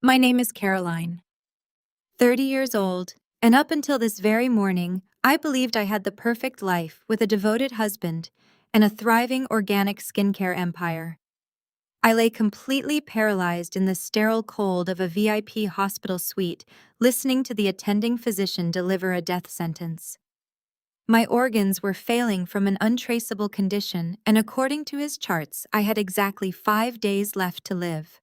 My name is Caroline, 30 years old, and up until this very morning, I believed I had the perfect life with a devoted husband and a thriving organic skincare empire. I lay completely paralyzed in the sterile cold of a VIP hospital suite, listening to the attending physician deliver a death sentence. My organs were failing from an untraceable condition, and according to his charts, I had exactly 5 days left to live.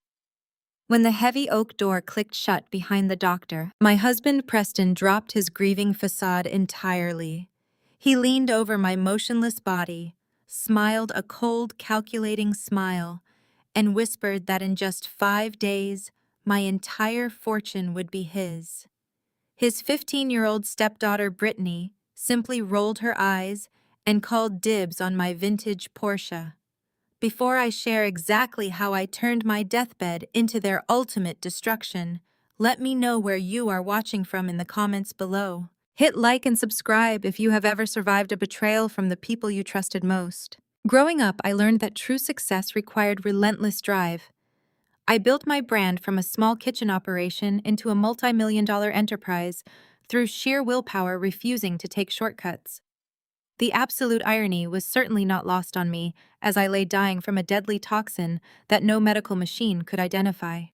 When the heavy oak door clicked shut behind the doctor, my husband Preston dropped his grieving facade entirely. He leaned over my motionless body, smiled a cold, calculating smile, and whispered that in just 5 days, my entire fortune would be his. His 15-year-old stepdaughter Brittany simply rolled her eyes and called dibs on my vintage Porsche. Before I share exactly how I turned my deathbed into their ultimate destruction, let me know where you are watching from in the comments below. Hit like and subscribe if you have ever survived a betrayal from the people you trusted most. Growing up, I learned that true success required relentless drive. I built my brand from a small kitchen operation into a multi-million-dollar enterprise through sheer willpower, refusing to take shortcuts. The absolute irony was certainly not lost on me as I lay dying from a deadly toxin that no medical machine could identify.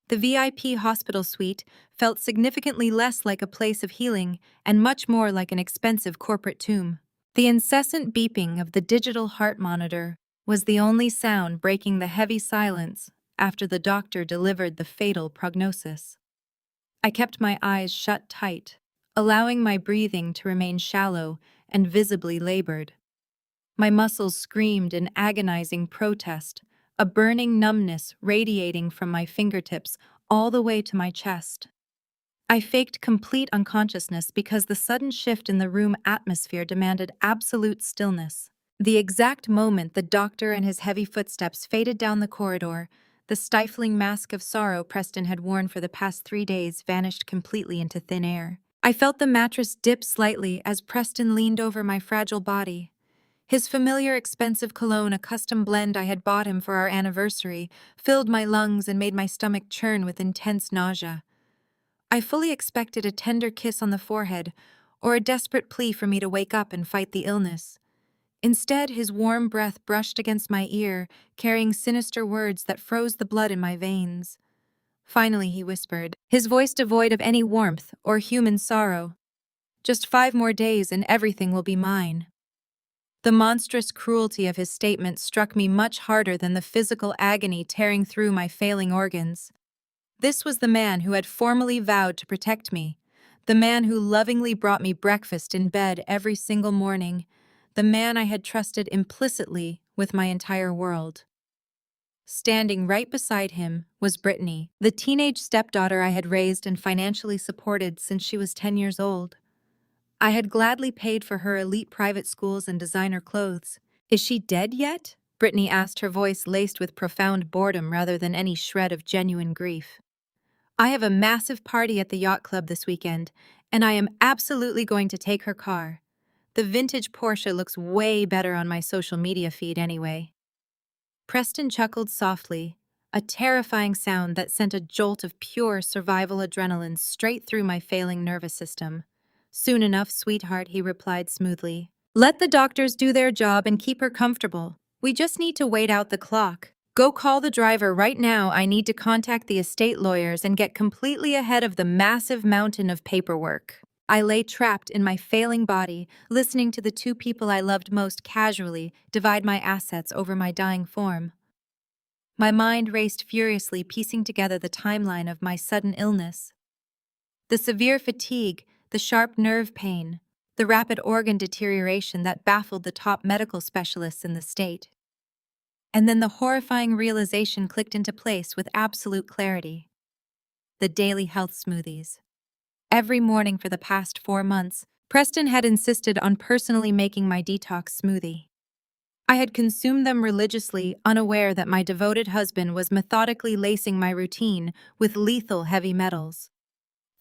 The VIP hospital suite felt significantly less like a place of healing and much more like an expensive corporate tomb. The incessant beeping of the digital heart monitor was the only sound breaking the heavy silence after the doctor delivered the fatal prognosis. I kept my eyes shut tight, allowing my breathing to remain shallow and visibly labored. My muscles screamed in agonizing protest, a burning numbness radiating from my fingertips all the way to my chest. I faked complete unconsciousness because the sudden shift in the room atmosphere demanded absolute stillness. The exact moment the doctor and his heavy footsteps faded down the corridor, the stifling mask of sorrow Preston had worn for the past 3 days vanished completely into thin air. I felt the mattress dip slightly as Preston leaned over my fragile body. His familiar expensive cologne, a custom blend I had bought him for our anniversary, filled my lungs and made my stomach churn with intense nausea. I fully expected a tender kiss on the forehead or a desperate plea for me to wake up and fight the illness. Instead, his warm breath brushed against my ear, carrying sinister words that froze the blood in my veins. Finally, he whispered, his voice devoid of any warmth or human sorrow. "Just 5 more days and everything will be mine." The monstrous cruelty of his statement struck me much harder than the physical agony tearing through my failing organs. This was the man who had formally vowed to protect me, the man who lovingly brought me breakfast in bed every single morning, the man I had trusted implicitly with my entire world. Standing right beside him was Brittany, the teenage stepdaughter I had raised and financially supported since she was 10 years old. I had gladly paid for her elite private schools and designer clothes. "Is she dead yet?" Brittany asked, her voice laced with profound boredom rather than any shred of genuine grief. "I have a massive party at the yacht club this weekend, and I am absolutely going to take her car. The vintage Porsche looks way better on my social media feed anyway." Preston chuckled softly, a terrifying sound that sent a jolt of pure survival adrenaline straight through my failing nervous system. "Soon enough, sweetheart," he replied smoothly. "Let the doctors do their job and keep her comfortable. We just need to wait out the clock. Go call the driver right now. I need to contact the estate lawyers and get completely ahead of the massive mountain of paperwork." I lay trapped in my failing body, listening to the two people I loved most casually divide my assets over my dying form. My mind raced furiously, piecing together the timeline of my sudden illness. The severe fatigue, the sharp nerve pain, the rapid organ deterioration that baffled the top medical specialists in the state. And then the horrifying realization clicked into place with absolute clarity. The daily health smoothies. Every morning for the past 4 months, Preston had insisted on personally making my detox smoothie. I had consumed them religiously, unaware that my devoted husband was methodically lacing my routine with lethal heavy metals.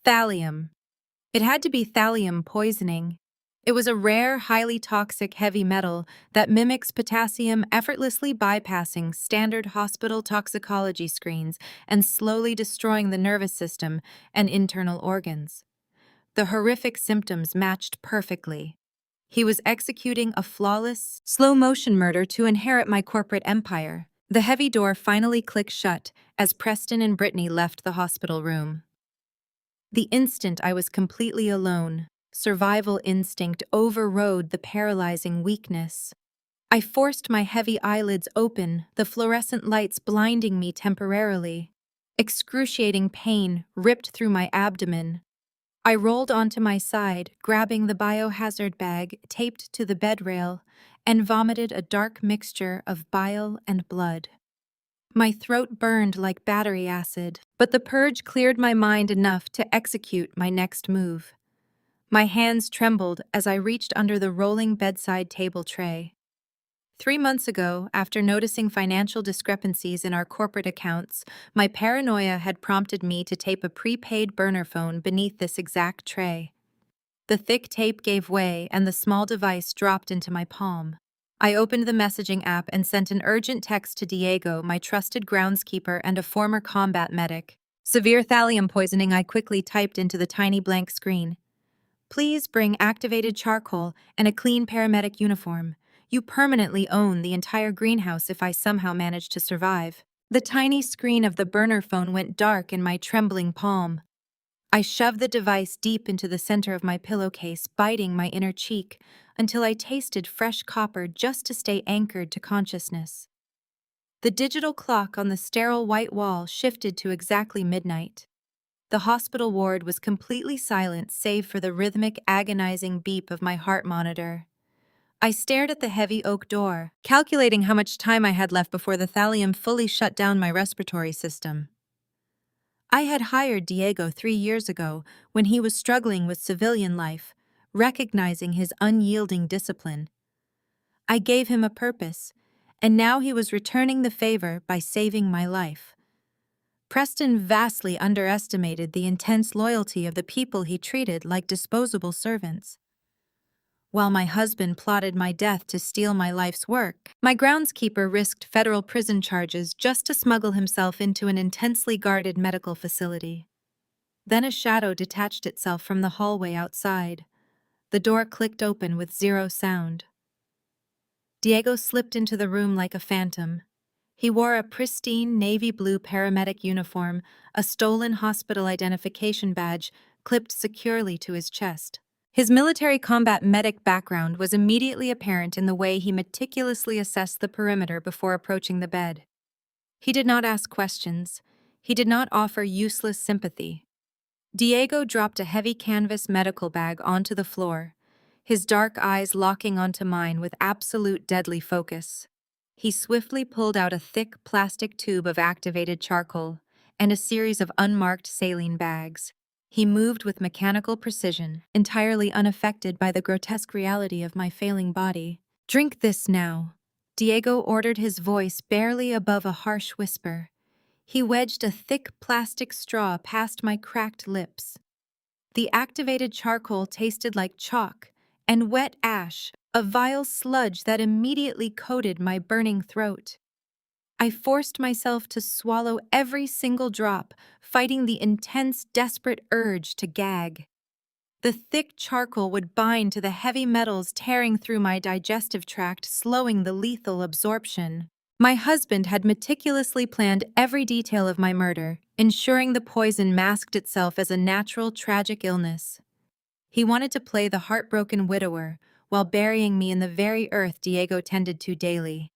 Thallium. It had to be thallium poisoning. It was a rare, highly toxic heavy metal that mimics potassium, effortlessly bypassing standard hospital toxicology screens and slowly destroying the nervous system and internal organs. The horrific symptoms matched perfectly. He was executing a flawless, slow-motion murder to inherit my corporate empire. The heavy door finally clicked shut as Preston and Brittany left the hospital room. The instant I was completely alone, survival instinct overrode the paralyzing weakness. I forced my heavy eyelids open, the fluorescent lights blinding me temporarily. Excruciating pain ripped through my abdomen. I rolled onto my side, grabbing the biohazard bag taped to the bed rail, and vomited a dark mixture of bile and blood. My throat burned like battery acid, but the purge cleared my mind enough to execute my next move. My hands trembled as I reached under the rolling bedside table tray. 3 months ago, after noticing financial discrepancies in our corporate accounts, my paranoia had prompted me to tape a prepaid burner phone beneath this exact tray. The thick tape gave way and the small device dropped into my palm. I opened the messaging app and sent an urgent text to Diego, my trusted groundskeeper and a former combat medic. Severe thallium poisoning, I quickly typed into the tiny blank screen. Please bring activated charcoal and a clean paramedic uniform. You permanently own the entire greenhouse if I somehow manage to survive. The tiny screen of the burner phone went dark in my trembling palm. I shoved the device deep into the center of my pillowcase, biting my inner cheek, until I tasted fresh copper just to stay anchored to consciousness. The digital clock on the sterile white wall shifted to exactly midnight. The hospital ward was completely silent save for the rhythmic, agonizing beep of my heart monitor. I stared at the heavy oak door, calculating how much time I had left before the thallium fully shut down my respiratory system. I had hired Diego 3 years ago when he was struggling with civilian life, recognizing his unyielding discipline. I gave him a purpose, and now he was returning the favor by saving my life. Preston vastly underestimated the intense loyalty of the people he treated like disposable servants. While my husband plotted my death to steal my life's work, my groundskeeper risked federal prison charges just to smuggle himself into an intensely guarded medical facility. Then a shadow detached itself from the hallway outside. The door clicked open with zero sound. Diego slipped into the room like a phantom. He wore a pristine navy blue paramedic uniform, a stolen hospital identification badge clipped securely to his chest. His military combat medic background was immediately apparent in the way he meticulously assessed the perimeter before approaching the bed. He did not ask questions. He did not offer useless sympathy. Diego dropped a heavy canvas medical bag onto the floor, his dark eyes locking onto mine with absolute deadly focus. He swiftly pulled out a thick plastic tube of activated charcoal and a series of unmarked saline bags. He moved with mechanical precision, entirely unaffected by the grotesque reality of my failing body. "Drink this now," Diego ordered, his voice barely above a harsh whisper. He wedged a thick plastic straw past my cracked lips. The activated charcoal tasted like chalk and wet ash, a vile sludge that immediately coated my burning throat. I forced myself to swallow every single drop, fighting the intense, desperate urge to gag. The thick charcoal would bind to the heavy metals tearing through my digestive tract, slowing the lethal absorption. My husband had meticulously planned every detail of my murder, ensuring the poison masked itself as a natural, tragic illness. He wanted to play the heartbroken widower while burying me in the very earth Diego tended to daily.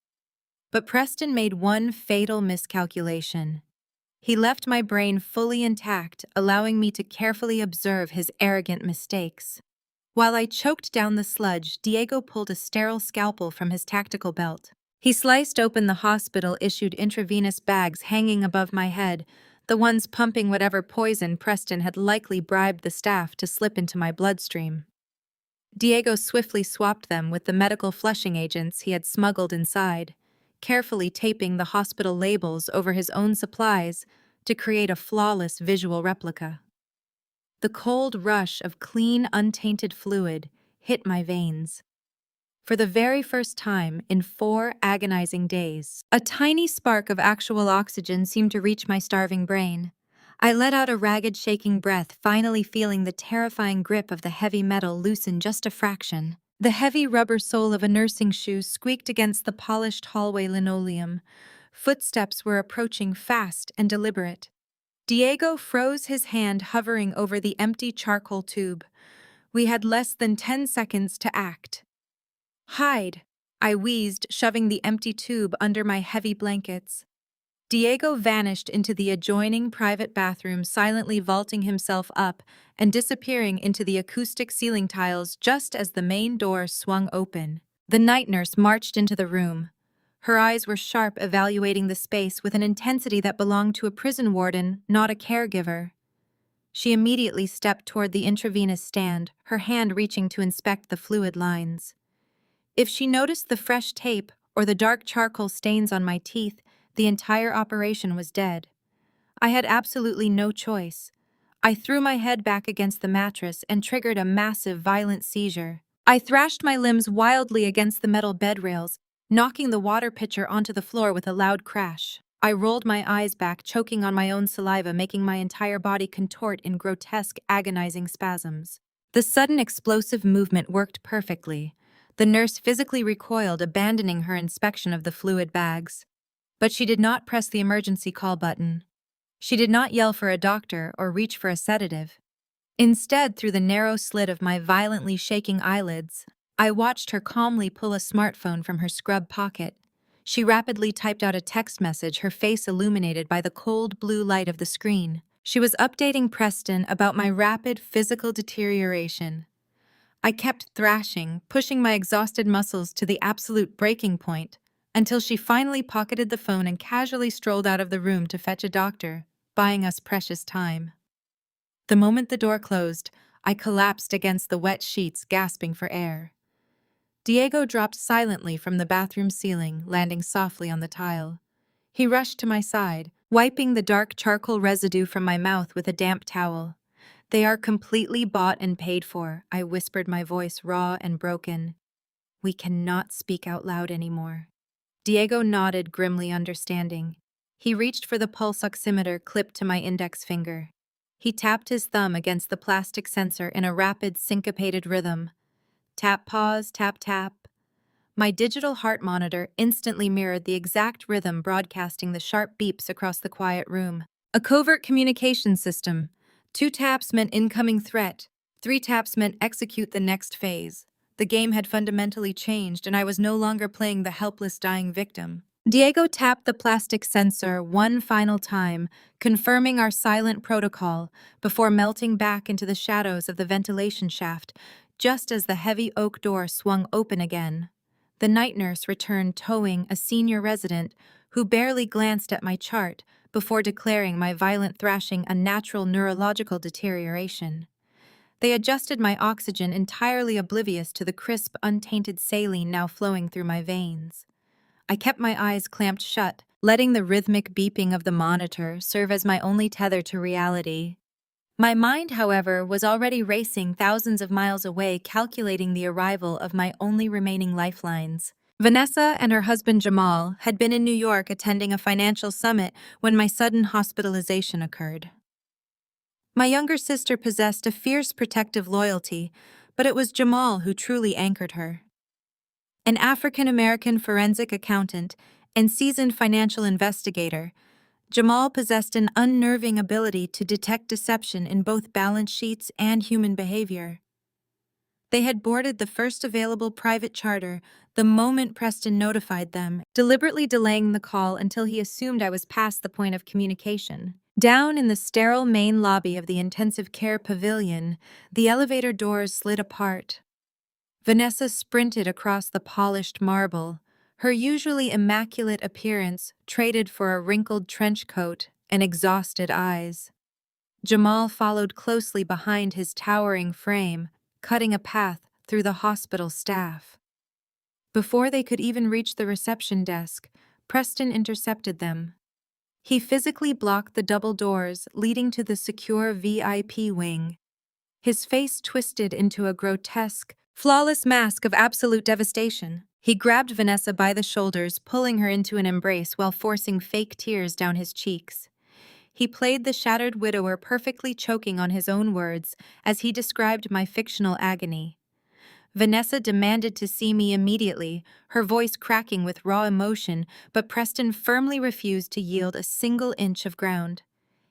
But Preston made one fatal miscalculation. He left my brain fully intact, allowing me to carefully observe his arrogant mistakes. While I choked down the sludge, Diego pulled a sterile scalpel from his tactical belt. He sliced open the hospital-issued intravenous bags hanging above my head, the ones pumping whatever poison Preston had likely bribed the staff to slip into my bloodstream. Diego swiftly swapped them with the medical flushing agents he had smuggled inside, carefully taping the hospital labels over his own supplies to create a flawless visual replica. The cold rush of clean, untainted fluid hit my veins. For the very first time in 4 agonizing days, a tiny spark of actual oxygen seemed to reach my starving brain. I let out a ragged, shaking breath, finally feeling the terrifying grip of the heavy metal loosen just a fraction. The heavy rubber sole of a nursing shoe squeaked against the polished hallway linoleum. Footsteps were approaching fast and deliberate. Diego froze, his hand hovering over the empty charcoal tube. We had less than 10 seconds to act. "Hide," I wheezed, shoving the empty tube under my heavy blankets. Diego vanished into the adjoining private bathroom, silently vaulting himself up and disappearing into the acoustic ceiling tiles just as the main door swung open. The night nurse marched into the room. Her eyes were sharp, evaluating the space with an intensity that belonged to a prison warden, not a caregiver. She immediately stepped toward the intravenous stand, her hand reaching to inspect the fluid lines. If she noticed the fresh tape or the dark charcoal stains on my teeth, the entire operation was dead. I had absolutely no choice. I threw my head back against the mattress and triggered a massive, violent seizure. I thrashed my limbs wildly against the metal bed rails, knocking the water pitcher onto the floor with a loud crash. I rolled my eyes back, choking on my own saliva, making my entire body contort in grotesque, agonizing spasms. The sudden explosive movement worked perfectly. The nurse physically recoiled, abandoning her inspection of the fluid bags. But she did not press the emergency call button. She did not yell for a doctor or reach for a sedative. Instead, through the narrow slit of my violently shaking eyelids, I watched her calmly pull a smartphone from her scrub pocket. She rapidly typed out a text message, her face illuminated by the cold blue light of the screen. She was updating Preston about my rapid physical deterioration. I kept thrashing, pushing my exhausted muscles to the absolute breaking point, until she finally pocketed the phone and casually strolled out of the room to fetch a doctor, buying us precious time. The moment the door closed, I collapsed against the wet sheets, gasping for air. Diego dropped silently from the bathroom ceiling, landing softly on the tile. He rushed to my side, wiping the dark charcoal residue from my mouth with a damp towel. "They are completely bought and paid for," I whispered, my voice raw and broken. "We cannot speak out loud anymore." Diego nodded, grimly understanding. He reached for the pulse oximeter clipped to my index finger. He tapped his thumb against the plastic sensor in a rapid, syncopated rhythm. Tap, pause, tap, tap. My digital heart monitor instantly mirrored the exact rhythm, broadcasting the sharp beeps across the quiet room. A covert communication system. 2 taps meant incoming threat. 3 taps meant execute the next phase. The game had fundamentally changed, and I was no longer playing the helpless, dying victim. Diego tapped the plastic sensor one final time, confirming our silent protocol, before melting back into the shadows of the ventilation shaft, just as the heavy oak door swung open again. The night nurse returned, towing a senior resident who barely glanced at my chart before declaring my violent thrashing a natural neurological deterioration. They adjusted my oxygen, entirely oblivious to the crisp, untainted saline now flowing through my veins. I kept my eyes clamped shut, letting the rhythmic beeping of the monitor serve as my only tether to reality. My mind, however, was already racing thousands of miles away, calculating the arrival of my only remaining lifelines. Vanessa and her husband Jamal had been in New York attending a financial summit when my sudden hospitalization occurred. My younger sister possessed a fierce protective loyalty, but it was Jamal who truly anchored her. An African-American forensic accountant and seasoned financial investigator, Jamal possessed an unnerving ability to detect deception in both balance sheets and human behavior. They had boarded the first available private charter the moment Preston notified them, deliberately delaying the call until he assumed I was past the point of communication. Down in the sterile main lobby of the intensive care pavilion, the elevator doors slid apart. Vanessa sprinted across the polished marble, her usually immaculate appearance traded for a wrinkled trench coat and exhausted eyes. Jamal followed closely behind his towering frame, cutting a path through the hospital staff. Before they could even reach the reception desk, Preston intercepted them. He physically blocked the double doors leading to the secure VIP wing. His face twisted into a grotesque, Flawless mask of absolute devastation. He grabbed Vanessa by the shoulders, pulling her into an embrace while forcing fake tears down his cheeks. He played the shattered widower, perfectly choking on his own words as he described my fictional agony. Vanessa demanded to see me immediately, her voice cracking with raw emotion, but Preston firmly refused to yield a single inch of ground.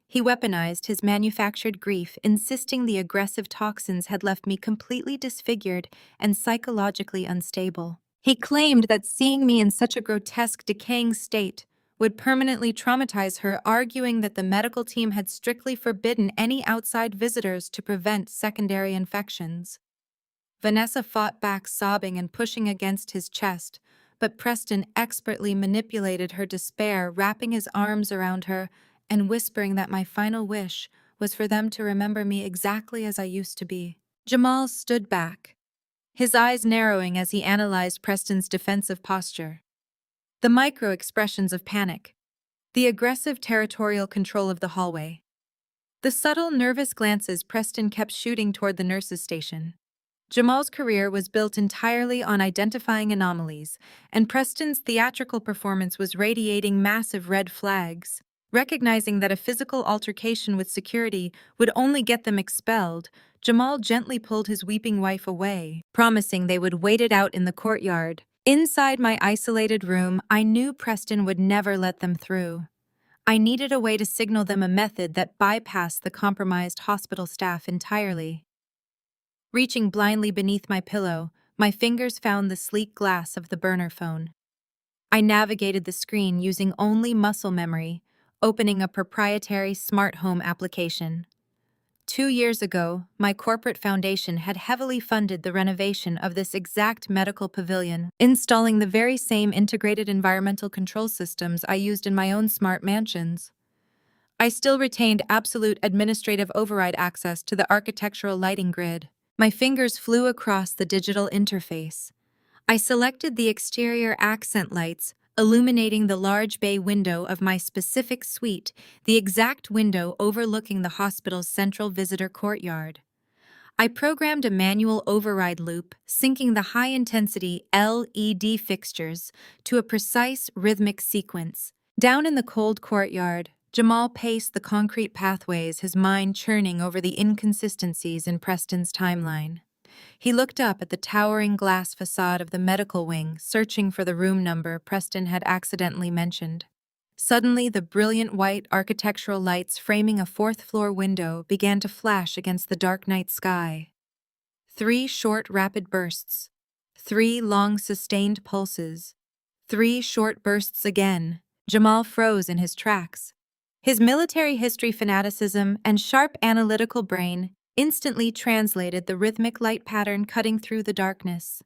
He weaponized his manufactured grief, insisting the aggressive toxins had left me completely disfigured and psychologically unstable. He claimed that seeing me in such a grotesque, decaying state would permanently traumatize her, arguing that the medical team had strictly forbidden any outside visitors to prevent secondary infections. Vanessa fought back, sobbing and pushing against his chest, but Preston expertly manipulated her despair, wrapping his arms around her and whispering that my final wish was for them to remember me exactly as I used to be. Jamal stood back, his eyes narrowing as he analyzed Preston's defensive posture. The micro-expressions of panic, the aggressive territorial control of the hallway, the subtle, nervous glances Preston kept shooting toward the nurse's station. Jamal's career was built entirely on identifying anomalies, and Preston's theatrical performance was radiating massive red flags. Recognizing that a physical altercation with security would only get them expelled, Jamal gently pulled his weeping wife away, promising they would wait it out in the courtyard. Inside my isolated room, I knew Preston would never let them through. I needed a way to signal them a method that bypassed the compromised hospital staff entirely. Reaching blindly beneath my pillow, my fingers found the sleek glass of the burner phone. I navigated the screen using only muscle memory, opening a proprietary smart home application. 2 years ago, my corporate foundation had heavily funded the renovation of this exact medical pavilion, installing the very same integrated environmental control systems I used in my own smart mansions. I still retained absolute administrative override access to the architectural lighting grid. My fingers flew across the digital interface. I selected the exterior accent lights, illuminating the large bay window of my specific suite, the exact window overlooking the hospital's central visitor courtyard. I programmed a manual override loop, syncing the high-intensity LED fixtures to a precise rhythmic sequence. Down in the cold courtyard, Jamal paced the concrete pathways, his mind churning over the inconsistencies in Preston's timeline. He looked up at the towering glass facade of the medical wing, searching for the room number Preston had accidentally mentioned. Suddenly, the brilliant white architectural lights framing a fourth-floor window began to flash against the dark night sky. 3 short, rapid bursts. 3 long, sustained pulses. 3 short bursts again. Jamal froze in his tracks. His military history fanaticism and sharp analytical brain instantly translated the rhythmic light pattern cutting through the darkness.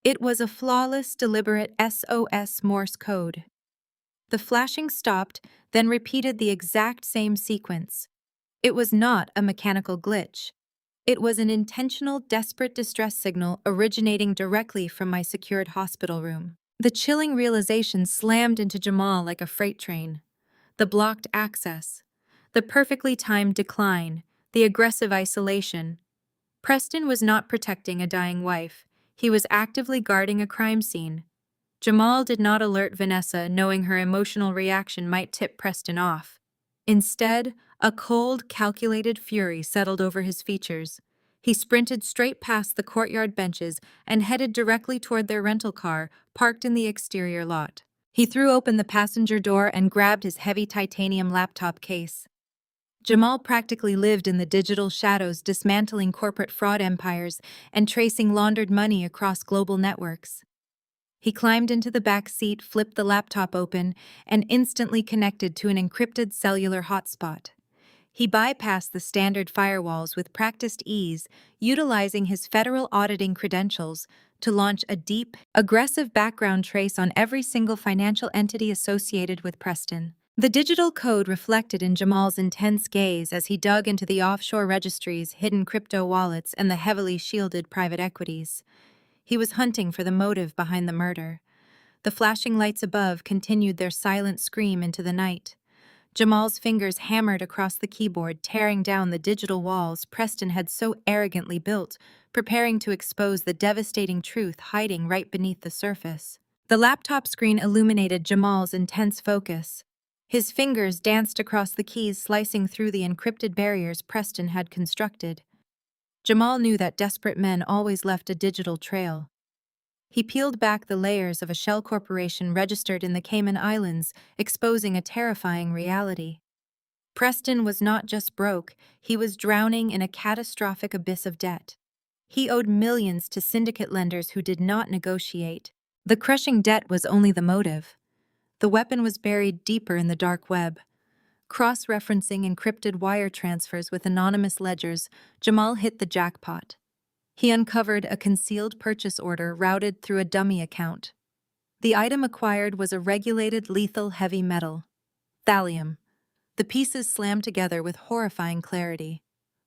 It was a flawless, deliberate SOS Morse code. The flashing stopped, then repeated the exact same sequence. It was not a mechanical glitch. It was an intentional, desperate distress signal originating directly from my secured hospital room. The chilling realization slammed into Jamal like a freight train. The blocked access, the perfectly timed decline, the aggressive isolation. Preston was not protecting a dying wife. He was actively guarding a crime scene. Jamal did not alert Vanessa, knowing her emotional reaction might tip Preston off. Instead, a cold, calculated fury settled over his features. He sprinted straight past the courtyard benches and headed directly toward their rental car, parked in the exterior lot. He threw open the passenger door and grabbed his heavy titanium laptop case. Jamal practically lived in the digital shadows, dismantling corporate fraud empires and tracing laundered money across global networks. He climbed into the back seat, flipped the laptop open, and instantly connected to an encrypted cellular hotspot. He bypassed the standard firewalls with practiced ease, utilizing his federal auditing credentials to launch a deep, aggressive background trace on every single financial entity associated with Preston. The digital code reflected in Jamal's intense gaze as he dug into the offshore registries, hidden crypto wallets, and the heavily shielded private equities. He was hunting for the motive behind the murder. The flashing lights above continued their silent scream into the night. Jamal's fingers hammered across the keyboard, tearing down the digital walls Preston had so arrogantly built, preparing to expose the devastating truth hiding right beneath the surface. The laptop screen illuminated Jamal's intense focus. His fingers danced across the keys, slicing through the encrypted barriers Preston had constructed. Jamal knew that desperate men always left a digital trail. He peeled back the layers of a shell corporation registered in the Cayman Islands, exposing a terrifying reality. Preston was not just broke, he was drowning in a catastrophic abyss of debt. He owed millions to syndicate lenders who did not negotiate. The crushing debt was only the motive. The weapon was buried deeper in the dark web. Cross-referencing encrypted wire transfers with anonymous ledgers, Jamal hit the jackpot. He uncovered a concealed purchase order routed through a dummy account. The item acquired was a regulated lethal heavy metal, thallium. The pieces slammed together with horrifying clarity.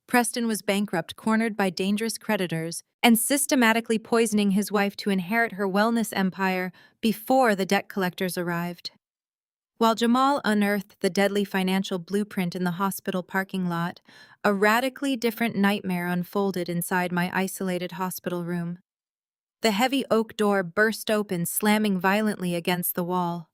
Preston was bankrupt, cornered by dangerous creditors, and systematically poisoning his wife to inherit her wellness empire before the debt collectors arrived. While Jamal unearthed the deadly financial blueprint in the hospital parking lot, a radically different nightmare unfolded inside my isolated hospital room. The heavy oak door burst open, slamming violently against the wall.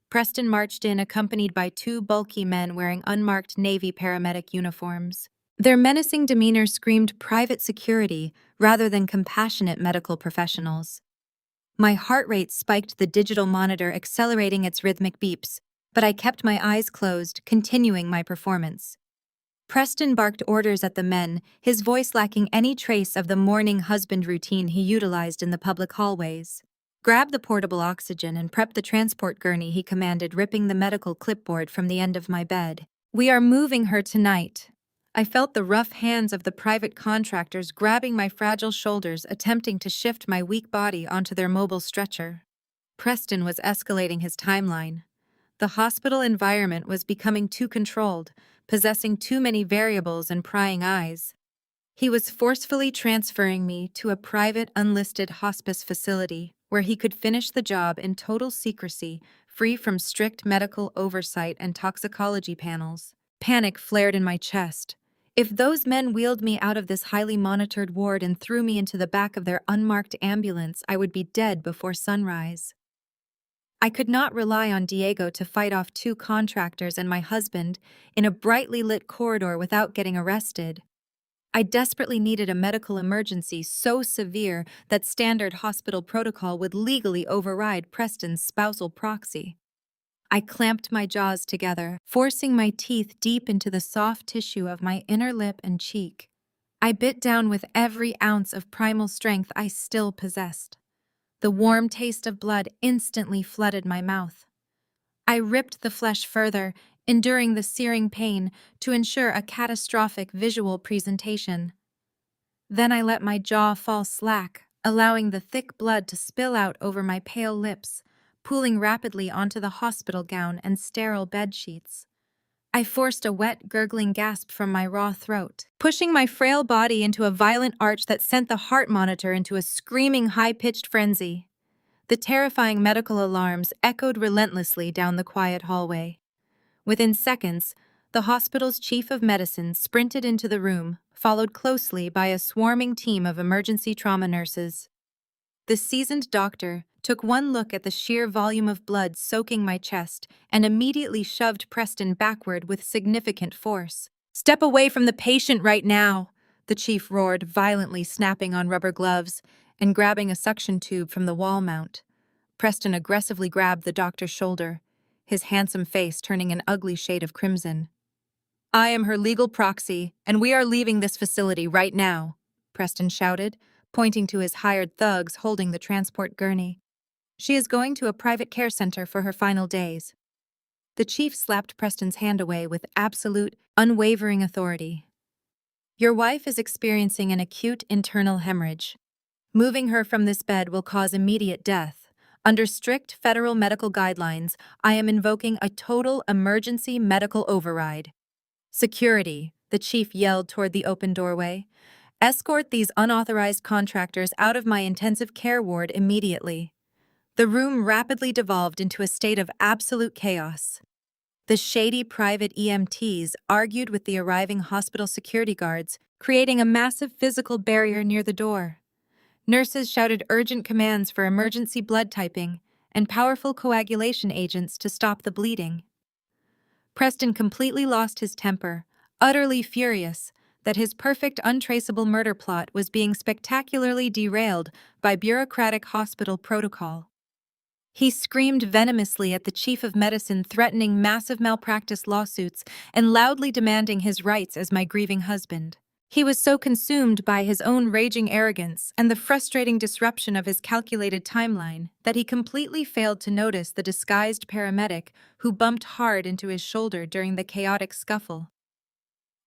Preston marched in, accompanied by two bulky men wearing unmarked Navy paramedic uniforms. Their menacing demeanor screamed private security rather than compassionate medical professionals. My heart rate spiked, the digital monitor accelerating its rhythmic beeps, but I kept my eyes closed, continuing my performance. Preston barked orders at the men, his voice lacking any trace of the morning husband routine he utilized in the public hallways. "Grab the portable oxygen and prep the transport gurney," he commanded, ripping the medical clipboard from the end of my bed. "We are moving her tonight." I felt the rough hands of the private contractors grabbing my fragile shoulders, attempting to shift my weak body onto their mobile stretcher. Preston was escalating his timeline. The hospital environment was becoming too controlled, possessing too many variables and prying eyes. He was forcefully transferring me to a private, unlisted hospice facility where he could finish the job in total secrecy, free from strict medical oversight and toxicology panels. Panic flared in my chest. If those men wheeled me out of this highly monitored ward and threw me into the back of their unmarked ambulance, I would be dead before sunrise. I could not rely on Diego to fight off two contractors and my husband in a brightly lit corridor without getting arrested. I desperately needed a medical emergency so severe that standard hospital protocol would legally override Preston's spousal proxy. I clamped my jaws together, forcing my teeth deep into the soft tissue of my inner lip and cheek. I bit down with every ounce of primal strength I still possessed. The warm taste of blood instantly flooded my mouth. I ripped the flesh further, enduring the searing pain to ensure a catastrophic visual presentation. Then I let my jaw fall slack, allowing the thick blood to spill out over my pale lips, pooling rapidly onto the hospital gown and sterile bed sheets. I forced a wet, gurgling gasp from my raw throat, pushing my frail body into a violent arch that sent the heart monitor into a screaming, high-pitched frenzy. The terrifying medical alarms echoed relentlessly down the quiet hallway. Within seconds, the hospital's chief of medicine sprinted into the room, followed closely by a swarming team of emergency trauma nurses. The seasoned doctor took one look at the sheer volume of blood soaking my chest and immediately shoved Preston backward with significant force. "Step away from the patient right now," the chief roared, violently snapping on rubber gloves and grabbing a suction tube from the wall mount. Preston aggressively grabbed the doctor's shoulder, his handsome face turning an ugly shade of crimson. "I am her legal proxy, and we are leaving this facility right now," Preston shouted, pointing to his hired thugs holding the transport gurney. "She is going to a private care center for her final days." The chief slapped Preston's hand away with absolute, unwavering authority. "Your wife is experiencing an acute internal hemorrhage. Moving her from this bed will cause immediate death. Under strict federal medical guidelines, I am invoking a total emergency medical override." "Security," the chief yelled toward the open doorway. "Escort these unauthorized contractors out of my intensive care ward immediately." The room rapidly devolved into a state of absolute chaos. The shady private EMTs argued with the arriving hospital security guards, creating a massive physical barrier near the door. Nurses shouted urgent commands for emergency blood typing and powerful coagulation agents to stop the bleeding. Preston completely lost his temper, utterly furious that his perfect untraceable murder plot was being spectacularly derailed by bureaucratic hospital protocol. He screamed venomously at the chief of medicine, threatening massive malpractice lawsuits and loudly demanding his rights as my grieving husband. He was so consumed by his own raging arrogance and the frustrating disruption of his calculated timeline that he completely failed to notice the disguised paramedic who bumped hard into his shoulder during the chaotic scuffle.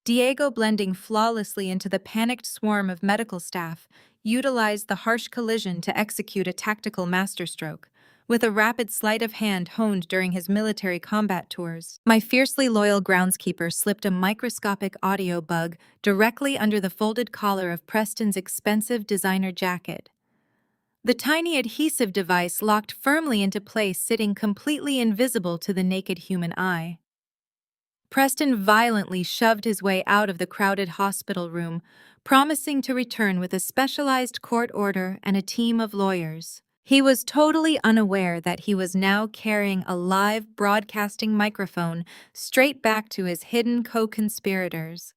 Diego, blending flawlessly into the panicked swarm of medical staff, utilized the harsh collision to execute a tactical masterstroke, with a rapid sleight of hand honed during his military combat tours. My fiercely loyal groundskeeper slipped a microscopic audio bug directly under the folded collar of Preston's expensive designer jacket. The tiny adhesive device locked firmly into place, sitting completely invisible to the naked human eye. Preston violently shoved his way out of the crowded hospital room, promising to return with a specialized court order and a team of lawyers. He was totally unaware that he was now carrying a live broadcasting microphone straight back to his hidden co-conspirators.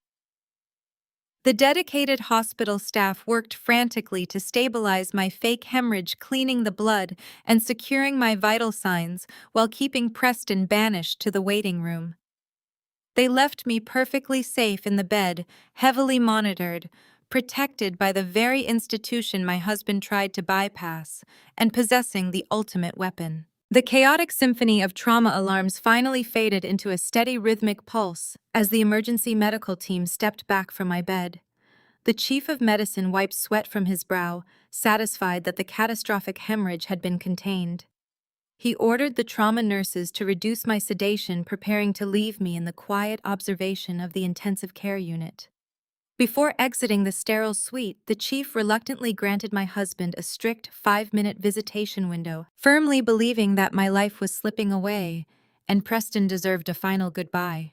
The dedicated hospital staff worked frantically to stabilize my fake hemorrhage, cleaning the blood and securing my vital signs while keeping Preston banished to the waiting room. They left me perfectly safe in the bed, heavily monitored, protected by the very institution my husband tried to bypass, and possessing the ultimate weapon. The chaotic symphony of trauma alarms finally faded into a steady rhythmic pulse as the emergency medical team stepped back from my bed. The chief of medicine wiped sweat from his brow, satisfied that the catastrophic hemorrhage had been contained. He ordered the trauma nurses to reduce my sedation, preparing to leave me in the quiet observation of the intensive care unit. Before exiting the sterile suite, the chief reluctantly granted my husband a strict 5-minute visitation window, firmly believing that my life was slipping away and Preston deserved a final goodbye.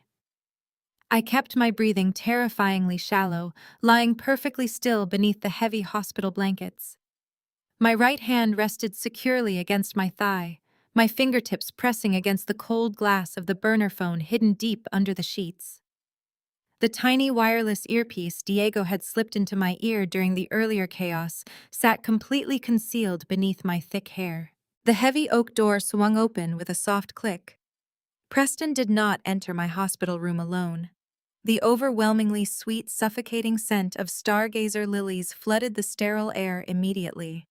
I kept my breathing terrifyingly shallow, lying perfectly still beneath the heavy hospital blankets. My right hand rested securely against my thigh, my fingertips pressing against the cold glass of the burner phone hidden deep under the sheets. The tiny wireless earpiece Diego had slipped into my ear during the earlier chaos sat completely concealed beneath my thick hair. The heavy oak door swung open with a soft click. Preston did not enter my hospital room alone. The overwhelmingly sweet, suffocating scent of stargazer lilies flooded the sterile air immediately.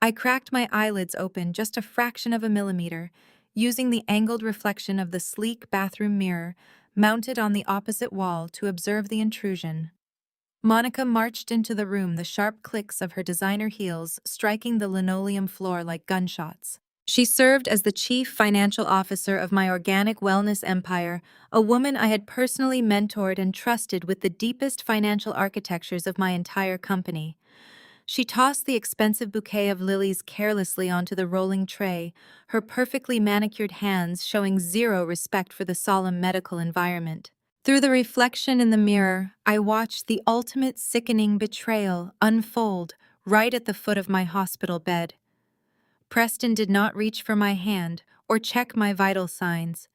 I cracked my eyelids open just a fraction of a millimeter, using the angled reflection of the sleek bathroom mirror mounted on the opposite wall to observe the intrusion. Monica marched into the room, the sharp clicks of her designer heels striking the linoleum floor like gunshots. She served as the chief financial officer of my organic wellness empire, a woman I had personally mentored and trusted with the deepest financial architectures of my entire company. She tossed the expensive bouquet of lilies carelessly onto the rolling tray, her perfectly manicured hands showing zero respect for the solemn medical environment. Through the reflection in the mirror, I watched the ultimate sickening betrayal unfold right at the foot of my hospital bed. Preston did not reach for my hand or check my vital signs.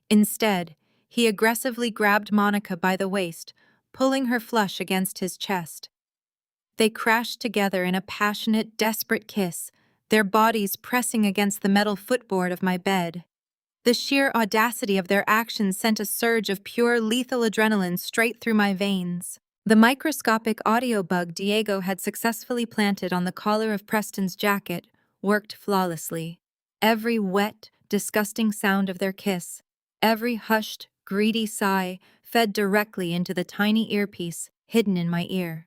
Instead, he aggressively grabbed Monica by the waist, pulling her flush against his chest. They crashed together in a passionate, desperate kiss, their bodies pressing against the metal footboard of my bed. The sheer audacity of their actions sent a surge of pure, lethal adrenaline straight through my veins. The microscopic audio bug Diego had successfully planted on the collar of Preston's jacket worked flawlessly. Every wet, disgusting sound of their kiss, every hushed, greedy sigh fed directly into the tiny earpiece hidden in my ear.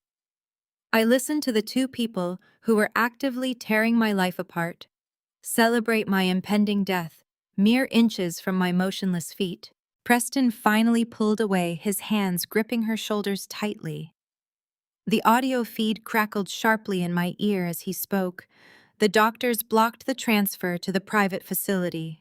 I listened to the two people who were actively tearing my life apart, celebrate my impending death, mere inches from my motionless feet. Preston finally pulled away, his hands gripping her shoulders tightly. The audio feed crackled sharply in my ear as he spoke. The doctors blocked the transfer to the private facility.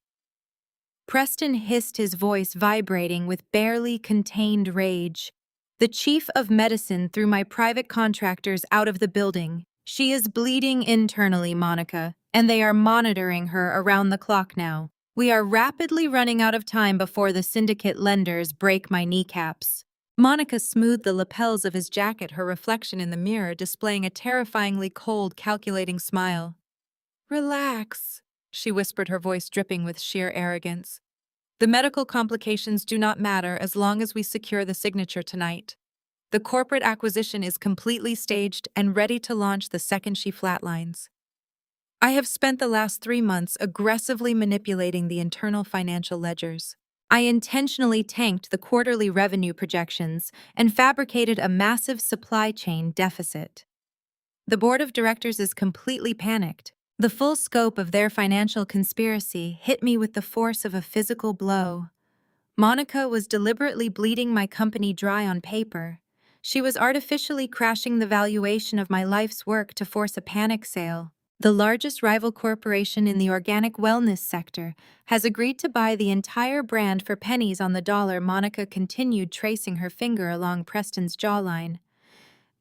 Preston hissed, his voice vibrating with barely contained rage. The chief of medicine threw my private contractors out of the building. She is bleeding internally, Monica, and they are monitoring her around the clock now. We are rapidly running out of time before the syndicate lenders break my kneecaps. Monica smoothed the lapels of his jacket, her reflection in the mirror displaying a terrifyingly cold, calculating smile. Relax, she whispered, her voice dripping with sheer arrogance. The medical complications do not matter as long as we secure the signature tonight. The corporate acquisition is completely staged and ready to launch the second she flatlines. I have spent the last 3 months aggressively manipulating the internal financial ledgers. I intentionally tanked the quarterly revenue projections and fabricated a massive supply chain deficit. The board of directors is completely panicked. The full scope of their financial conspiracy hit me with the force of a physical blow. Monica was deliberately bleeding my company dry on paper. She was artificially crashing the valuation of my life's work to force a panic sale. The largest rival corporation in the organic wellness sector has agreed to buy the entire brand for pennies on the dollar. Monica continued, tracing her finger along Preston's jawline.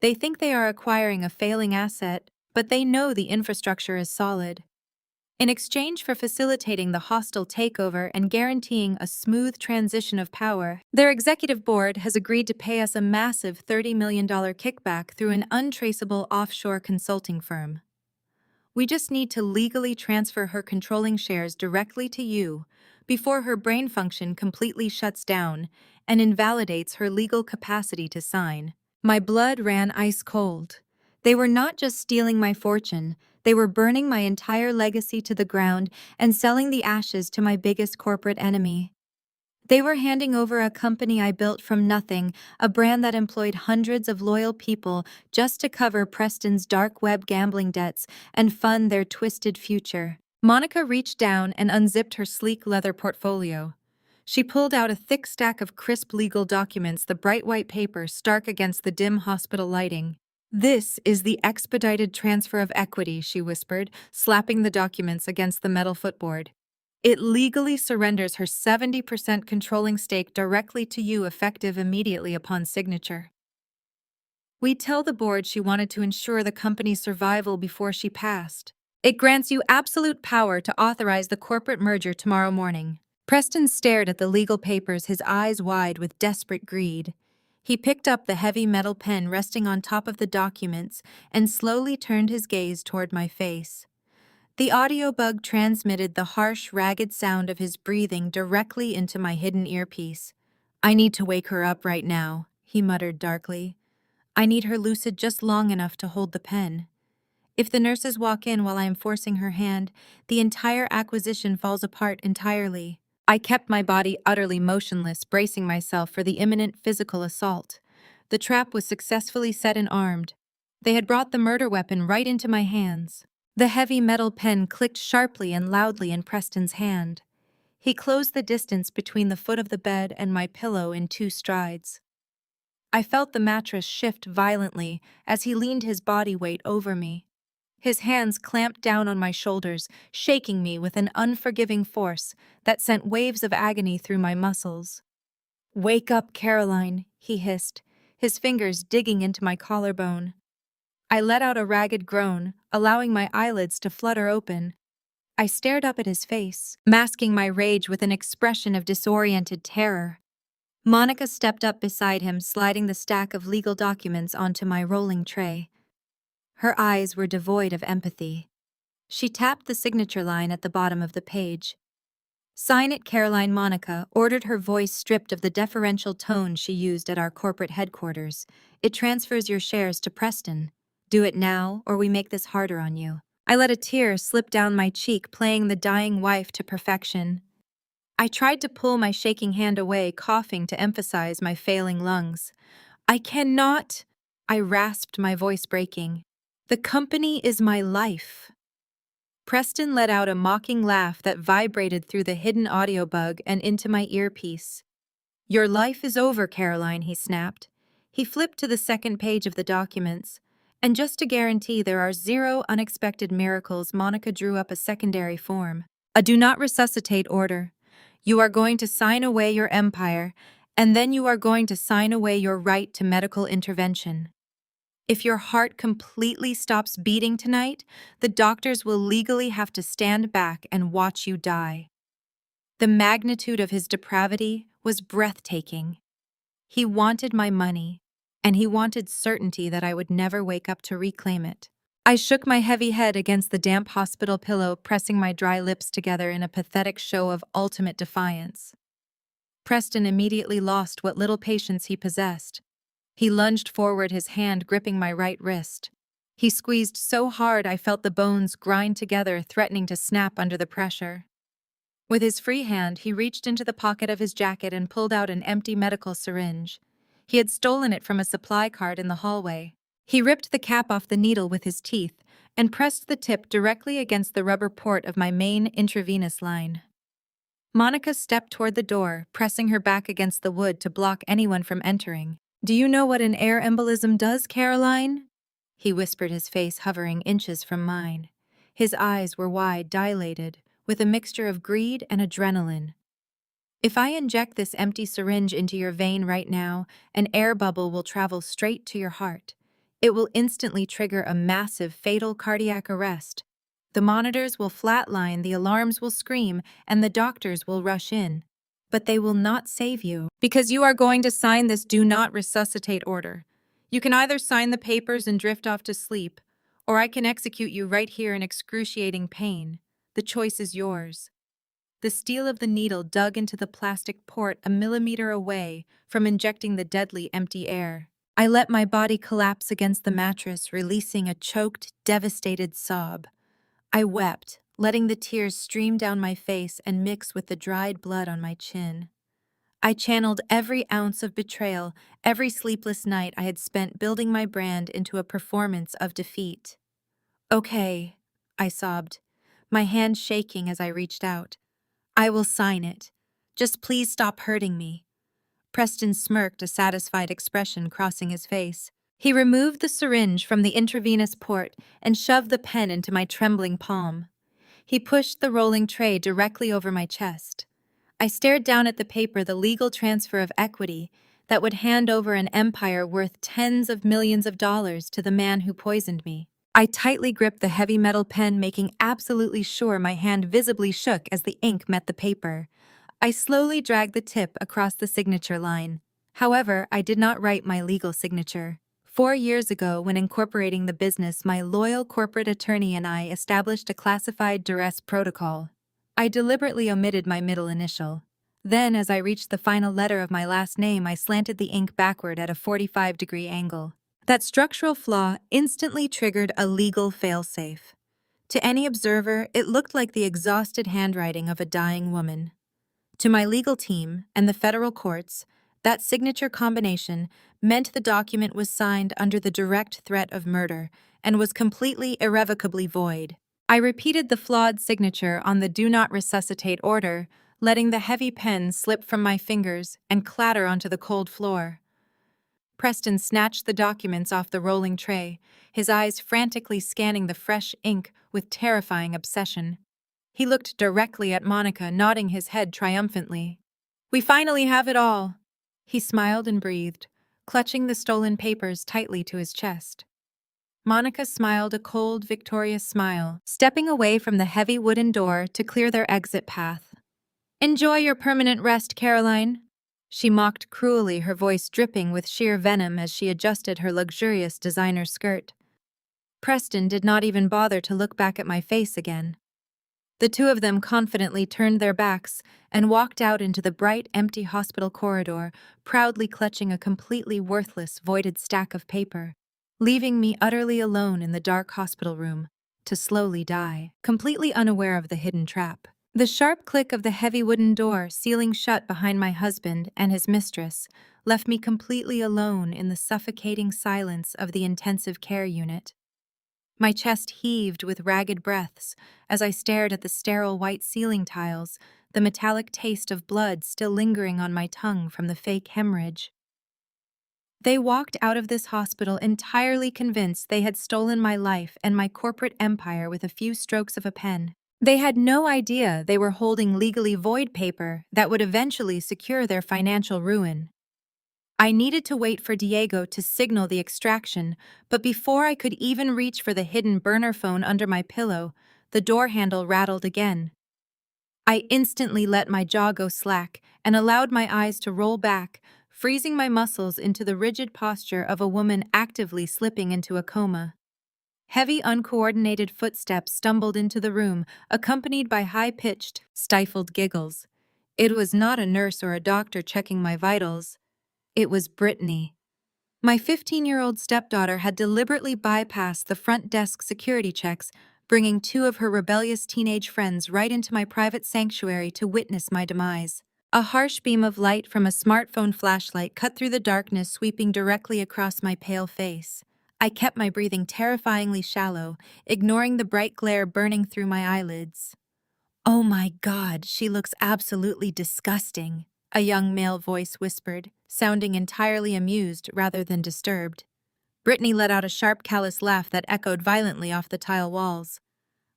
They think they are acquiring a failing asset, but they know the infrastructure is solid. In exchange for facilitating the hostile takeover and guaranteeing a smooth transition of power, their executive board has agreed to pay us a massive $30 million kickback through an untraceable offshore consulting firm. We just need to legally transfer her controlling shares directly to you before her brain function completely shuts down and invalidates her legal capacity to sign. My blood ran ice cold. They were not just stealing my fortune, they were burning my entire legacy to the ground and selling the ashes to my biggest corporate enemy. They were handing over a company I built from nothing, a brand that employed hundreds of loyal people just to cover Preston's dark web gambling debts and fund their twisted future. Monica reached down and unzipped her sleek leather portfolio. She pulled out a thick stack of crisp legal documents, the bright white paper stark against the dim hospital lighting. "This is the expedited transfer of equity," she whispered, slapping the documents against the metal footboard. "It legally surrenders her 70% controlling stake directly to you, effective immediately upon signature. We tell the board she wanted to ensure the company's survival before she passed. It grants you absolute power to authorize the corporate merger tomorrow morning." Preston stared at the legal papers, his eyes wide with desperate greed. He picked up the heavy metal pen resting on top of the documents and slowly turned his gaze toward my face. The audio bug transmitted the harsh, ragged sound of his breathing directly into my hidden earpiece. "I need to wake her up right now," he muttered darkly. "I need her lucid just long enough to hold the pen. If the nurses walk in while I am forcing her hand, the entire acquisition falls apart entirely." I kept my body utterly motionless, bracing myself for the imminent physical assault. The trap was successfully set and armed. They had brought the murder weapon right into my hands. The heavy metal pen clicked sharply and loudly in Preston's hand. He closed the distance between the foot of the bed and my pillow in 2 strides. I felt the mattress shift violently as he leaned his body weight over me. His hands clamped down on my shoulders, shaking me with an unforgiving force that sent waves of agony through my muscles. "Wake up, Caroline," he hissed, his fingers digging into my collarbone. I let out a ragged groan, allowing my eyelids to flutter open. I stared up at his face, masking my rage with an expression of disoriented terror. Monica stepped up beside him, sliding the stack of legal documents onto my rolling tray. Her eyes were devoid of empathy. She tapped the signature line at the bottom of the page. "Sign it, Caroline." Monica ordered, her voice stripped of the deferential tone she used at our corporate headquarters. "It transfers your shares to Preston. Do it now, or we make this harder on you." I let a tear slip down my cheek, playing the dying wife to perfection. I tried to pull my shaking hand away, coughing to emphasize my failing lungs. "I cannot," I rasped, my voice breaking. "The company is my life." Preston let out a mocking laugh that vibrated through the hidden audio bug and into my earpiece. "Your life is over, Caroline," he snapped. He flipped to the second page of the documents. "And just to guarantee there are 0 unexpected miracles," Monica drew up a secondary form. "A do not resuscitate order. You are going to sign away your empire And then you are going to sign away your right to medical intervention. If your heart completely stops beating tonight, the doctors will legally have to stand back and watch you die. The magnitude of his depravity was breathtaking. He wanted my money, and he wanted certainty that I would never wake up to reclaim it. I shook my heavy head against the damp hospital pillow, pressing my dry lips together in a pathetic show of ultimate defiance. Preston immediately lost what little patience he possessed. He lunged forward, his hand gripping my right wrist. He squeezed so hard I felt the bones grind together, threatening to snap under the pressure. With his free hand, he reached into the pocket of his jacket and pulled out an empty medical syringe. He had stolen it from a supply cart in the hallway. He ripped the cap off the needle with his teeth and pressed the tip directly against the rubber port of my main intravenous line. Monica stepped toward the door, pressing her back against the wood to block anyone from entering. "Do you know what an air embolism does, Caroline?" He whispered, his face hovering inches from mine. His eyes were wide, dilated, with a mixture of greed and adrenaline. "If I inject this empty syringe into your vein right now, an air bubble will travel straight to your heart. It will instantly trigger a massive, fatal cardiac arrest. The monitors will flatline, the alarms will scream, and the doctors will rush in. But they will not save you, because you are going to sign this do not resuscitate order. You can either sign the papers and drift off to sleep, or I can execute you right here in excruciating pain. The choice is yours." The steel of the needle dug into the plastic port a millimeter away from injecting the deadly empty air. I let my body collapse against the mattress, releasing a choked, devastated sob. I wept, letting the tears stream down my face and mix with the dried blood on my chin. I channeled every ounce of betrayal, every sleepless night I had spent building my brand into a performance of defeat. "Okay," I sobbed, my hand shaking as I reached out. "I will sign it. Just please stop hurting me." Preston smirked, a satisfied expression crossing his face. He removed the syringe from the intravenous port and shoved the pen into my trembling palm. He pushed the rolling tray directly over my chest. I stared down at the paper, the legal transfer of equity that would hand over an empire worth tens of millions of dollars to the man who poisoned me. I tightly gripped the heavy metal pen, making absolutely sure my hand visibly shook as the ink met the paper. I slowly dragged the tip across the signature line. However, I did not write my legal signature. 4 years ago, when incorporating the business, my loyal corporate attorney and I established a classified duress protocol. I deliberately omitted my middle initial. Then, as I reached the final letter of my last name, I slanted the ink backward at a 45-degree angle. That structural flaw instantly triggered a legal failsafe. To any observer, it looked like the exhausted handwriting of a dying woman. To my legal team and the federal courts, that signature combination meant the document was signed under the direct threat of murder and was completely irrevocably void. I repeated the flawed signature on the do not resuscitate order, letting the heavy pen slip from my fingers and clatter onto the cold floor. Preston snatched the documents off the rolling tray, his eyes frantically scanning the fresh ink with terrifying obsession. He looked directly at Monica, nodding his head triumphantly. "We finally have it all." He smiled and breathed, clutching the stolen papers tightly to his chest. Monica smiled a cold, victorious smile, stepping away from the heavy wooden door to clear their exit path. "Enjoy your permanent rest, Caroline." She mocked cruelly, her voice dripping with sheer venom as she adjusted her luxurious designer skirt. Preston did not even bother to look back at my face again. The two of them confidently turned their backs and walked out into the bright, empty hospital corridor, proudly clutching a completely worthless, voided stack of paper, leaving me utterly alone in the dark hospital room, to slowly die, completely unaware of the hidden trap. The sharp click of the heavy wooden door sealing shut behind my husband and his mistress left me completely alone in the suffocating silence of the intensive care unit. My chest heaved with ragged breaths as I stared at the sterile white ceiling tiles, the metallic taste of blood still lingering on my tongue from the fake hemorrhage. They walked out of this hospital entirely convinced they had stolen my life and my corporate empire with a few strokes of a pen. They had no idea they were holding legally void paper that would eventually secure their financial ruin. I needed to wait for Diego to signal the extraction, but before I could even reach for the hidden burner phone under my pillow, the door handle rattled again. I instantly let my jaw go slack and allowed my eyes to roll back, freezing my muscles into the rigid posture of a woman actively slipping into a coma. Heavy, uncoordinated footsteps stumbled into the room, accompanied by high-pitched, stifled giggles. It was not a nurse or a doctor checking my vitals. It was Brittany. My 15-year-old stepdaughter had deliberately bypassed the front desk security checks, bringing two of her rebellious teenage friends right into my private sanctuary to witness my demise. A harsh beam of light from a smartphone flashlight cut through the darkness, sweeping directly across my pale face. I kept my breathing terrifyingly shallow, ignoring the bright glare burning through my eyelids. "Oh my God, she looks absolutely disgusting," a young male voice whispered, sounding entirely amused rather than disturbed. Brittany let out a sharp, callous laugh that echoed violently off the tile walls.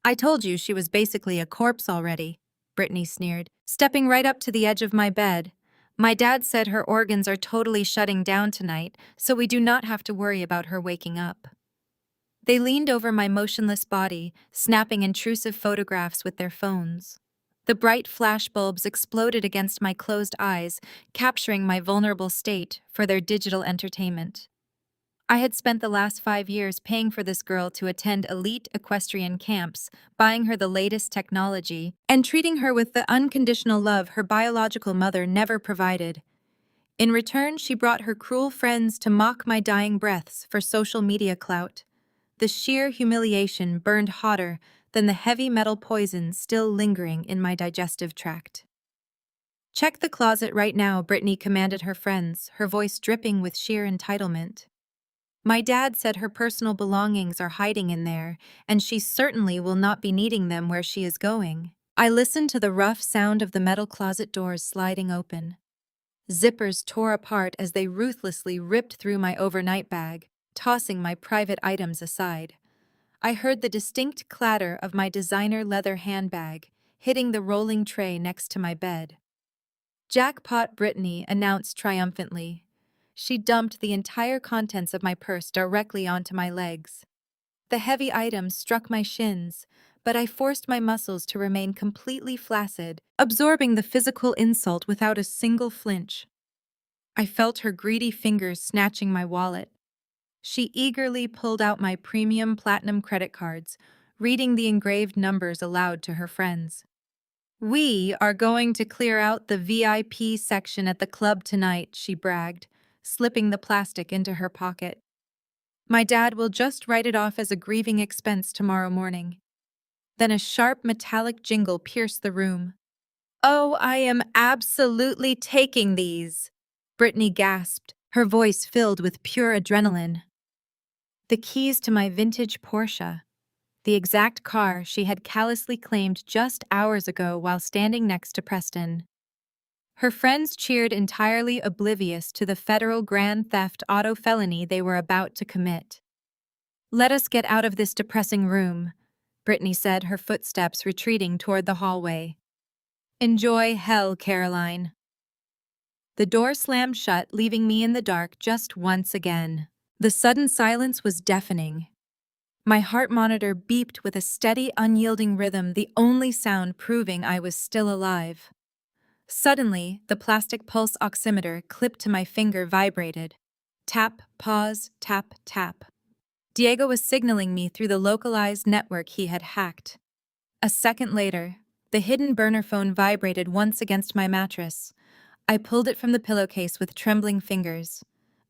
"I told you she was basically a corpse already," Brittany sneered, stepping right up to the edge of my bed. "My dad said her organs are totally shutting down tonight, so we do not have to worry about her waking up." They leaned over my motionless body, snapping intrusive photographs with their phones. The bright flashbulbs exploded against my closed eyes, capturing my vulnerable state for their digital entertainment. I had spent the last 5 years paying for this girl to attend elite equestrian camps, buying her the latest technology, and treating her with the unconditional love her biological mother never provided. In return, she brought her cruel friends to mock my dying breaths for social media clout. The sheer humiliation burned hotter than the heavy metal poison still lingering in my digestive tract. "Check the closet right now," Brittany commanded her friends, her voice dripping with sheer entitlement. "My dad said her personal belongings are hiding in there, and she certainly will not be needing them where she is going." I listened to the rough sound of the metal closet doors sliding open. Zippers tore apart as they ruthlessly ripped through my overnight bag, tossing my private items aside. I heard the distinct clatter of my designer leather handbag hitting the rolling tray next to my bed. "Jackpot," Brittany announced triumphantly. She dumped the entire contents of my purse directly onto my legs. The heavy items struck my shins, but I forced my muscles to remain completely flaccid, absorbing the physical insult without a single flinch. I felt her greedy fingers snatching my wallet. She eagerly pulled out my premium platinum credit cards, reading the engraved numbers aloud to her friends. "We are going to clear out the VIP section at the club tonight," she bragged, slipping the plastic into her pocket. "My dad will just write it off as a grieving expense tomorrow morning." Then a sharp metallic jingle pierced the room. "Oh, I am absolutely taking these," Brittany gasped, her voice filled with pure adrenaline. The keys to my vintage Porsche, the exact car she had callously claimed just hours ago while standing next to Preston. Her friends cheered, entirely oblivious to the federal grand theft auto felony they were about to commit. "Let us get out of this depressing room," Brittany said, her footsteps retreating toward the hallway. "Enjoy hell, Caroline." The door slammed shut, leaving me in the dark just once again. The sudden silence was deafening. My heart monitor beeped with a steady, unyielding rhythm, the only sound proving I was still alive. Suddenly, the plastic pulse oximeter clipped to my finger vibrated. Tap, pause, tap, tap. Diego was signaling me through the localized network he had hacked. A second later, the hidden burner phone vibrated once against my mattress. I pulled it from the pillowcase with trembling fingers.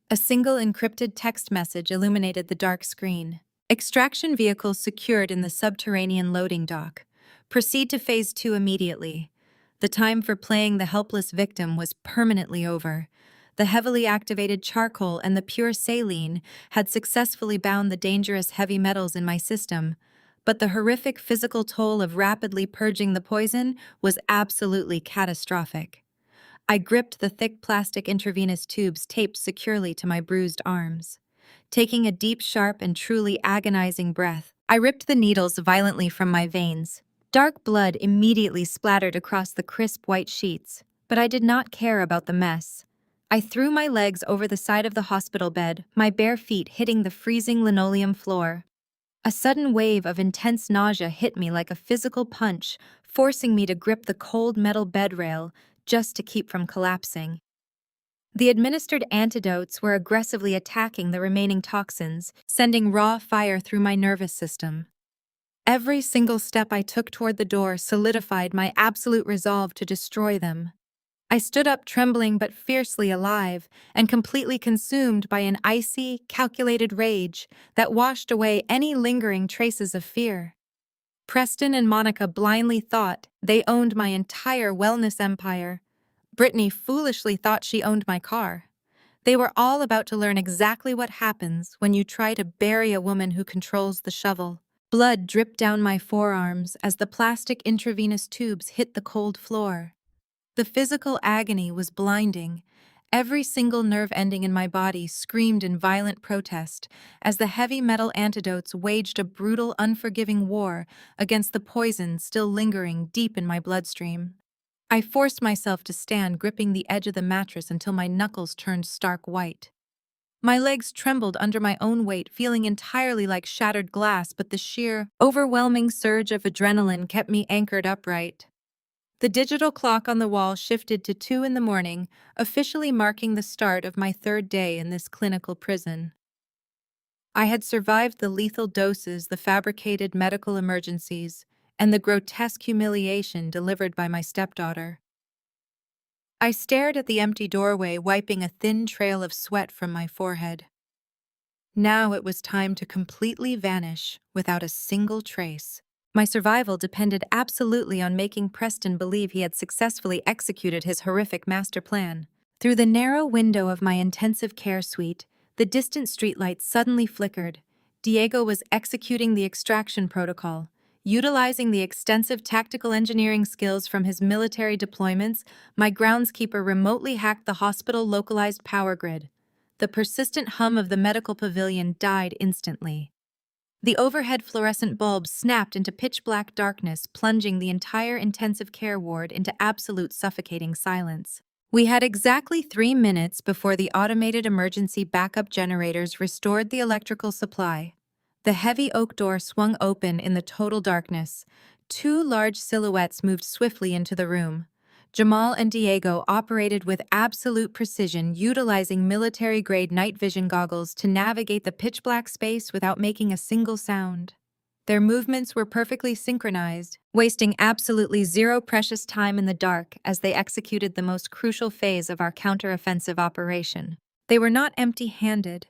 A single encrypted text message illuminated the dark screen. "Extraction vehicle secured in the subterranean loading dock. Proceed to Phase 2 immediately." The time for playing the helpless victim was permanently over. The heavily activated charcoal and the pure saline had successfully bound the dangerous heavy metals in my system, but the horrific physical toll of rapidly purging the poison was absolutely catastrophic. I gripped the thick plastic intravenous tubes taped securely to my bruised arms. Taking a deep, sharp, and truly agonizing breath, I ripped the needles violently from my veins. Dark blood immediately splattered across the crisp white sheets, but I did not care about the mess. I threw my legs over the side of the hospital bed, my bare feet hitting the freezing linoleum floor. A sudden wave of intense nausea hit me like a physical punch, forcing me to grip the cold metal bed rail just to keep from collapsing. The administered antidotes were aggressively attacking the remaining toxins, sending raw fire through my nervous system. Every single step I took toward the door solidified my absolute resolve to destroy them. I stood up trembling but fiercely alive, and completely consumed by an icy, calculated rage that washed away any lingering traces of fear. Preston and Monica blindly thought they owned my entire wellness empire. Brittany foolishly thought she owned my car. They were all about to learn exactly what happens when you try to bury a woman who controls the shovel. Blood dripped down my forearms as the plastic intravenous tubes hit the cold floor. The physical agony was blinding. Every single nerve ending in my body screamed in violent protest as the heavy metal antidotes waged a brutal, unforgiving war against the poison still lingering deep in my bloodstream. I forced myself to stand, gripping the edge of the mattress until my knuckles turned stark white. My legs trembled under my own weight, feeling entirely like shattered glass, but the sheer, overwhelming surge of adrenaline kept me anchored upright. The digital clock on the wall shifted to 2 in the morning, officially marking the start of my third day in this clinical prison. I had survived the lethal doses, the fabricated medical emergencies, and the grotesque humiliation delivered by my stepdaughter. I stared at the empty doorway, wiping a thin trail of sweat from my forehead. Now it was time to completely vanish without a single trace. My survival depended absolutely on making Preston believe he had successfully executed his horrific master plan. Through the narrow window of my intensive care suite, the distant streetlights suddenly flickered. Diego was executing the extraction protocol. Utilizing the extensive tactical engineering skills from his military deployments, my groundskeeper remotely hacked the hospital localized power grid. The persistent hum of the medical pavilion died instantly. The overhead fluorescent bulbs snapped into pitch-black darkness, plunging the entire intensive care ward into absolute suffocating silence. We had exactly 3 minutes before the automated emergency backup generators restored the electrical supply. The heavy oak door swung open in the total darkness. 2 large silhouettes moved swiftly into the room. Jamal and Diego operated with absolute precision, utilizing military-grade night vision goggles to navigate the pitch-black space without making a single sound. Their movements were perfectly synchronized, wasting absolutely zero precious time in the dark as they executed the most crucial phase of our counter-offensive operation. They were not empty-handed.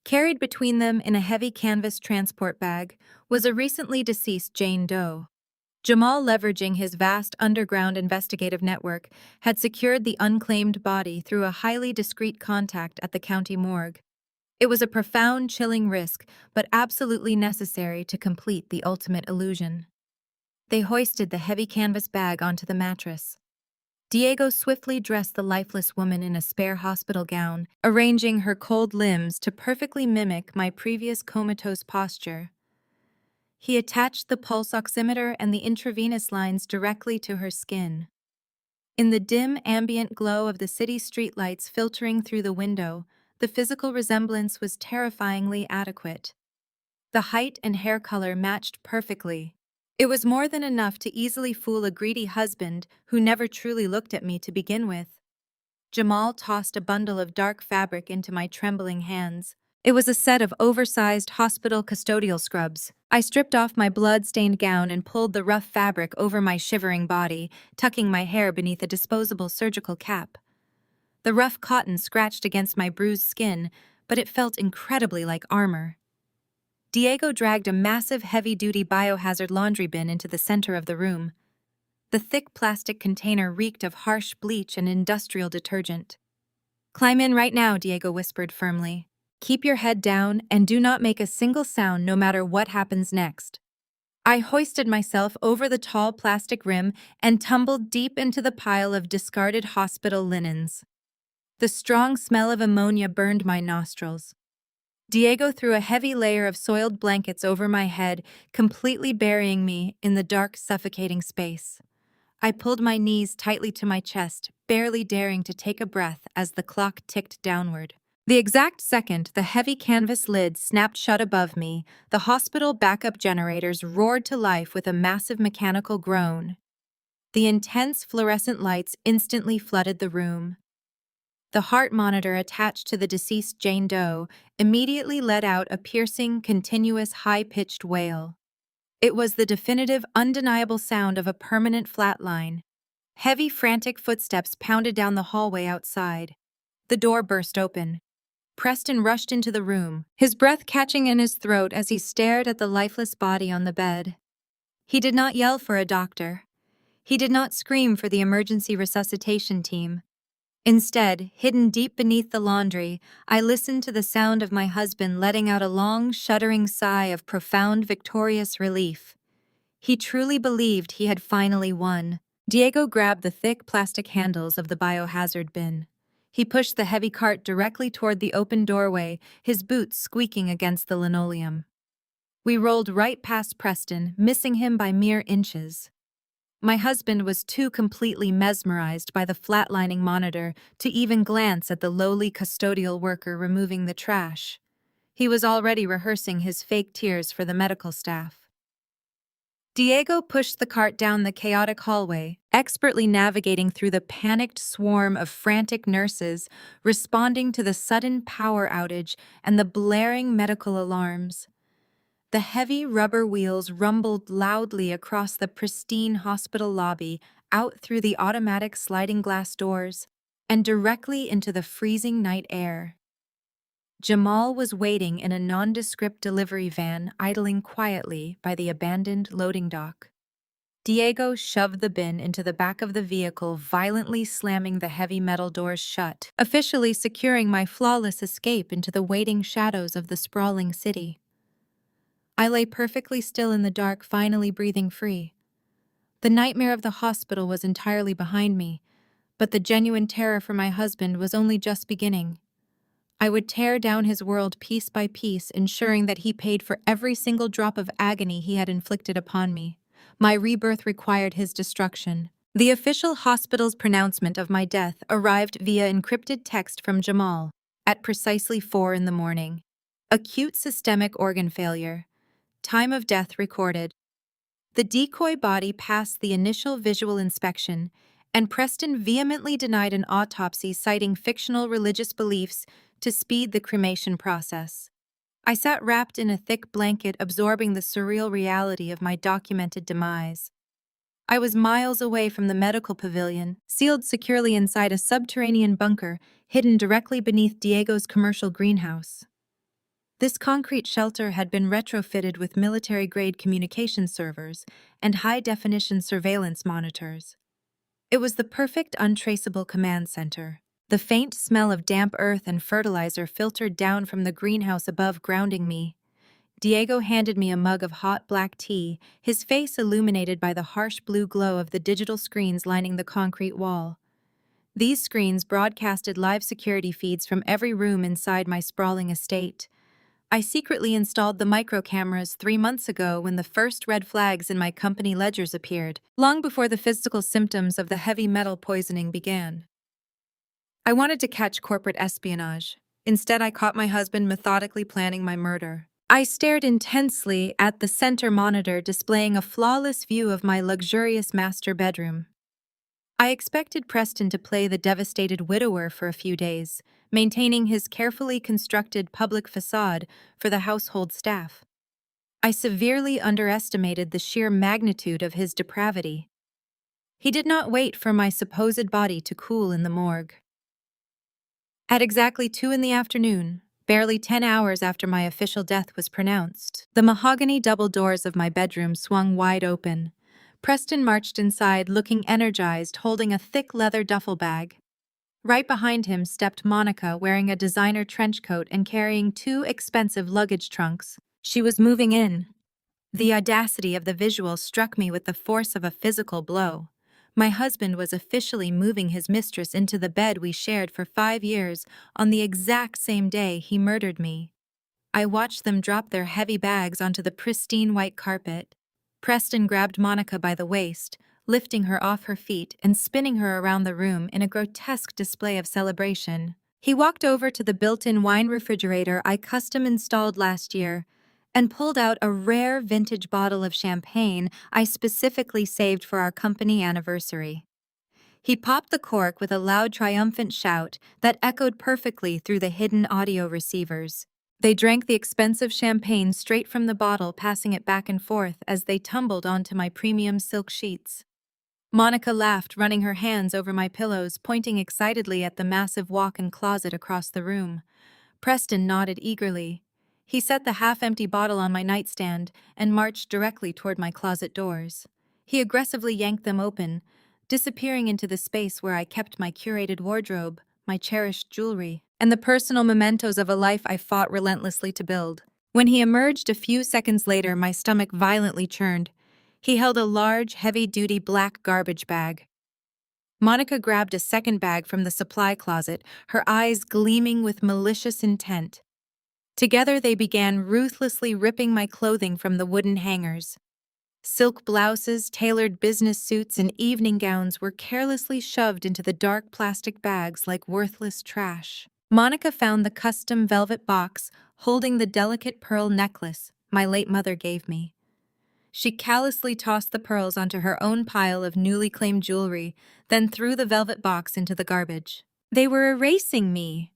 Carried between them in a heavy canvas transport bag was a recently deceased Jane Doe. Jamal, leveraging his vast underground investigative network, had secured the unclaimed body through a highly discreet contact at the county morgue. It was a profound, chilling risk, but absolutely necessary to complete the ultimate illusion. They hoisted the heavy canvas bag onto the mattress. Diego swiftly dressed the lifeless woman in a spare hospital gown, arranging her cold limbs to perfectly mimic my previous comatose posture. He attached the pulse oximeter and the intravenous lines directly to her skin. In the dim, ambient glow of the city streetlights filtering through the window, the physical resemblance was terrifyingly adequate. The height and hair color matched perfectly. It was more than enough to easily fool a greedy husband who never truly looked at me to begin with. Jamal tossed a bundle of dark fabric into my trembling hands. It was a set of oversized hospital custodial scrubs. I stripped off my blood-stained gown and pulled the rough fabric over my shivering body, tucking my hair beneath a disposable surgical cap. The rough cotton scratched against my bruised skin, but it felt incredibly like armor. Diego dragged a massive, heavy-duty biohazard laundry bin into the center of the room. The thick plastic container reeked of harsh bleach and industrial detergent. "Climb in right now," Diego whispered firmly. "Keep your head down and do not make a single sound no matter what happens next." I hoisted myself over the tall plastic rim and tumbled deep into the pile of discarded hospital linens. The strong smell of ammonia burned my nostrils. Diego threw a heavy layer of soiled blankets over my head, completely burying me in the dark, suffocating space. I pulled my knees tightly to my chest, barely daring to take a breath as the clock ticked downward. The exact second the heavy canvas lid snapped shut above me, the hospital backup generators roared to life with a massive mechanical groan. The intense fluorescent lights instantly flooded the room. The heart monitor attached to the deceased Jane Doe immediately let out a piercing, continuous, high-pitched wail. It was the definitive, undeniable sound of a permanent flatline. Heavy, frantic footsteps pounded down the hallway outside. The door burst open. Preston rushed into the room, his breath catching in his throat as he stared at the lifeless body on the bed. He did not yell for a doctor. He did not scream for the emergency resuscitation team. Instead, hidden deep beneath the laundry, I listened to the sound of my husband letting out a long, shuddering sigh of profound, victorious relief. He truly believed he had finally won. Diego grabbed the thick plastic handles of the biohazard bin. He pushed the heavy cart directly toward the open doorway, his boots squeaking against the linoleum. We rolled right past Preston, missing him by mere inches. My husband was too completely mesmerized by the flatlining monitor to even glance at the lowly custodial worker removing the trash. He was already rehearsing his fake tears for the medical staff. Diego pushed the cart down the chaotic hallway, expertly navigating through the panicked swarm of frantic nurses, responding to the sudden power outage and the blaring medical alarms. The heavy rubber wheels rumbled loudly across the pristine hospital lobby, out through the automatic sliding glass doors, and directly into the freezing night air. Jamal was waiting in a nondescript delivery van idling quietly by the abandoned loading dock. Diego shoved the bin into the back of the vehicle, violently slamming the heavy metal doors shut, officially securing my flawless escape into the waiting shadows of the sprawling city. I lay perfectly still in the dark, finally breathing free. The nightmare of the hospital was entirely behind me, but the genuine terror for my husband was only just beginning. I would tear down his world piece by piece, ensuring that he paid for every single drop of agony he had inflicted upon me. My rebirth required his destruction. The official hospital's pronouncement of my death arrived via encrypted text from Jamal at precisely 4 a.m. Acute systemic organ failure. Time of death recorded. The decoy body passed the initial visual inspection, and Preston vehemently denied an autopsy, citing fictional religious beliefs to speed the cremation process. I sat wrapped in a thick blanket, absorbing the surreal reality of my documented demise. I was miles away from the medical pavilion, sealed securely inside a subterranean bunker hidden directly beneath Diego's commercial greenhouse. This concrete shelter had been retrofitted with military-grade communication servers and high-definition surveillance monitors. It was the perfect untraceable command center. The faint smell of damp earth and fertilizer filtered down from the greenhouse above, grounding me. Diego handed me a mug of hot black tea, his face illuminated by the harsh blue glow of the digital screens lining the concrete wall. These screens broadcasted live security feeds from every room inside my sprawling estate. I secretly installed the micro cameras 3 months ago when the first red flags in my company ledgers appeared, long before the physical symptoms of the heavy metal poisoning began. I wanted to catch corporate espionage. Instead, I caught my husband methodically planning my murder. I stared intensely at the center monitor displaying a flawless view of my luxurious master bedroom. I expected Preston to play the devastated widower for a few days, maintaining his carefully constructed public facade for the household staff. I severely underestimated the sheer magnitude of his depravity. He did not wait for my supposed body to cool in the morgue. At exactly 2 p.m, barely 10 hours after my official death was pronounced, the mahogany double doors of my bedroom swung wide open. Preston marched inside, looking energized, holding a thick leather duffel bag. Right behind him stepped Monica, wearing a designer trench coat and carrying 2 expensive luggage trunks. She was moving in. The audacity of the visual struck me with the force of a physical blow. My husband was officially moving his mistress into the bed we shared for 5 years on the exact same day he murdered me. I watched them drop their heavy bags onto the pristine white carpet. Preston grabbed Monica by the waist, lifting her off her feet and spinning her around the room in a grotesque display of celebration. He walked over to the built-in wine refrigerator I custom installed last year and pulled out a rare vintage bottle of champagne I specifically saved for our company anniversary. He popped the cork with a loud, triumphant shout that echoed perfectly through the hidden audio receivers. They drank the expensive champagne straight from the bottle, passing it back and forth as they tumbled onto my premium silk sheets. Monica laughed, running her hands over my pillows, pointing excitedly at the massive walk-in closet across the room. Preston nodded eagerly. He set the half-empty bottle on my nightstand and marched directly toward my closet doors. He aggressively yanked them open, disappearing into the space where I kept my curated wardrobe, my cherished jewelry, and the personal mementos of a life I fought relentlessly to build. When he emerged a few seconds later, my stomach violently churned. He held a large, heavy-duty black garbage bag. Monica grabbed a second bag from the supply closet, her eyes gleaming with malicious intent. Together they began ruthlessly ripping my clothing from the wooden hangers. Silk blouses, tailored business suits, and evening gowns were carelessly shoved into the dark plastic bags like worthless trash. Monica found the custom velvet box holding the delicate pearl necklace my late mother gave me. She callously tossed the pearls onto her own pile of newly claimed jewelry, then threw the velvet box into the garbage. They were erasing me.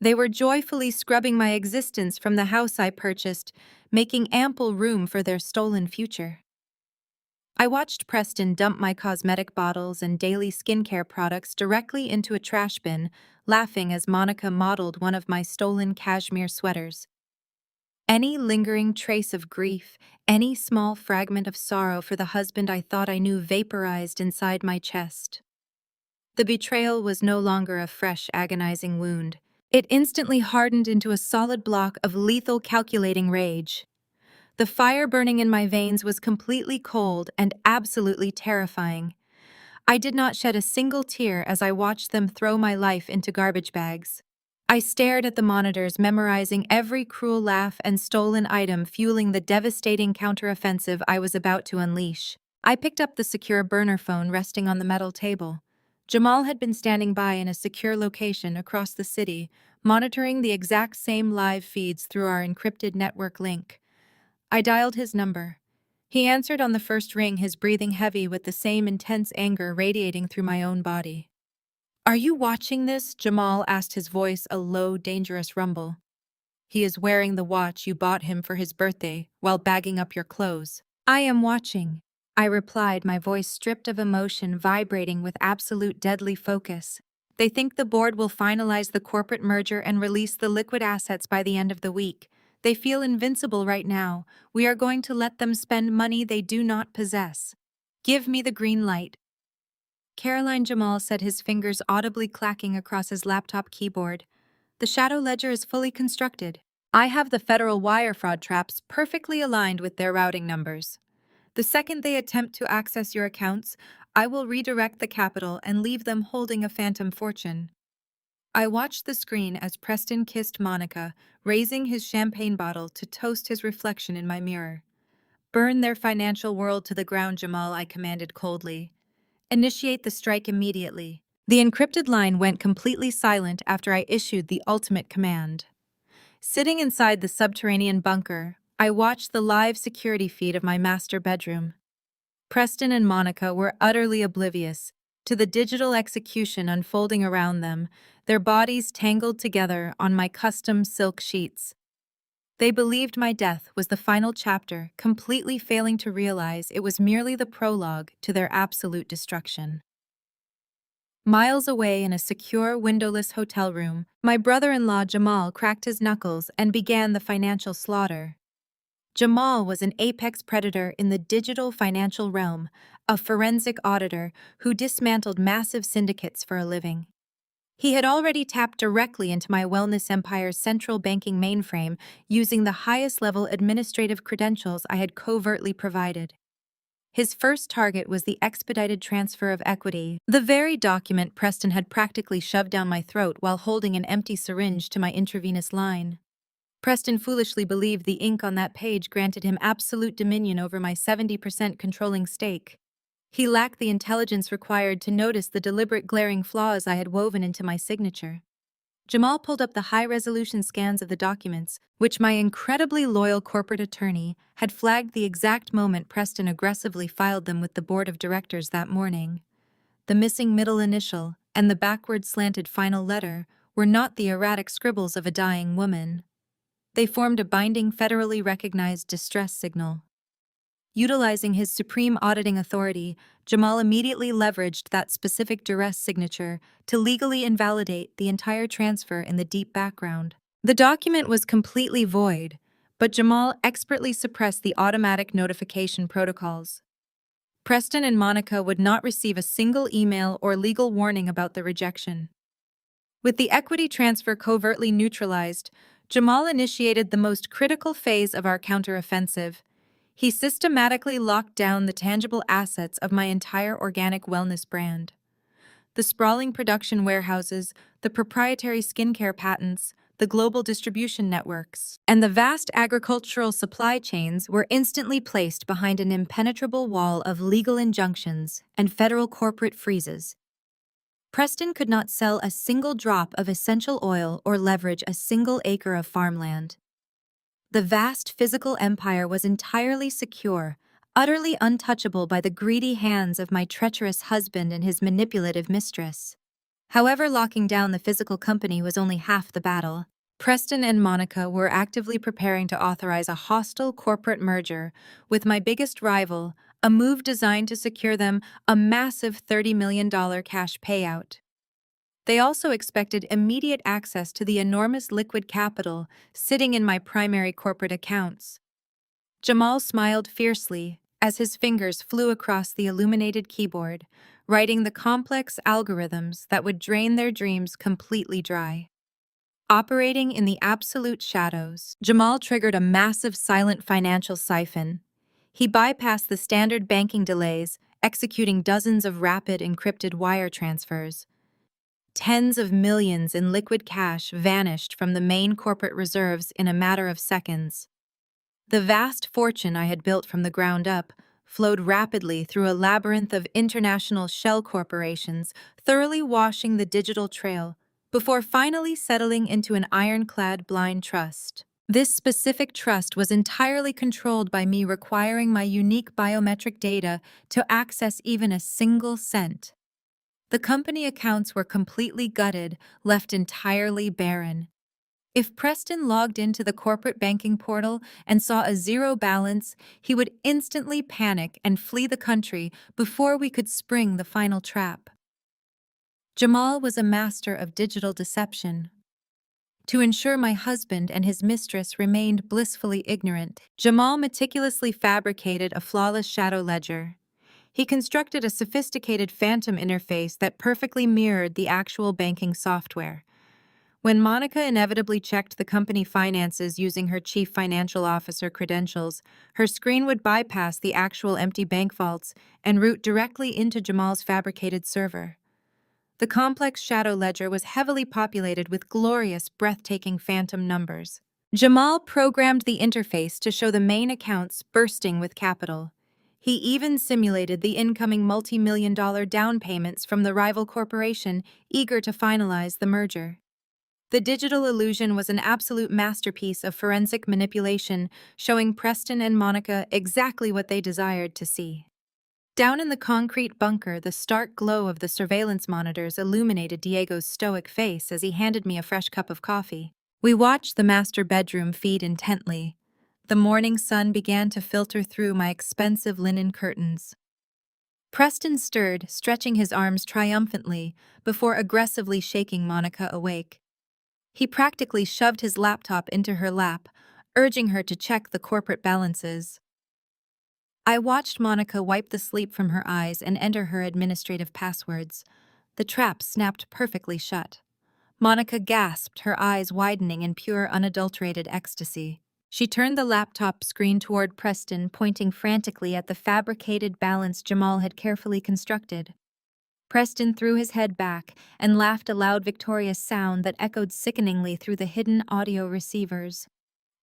They were joyfully scrubbing my existence from the house I purchased, making ample room for their stolen future. I watched Preston dump my cosmetic bottles and daily skincare products directly into a trash bin, laughing as Monica modeled one of my stolen cashmere sweaters. Any lingering trace of grief, any small fragment of sorrow for the husband I thought I knew vaporized inside my chest. The betrayal was no longer a fresh, agonizing wound. It instantly hardened into a solid block of lethal, calculating rage. The fire burning in my veins was completely cold and absolutely terrifying. I did not shed a single tear as I watched them throw my life into garbage bags. I stared at the monitors, memorizing every cruel laugh and stolen item, fueling the devastating counteroffensive I was about to unleash. I picked up the secure burner phone resting on the metal table. Jamal had been standing by in a secure location across the city, monitoring the exact same live feeds through our encrypted network link. I dialed his number. He answered on the first ring, his breathing heavy with the same intense anger radiating through my own body. "Are you watching this?" Jamal asked, his voice a low, dangerous rumble. "He is wearing the watch you bought him for his birthday while bagging up your clothes." "I am watching," I replied, my voice stripped of emotion, vibrating with absolute deadly focus. "They think the board will finalize the corporate merger and release the liquid assets by the end of the week. They feel invincible right now. We are going to let them spend money they do not possess. Give me the green light." Caroline, Jamal said, his fingers audibly clacking across his laptop keyboard. "The shadow ledger is fully constructed. I have the federal wire fraud traps perfectly aligned with their routing numbers. The second they attempt to access your accounts, I will redirect the capital and leave them holding a phantom fortune." I watched the screen as Preston kissed Monica, raising his champagne bottle to toast his reflection in my mirror. "Burn their financial world to the ground, Jamal," I commanded coldly. "Initiate the strike immediately." The encrypted line went completely silent after I issued the ultimate command. Sitting inside the subterranean bunker, I watched the live security feed of my master bedroom. Preston and Monica were utterly oblivious to the digital execution unfolding around them, their bodies tangled together on my custom silk sheets. They believed my death was the final chapter, completely failing to realize it was merely the prologue to their absolute destruction. Miles away in a secure, windowless hotel room, my brother-in-law Jamal cracked his knuckles and began the financial slaughter. Jamal was an apex predator in the digital financial realm, a forensic auditor who dismantled massive syndicates for a living. He had already tapped directly into my wellness empire's central banking mainframe using the highest-level administrative credentials I had covertly provided. His first target was the expedited transfer of equity, the very document Preston had practically shoved down my throat while holding an empty syringe to my intravenous line. Preston foolishly believed the ink on that page granted him absolute dominion over my 70% controlling stake. He lacked the intelligence required to notice the deliberate glaring flaws I had woven into my signature. Jamal pulled up the high-resolution scans of the documents, which my incredibly loyal corporate attorney had flagged the exact moment Preston aggressively filed them with the board of directors that morning. The missing middle initial and the backward slanted final letter were not the erratic scribbles of a dying woman. They formed a binding federally recognized distress signal. Utilizing his supreme auditing authority, Jamal immediately leveraged that specific duress signature to legally invalidate the entire transfer in the deep background. The document was completely void, but Jamal expertly suppressed the automatic notification protocols. Preston and Monica would not receive a single email or legal warning about the rejection. With the equity transfer covertly neutralized, Jamal initiated the most critical phase of our counteroffensive. He systematically locked down the tangible assets of my entire organic wellness brand. The sprawling production warehouses, the proprietary skincare patents, the global distribution networks, and the vast agricultural supply chains were instantly placed behind an impenetrable wall of legal injunctions and federal corporate freezes. Preston could not sell a single drop of essential oil or leverage a single acre of farmland. The vast physical empire was entirely secure, utterly untouchable by the greedy hands of my treacherous husband and his manipulative mistress. However, locking down the physical company was only half the battle. Preston and Monica were actively preparing to authorize a hostile corporate merger with my biggest rival, a move designed to secure them a massive $30 million cash payout. They also expected immediate access to the enormous liquid capital sitting in my primary corporate accounts. Jamal smiled fiercely as his fingers flew across the illuminated keyboard, writing the complex algorithms that would drain their dreams completely dry. Operating in the absolute shadows, Jamal triggered a massive silent financial siphon. He bypassed the standard banking delays, executing dozens of rapid encrypted wire transfers. Tens of millions in liquid cash vanished from the main corporate reserves in a matter of seconds. The vast fortune I had built from the ground up flowed rapidly through a labyrinth of international shell corporations, thoroughly washing the digital trail before finally settling into an ironclad blind trust. This specific trust was entirely controlled by me requiring my unique biometric data to access even a single cent. The company accounts were completely gutted, left entirely barren. If Preston logged into the corporate banking portal and saw a zero balance, he would instantly panic and flee the country before we could spring the final trap. Jamal was a master of digital deception. To ensure my husband and his mistress remained blissfully ignorant, Jamal meticulously fabricated a flawless shadow ledger. He constructed a sophisticated phantom interface that perfectly mirrored the actual banking software. When Monica inevitably checked the company finances using her chief financial officer credentials, her screen would bypass the actual empty bank vaults and route directly into Jamal's fabricated server. The complex shadow ledger was heavily populated with glorious, breathtaking phantom numbers. Jamal programmed the interface to show the main accounts bursting with capital. He even simulated the incoming multi-million-dollar down payments from the rival corporation eager to finalize the merger. The digital illusion was an absolute masterpiece of forensic manipulation, showing Preston and Monica exactly what they desired to see. Down in the concrete bunker, the stark glow of the surveillance monitors illuminated Diego's stoic face as he handed me a fresh cup of coffee. We watched the master bedroom feed intently. The morning sun began to filter through my expensive linen curtains. Preston stirred, stretching his arms triumphantly, before aggressively shaking Monica awake. He practically shoved his laptop into her lap, urging her to check the corporate balances. I watched Monica wipe the sleep from her eyes and enter her administrative passwords. The trap snapped perfectly shut. Monica gasped, her eyes widening in pure, unadulterated ecstasy. She turned the laptop screen toward Preston, pointing frantically at the fabricated balance Jamal had carefully constructed. Preston threw his head back and laughed a loud, victorious sound that echoed sickeningly through the hidden audio receivers.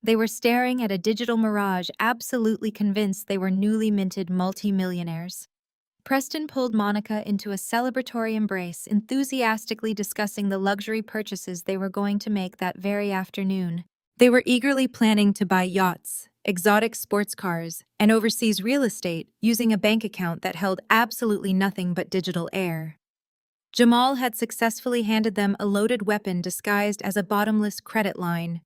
They were staring at a digital mirage, absolutely convinced they were newly minted multimillionaires. Preston pulled Monica into a celebratory embrace, enthusiastically discussing the luxury purchases they were going to make that very afternoon. They were eagerly planning to buy yachts, exotic sports cars, and overseas real estate using a bank account that held absolutely nothing but digital air. Jamal had successfully handed them a loaded weapon disguised as a bottomless credit line.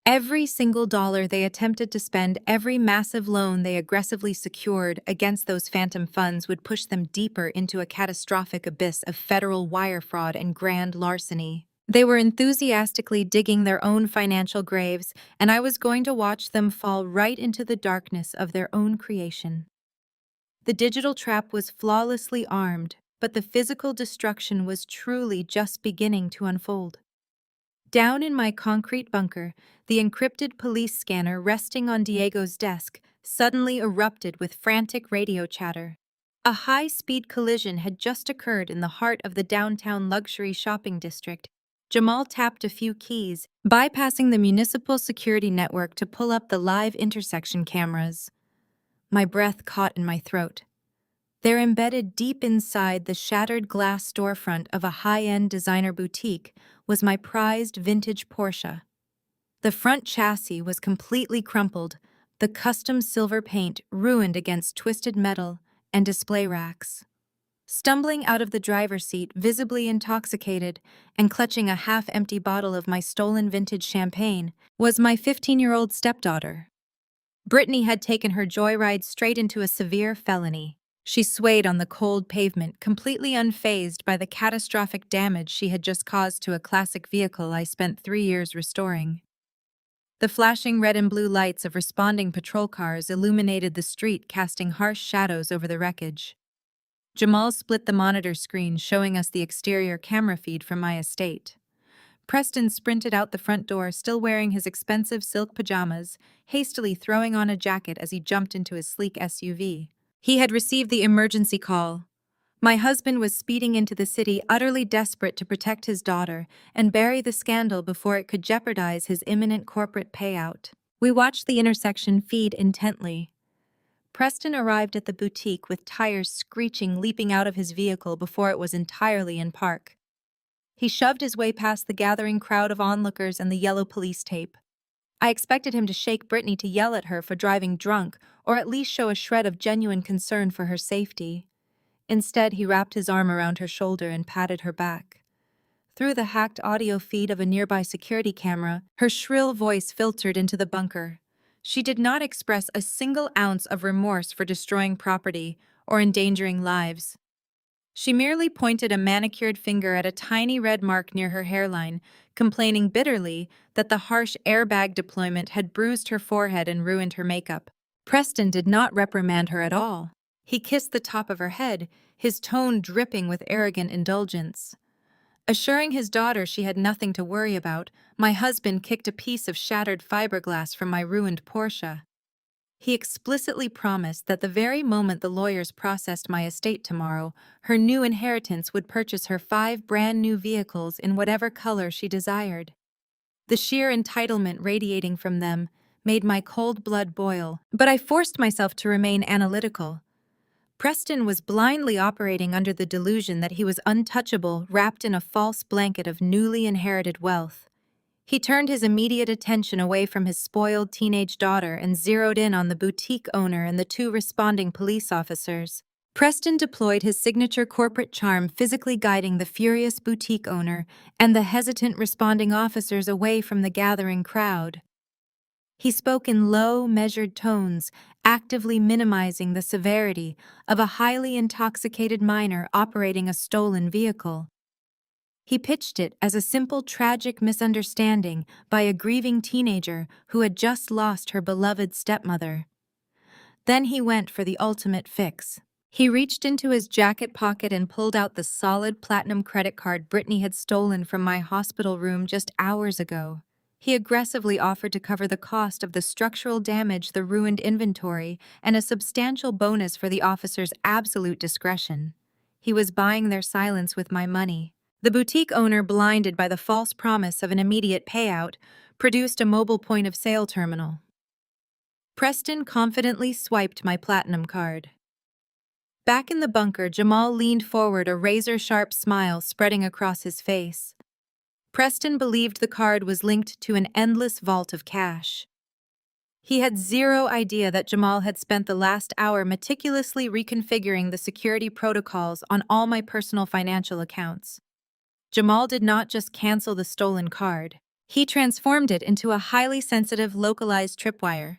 Every single dollar they attempted to spend, every massive loan they aggressively secured against those phantom funds would push them deeper into a catastrophic abyss of federal wire fraud and grand larceny. They were enthusiastically digging their own financial graves, and I was going to watch them fall right into the darkness of their own creation. The digital trap was flawlessly armed, but the physical destruction was truly just beginning to unfold. Down in my concrete bunker, the encrypted police scanner resting on Diego's desk suddenly erupted with frantic radio chatter. A high-speed collision had just occurred in the heart of the downtown luxury shopping district. Jamal tapped a few keys, bypassing the municipal security network to pull up the live intersection cameras. My breath caught in my throat. They're embedded deep inside the shattered glass storefront of a high-end designer boutique was my prized vintage Porsche. The front chassis was completely crumpled, the custom silver paint ruined against twisted metal and display racks. Stumbling out of the driver's seat, visibly intoxicated, and clutching a half-empty bottle of my stolen vintage champagne, was my 15-year-old stepdaughter. Brittany had taken her joyride straight into a severe felony. She swayed on the cold pavement, completely unfazed by the catastrophic damage she had just caused to a classic vehicle I spent 3 years restoring. The flashing red and blue lights of responding patrol cars illuminated the street, casting harsh shadows over the wreckage. Jamal split the monitor screen, showing us the exterior camera feed from my estate. Preston sprinted out the front door, still wearing his expensive silk pajamas, hastily throwing on a jacket as he jumped into his sleek SUV. He had received the emergency call. My husband was speeding into the city, utterly desperate to protect his daughter and bury the scandal before it could jeopardize his imminent corporate payout. We watched the intersection feed intently. Preston arrived at the boutique with tires screeching, leaping out of his vehicle before it was entirely in park. He shoved his way past the gathering crowd of onlookers and the yellow police tape. I expected him to shake Brittany to yell at her for driving drunk, or at least show a shred of genuine concern for her safety. Instead, he wrapped his arm around her shoulder and patted her back. Through the hacked audio feed of a nearby security camera, her shrill voice filtered into the bunker. She did not express a single ounce of remorse for destroying property or endangering lives. She merely pointed a manicured finger at a tiny red mark near her hairline, complaining bitterly that the harsh airbag deployment had bruised her forehead and ruined her makeup. Preston did not reprimand her at all. He kissed the top of her head, his tone dripping with arrogant indulgence. Assuring his daughter she had nothing to worry about, my husband kicked a piece of shattered fiberglass from my ruined Porsche. He explicitly promised that the very moment the lawyers processed my estate tomorrow, her new inheritance would purchase her 5 brand-new vehicles in whatever color she desired. The sheer entitlement radiating from them made my cold blood boil, but I forced myself to remain analytical. Preston was blindly operating under the delusion that he was untouchable, wrapped in a false blanket of newly inherited wealth. He turned his immediate attention away from his spoiled teenage daughter and zeroed in on the boutique owner and the 2 responding police officers. Preston deployed his signature corporate charm, physically guiding the furious boutique owner and the hesitant responding officers away from the gathering crowd. He spoke in low, measured tones, actively minimizing the severity of a highly intoxicated minor operating a stolen vehicle. He pitched it as a simple, tragic misunderstanding by a grieving teenager who had just lost her beloved stepmother. Then he went for the ultimate fix. He reached into his jacket pocket and pulled out the solid platinum credit card Brittany had stolen from my hospital room just hours ago. He aggressively offered to cover the cost of the structural damage, the ruined inventory, and a substantial bonus for the officer's absolute discretion. He was buying their silence with my money. The boutique owner, blinded by the false promise of an immediate payout, produced a mobile point-of-sale terminal. Preston confidently swiped my platinum card. Back in the bunker, Jamal leaned forward, a razor-sharp smile spreading across his face. Preston believed the card was linked to an endless vault of cash. He had zero idea that Jamal had spent the last hour meticulously reconfiguring the security protocols on all my personal financial accounts. Jamal did not just cancel the stolen card. He transformed it into a highly sensitive, localized tripwire.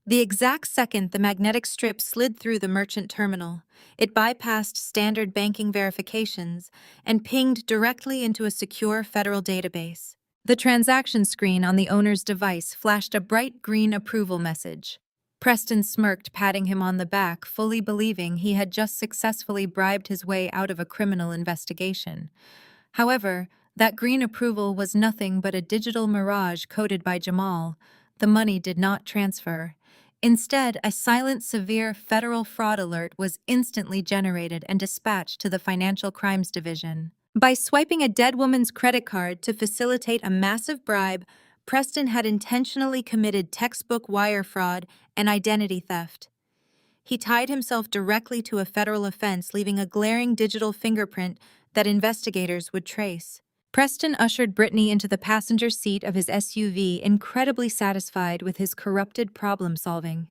The exact second the magnetic strip slid through the merchant terminal, it bypassed standard banking verifications and pinged directly into a secure federal database. The transaction screen on the owner's device flashed a bright green approval message. Preston smirked, patting him on the back, fully believing he had just successfully bribed his way out of a criminal investigation. However, that green approval was nothing but a digital mirage coded by Jamal. The money did not transfer. Instead, a silent, severe federal fraud alert was instantly generated and dispatched to the Financial Crimes Division. By swiping a dead woman's credit card to facilitate a massive bribe, Preston had intentionally committed textbook wire fraud and identity theft. He tied himself directly to a federal offense, leaving a glaring digital fingerprint that investigators would trace. Preston ushered Brittany into the passenger seat of his SUV, incredibly satisfied with his corrupted problem-solving.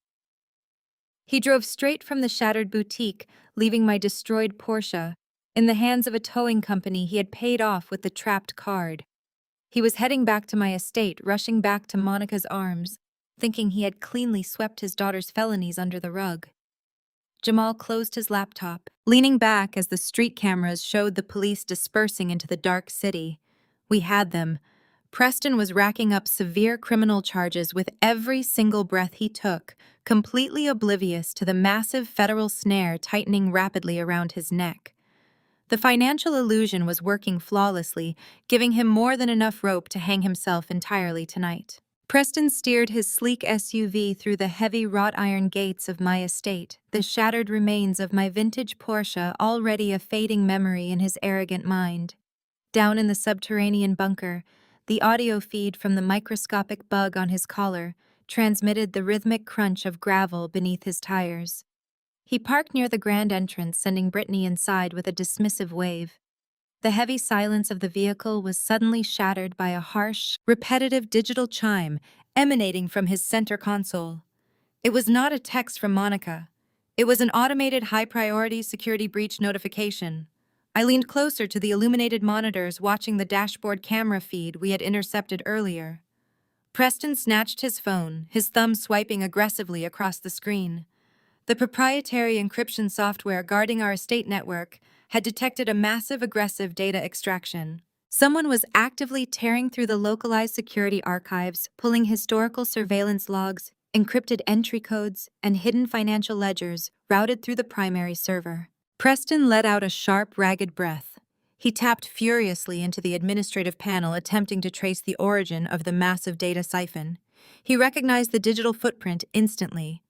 He drove straight from the shattered boutique, leaving my destroyed Porsche in the hands of a towing company he had paid off with the trapped card. He was heading back to my estate, rushing back to Monica's arms, thinking he had cleanly swept his daughter's felonies under the rug. Jamal closed his laptop, leaning back as the street cameras showed the police dispersing into the dark city. We had them. Preston was racking up severe criminal charges with every single breath he took, completely oblivious to the massive federal snare tightening rapidly around his neck. The financial illusion was working flawlessly, giving him more than enough rope to hang himself entirely tonight. Preston steered his sleek SUV through the heavy wrought iron gates of my estate, the shattered remains of my vintage Porsche already a fading memory in his arrogant mind. Down in the subterranean bunker, the audio feed from the microscopic bug on his collar transmitted the rhythmic crunch of gravel beneath his tires. He parked near the grand entrance, sending Brittany inside with a dismissive wave. The heavy silence of the vehicle was suddenly shattered by a harsh, repetitive digital chime emanating from his center console. It was not a text from Monica. It was an automated high-priority security breach notification. I leaned closer to the illuminated monitors, watching the dashboard camera feed we had intercepted earlier. Preston snatched his phone, his thumb swiping aggressively across the screen. The proprietary encryption software guarding our estate network had detected a massive aggressive data extraction. Someone was actively tearing through the localized security archives, pulling historical surveillance logs, encrypted entry codes, and hidden financial ledgers routed through the primary server. Preston let out a sharp, ragged breath. He tapped furiously into the administrative panel, attempting to trace the origin of the massive data siphon. He recognized the digital footprint instantly.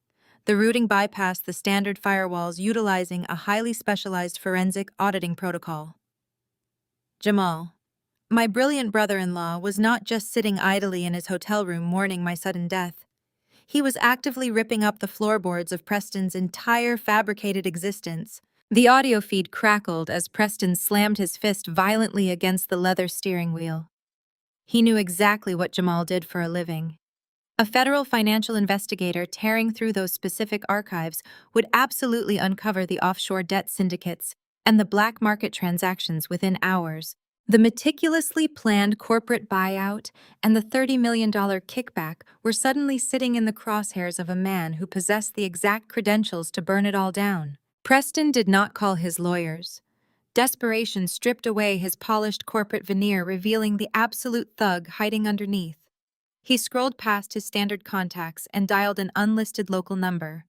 The routing bypassed the standard firewalls, utilizing a highly specialized forensic auditing protocol. Jamal, my brilliant brother-in-law, was not just sitting idly in his hotel room mourning my sudden death. He was actively ripping up the floorboards of Preston's entire fabricated existence. The audio feed crackled as Preston slammed his fist violently against the leather steering wheel. He knew exactly what Jamal did for a living. A federal financial investigator tearing through those specific archives would absolutely uncover the offshore debt syndicates and the black market transactions within hours. The meticulously planned corporate buyout and the $30 million kickback were suddenly sitting in the crosshairs of a man who possessed the exact credentials to burn it all down. Preston did not call his lawyers. Desperation stripped away his polished corporate veneer, revealing the absolute thug hiding underneath. He scrolled past his standard contacts and dialed an unlisted local number.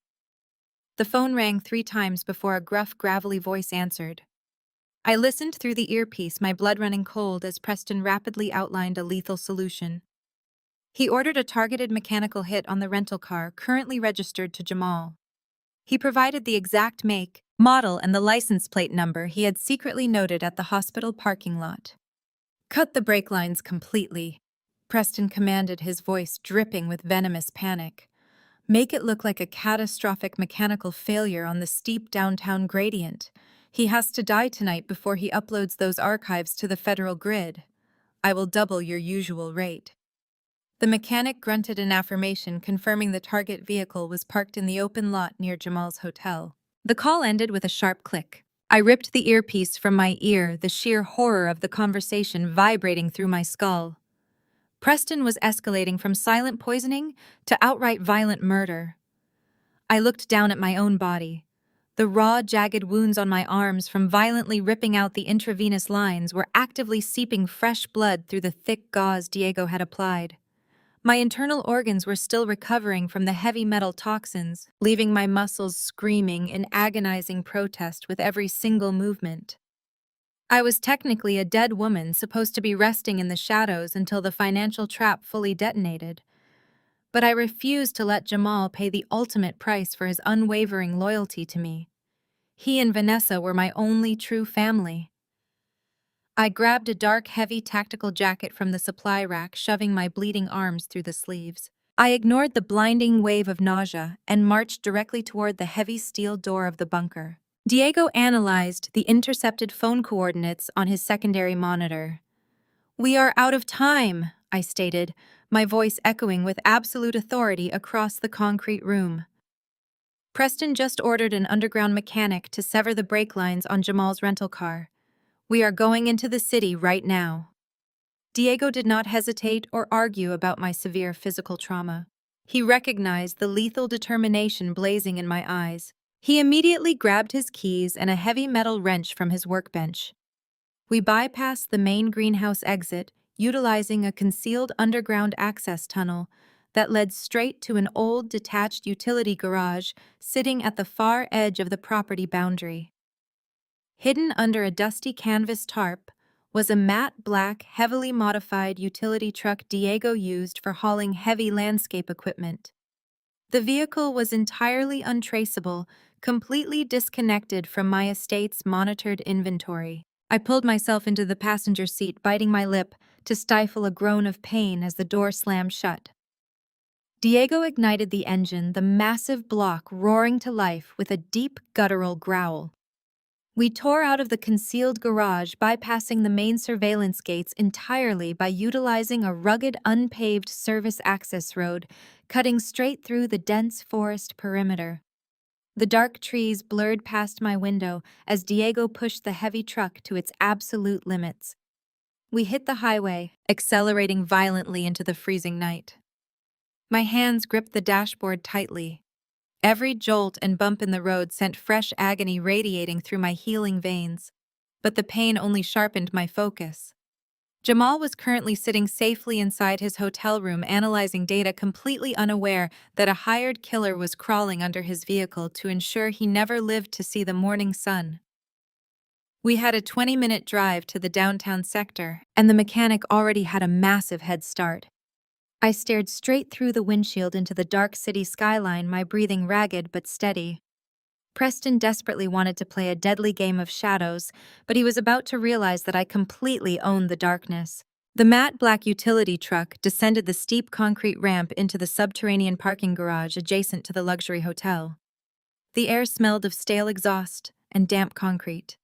The phone rang 3 times before a gruff, gravelly voice answered. I listened through the earpiece, my blood running cold as Preston rapidly outlined a lethal solution. He ordered a targeted mechanical hit on the rental car currently registered to Jamal. He provided the exact make, model, and the license plate number he had secretly noted at the hospital parking lot. Cut the brake lines completely. Preston commanded, his voice dripping with venomous panic. "Make it look like a catastrophic mechanical failure on the steep downtown gradient. He has to die tonight before he uploads those archives to the federal grid. I will double your usual rate." The mechanic grunted an affirmation, confirming the target vehicle was parked in the open lot near Jamal's hotel. The call ended with a sharp click. I ripped the earpiece from my ear, the sheer horror of the conversation vibrating through my skull. Preston was escalating from silent poisoning to outright violent murder. I looked down at my own body. The raw, jagged wounds on my arms from violently ripping out the intravenous lines were actively seeping fresh blood through the thick gauze Diego had applied. My internal organs were still recovering from the heavy metal toxins, leaving my muscles screaming in agonizing protest with every single movement. I was technically a dead woman supposed to be resting in the shadows until the financial trap fully detonated. But I refused to let Jamal pay the ultimate price for his unwavering loyalty to me. He and Vanessa were my only true family. I grabbed a dark, heavy tactical jacket from the supply rack, shoving my bleeding arms through the sleeves. I ignored the blinding wave of nausea and marched directly toward the heavy steel door of the bunker. Diego analyzed the intercepted phone coordinates on his secondary monitor. "We are out of time," I stated, my voice echoing with absolute authority across the concrete room. Preston just ordered an underground mechanic to sever the brake lines on Jamal's rental car. "We are going into the city right now." Diego did not hesitate or argue about my severe physical trauma. He recognized the lethal determination blazing in my eyes. He immediately grabbed his keys and a heavy metal wrench from his workbench. We bypassed the main greenhouse exit, utilizing a concealed underground access tunnel that led straight to an old detached utility garage sitting at the far edge of the property boundary. Hidden under a dusty canvas tarp was a matte black, heavily modified utility truck Diego used for hauling heavy landscape equipment. The vehicle was entirely untraceable, completely disconnected from my estate's monitored inventory. I pulled myself into the passenger seat, biting my lip to stifle a groan of pain as the door slammed shut. Diego ignited the engine, the massive block roaring to life with a deep, guttural growl. We tore out of the concealed garage, bypassing the main surveillance gates entirely by utilizing a rugged, unpaved service access road, cutting straight through the dense forest perimeter. The dark trees blurred past my window as Diego pushed the heavy truck to its absolute limits. We hit the highway, accelerating violently into the freezing night. My hands gripped the dashboard tightly. Every jolt and bump in the road sent fresh agony radiating through my healing veins, but the pain only sharpened my focus. Jamal was currently sitting safely inside his hotel room, analyzing data, completely unaware that a hired killer was crawling under his vehicle to ensure he never lived to see the morning sun. We had a 20-minute drive to the downtown sector, and the mechanic already had a massive head start. I stared straight through the windshield into the dark city skyline, my breathing ragged but steady. Preston desperately wanted to play a deadly game of shadows, but he was about to realize that I completely owned the darkness. The matte black utility truck descended the steep concrete ramp into the subterranean parking garage adjacent to the luxury hotel. The air smelled of stale exhaust and damp concrete.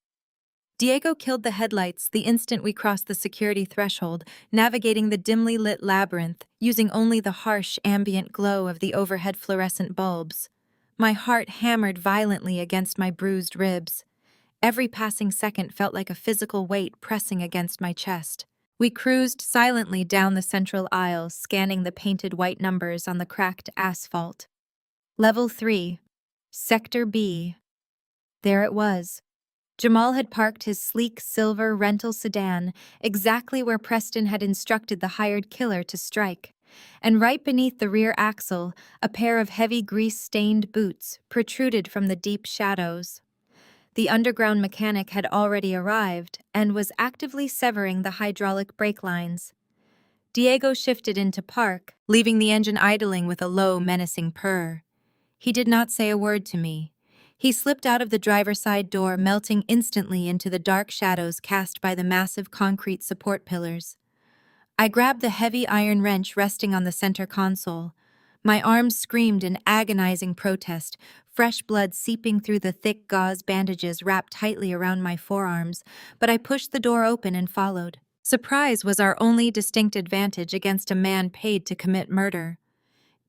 Diego killed the headlights the instant we crossed the security threshold, navigating the dimly lit labyrinth using only the harsh ambient glow of the overhead fluorescent bulbs. My heart hammered violently against my bruised ribs. Every passing second felt like a physical weight pressing against my chest. We cruised silently down the central aisle, scanning the painted white numbers on the cracked asphalt. Level 3. Sector B. There it was. Jamal had parked his sleek silver rental sedan exactly where Preston had instructed the hired killer to strike, and right beneath the rear axle, a pair of heavy grease-stained boots protruded from the deep shadows. The underground mechanic had already arrived and was actively severing the hydraulic brake lines. Diego shifted into park, leaving the engine idling with a low, menacing purr. He did not say a word to me. He slipped out of the driver's side door, melting instantly into the dark shadows cast by the massive concrete support pillars. I grabbed the heavy iron wrench resting on the center console. My arms screamed in agonizing protest, fresh blood seeping through the thick gauze bandages wrapped tightly around my forearms, but I pushed the door open and followed. Surprise was our only distinct advantage against a man paid to commit murder.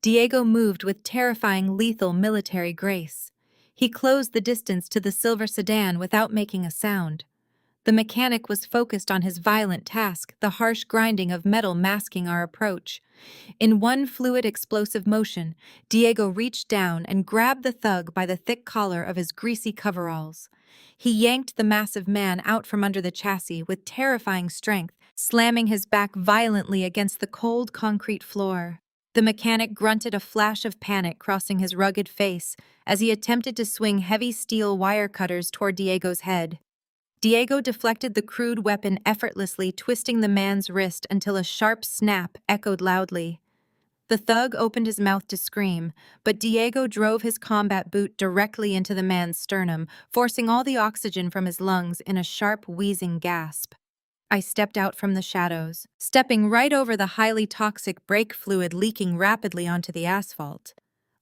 Diego moved with terrifying lethal military grace. He closed the distance to the silver sedan without making a sound. The mechanic was focused on his violent task, the harsh grinding of metal masking our approach. In one fluid, explosive motion, Diego reached down and grabbed the thug by the thick collar of his greasy coveralls. He yanked the massive man out from under the chassis with terrifying strength, slamming his back violently against the cold concrete floor. The mechanic grunted, a flash of panic crossing his rugged face as he attempted to swing heavy steel wire cutters toward Diego's head. Diego deflected the crude weapon effortlessly, twisting the man's wrist until a sharp snap echoed loudly. The thug opened his mouth to scream, but Diego drove his combat boot directly into the man's sternum, forcing all the oxygen from his lungs in a sharp, wheezing gasp. I stepped out from the shadows, stepping right over the highly toxic brake fluid leaking rapidly onto the asphalt.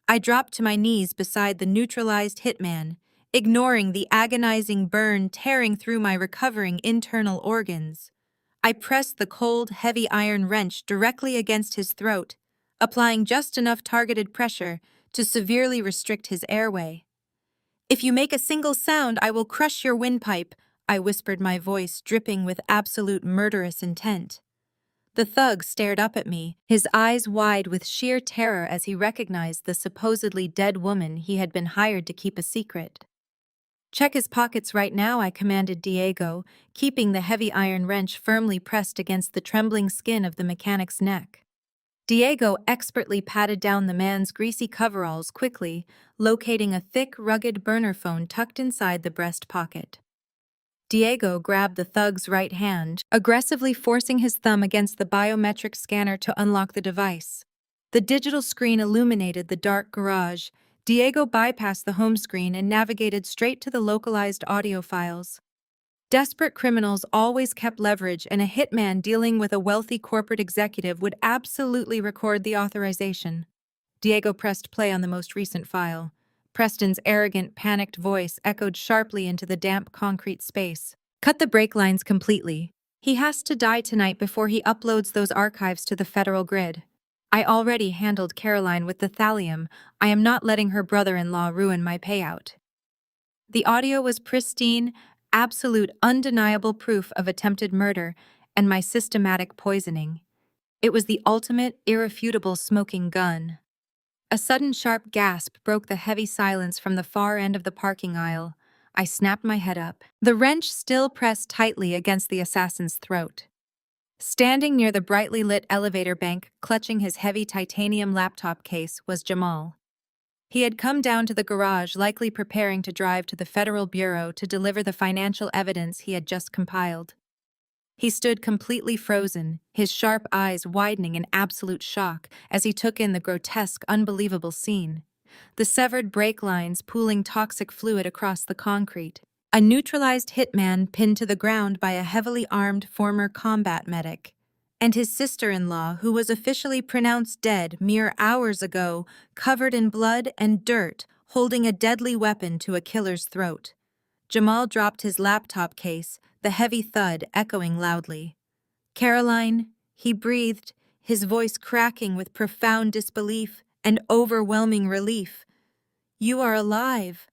I dropped to my knees beside the neutralized hitman, ignoring the agonizing burn tearing through my recovering internal organs. I pressed the cold, heavy iron wrench directly against his throat, applying just enough targeted pressure to severely restrict his airway. "If you make a single sound, I will crush your windpipe," I whispered, my voice dripping with absolute murderous intent. The thug stared up at me, his eyes wide with sheer terror as he recognized the supposedly dead woman he had been hired to keep a secret. "Check his pockets right now," I commanded Diego, keeping the heavy iron wrench firmly pressed against the trembling skin of the mechanic's neck. Diego expertly patted down the man's greasy coveralls quickly, locating a thick, rugged burner phone tucked inside the breast pocket. Diego grabbed the thug's right hand, aggressively forcing his thumb against the biometric scanner to unlock the device. The digital screen illuminated the dark garage. Diego bypassed the home screen and navigated straight to the localized audio files. Desperate criminals always kept leverage, and a hitman dealing with a wealthy corporate executive would absolutely record the authorization. Diego pressed play on the most recent file. Preston's arrogant, panicked voice echoed sharply into the damp concrete space. "Cut the brake lines completely. He has to die tonight before he uploads those archives to the federal grid. I already handled Caroline with the thallium. I am not letting her brother-in-law ruin my payout." The audio was pristine, absolute, undeniable proof of attempted murder and my systematic poisoning. It was the ultimate, irrefutable smoking gun. A sudden sharp gasp broke the heavy silence from the far end of the parking aisle. I snapped my head up, the wrench still pressed tightly against the assassin's throat. Standing near the brightly lit elevator bank, clutching his heavy titanium laptop case, was Jamal. He had come down to the garage, likely preparing to drive to the Federal Bureau to deliver the financial evidence he had just compiled. He stood completely frozen, his sharp eyes widening in absolute shock as he took in the grotesque, unbelievable scene. The severed brake lines pooling toxic fluid across the concrete. A neutralized hitman pinned to the ground by a heavily armed former combat medic. And his sister-in-law, who was officially pronounced dead mere hours ago, covered in blood and dirt, holding a deadly weapon to a killer's throat. Jamal dropped his laptop case, the heavy thud echoing loudly. "Caroline," he breathed, his voice cracking with profound disbelief and overwhelming relief. "You are alive."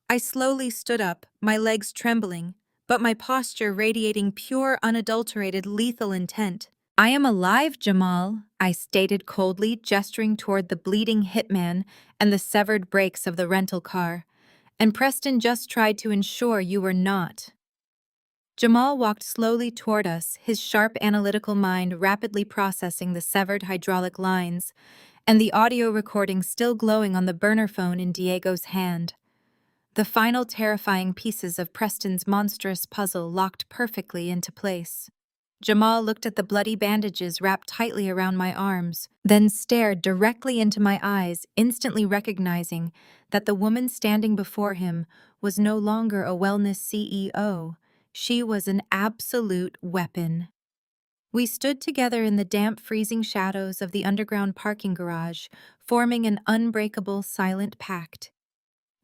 I slowly stood up, my legs trembling, but my posture radiating pure, unadulterated, lethal intent. "I am alive, Jamal," I stated coldly, gesturing toward the bleeding hitman and the severed brakes of the rental car. "And Preston just tried to ensure you were not." Jamal walked slowly toward us, his sharp analytical mind rapidly processing the severed hydraulic lines, and the audio recording still glowing on the burner phone in Diego's hand. The final terrifying pieces of Preston's monstrous puzzle locked perfectly into place. Jamal looked at the bloody bandages wrapped tightly around my arms, then stared directly into my eyes, instantly recognizing that the woman standing before him was no longer a wellness CEO. She was an absolute weapon. We stood together in the damp, freezing shadows of the underground parking garage, forming an unbreakable, silent pact.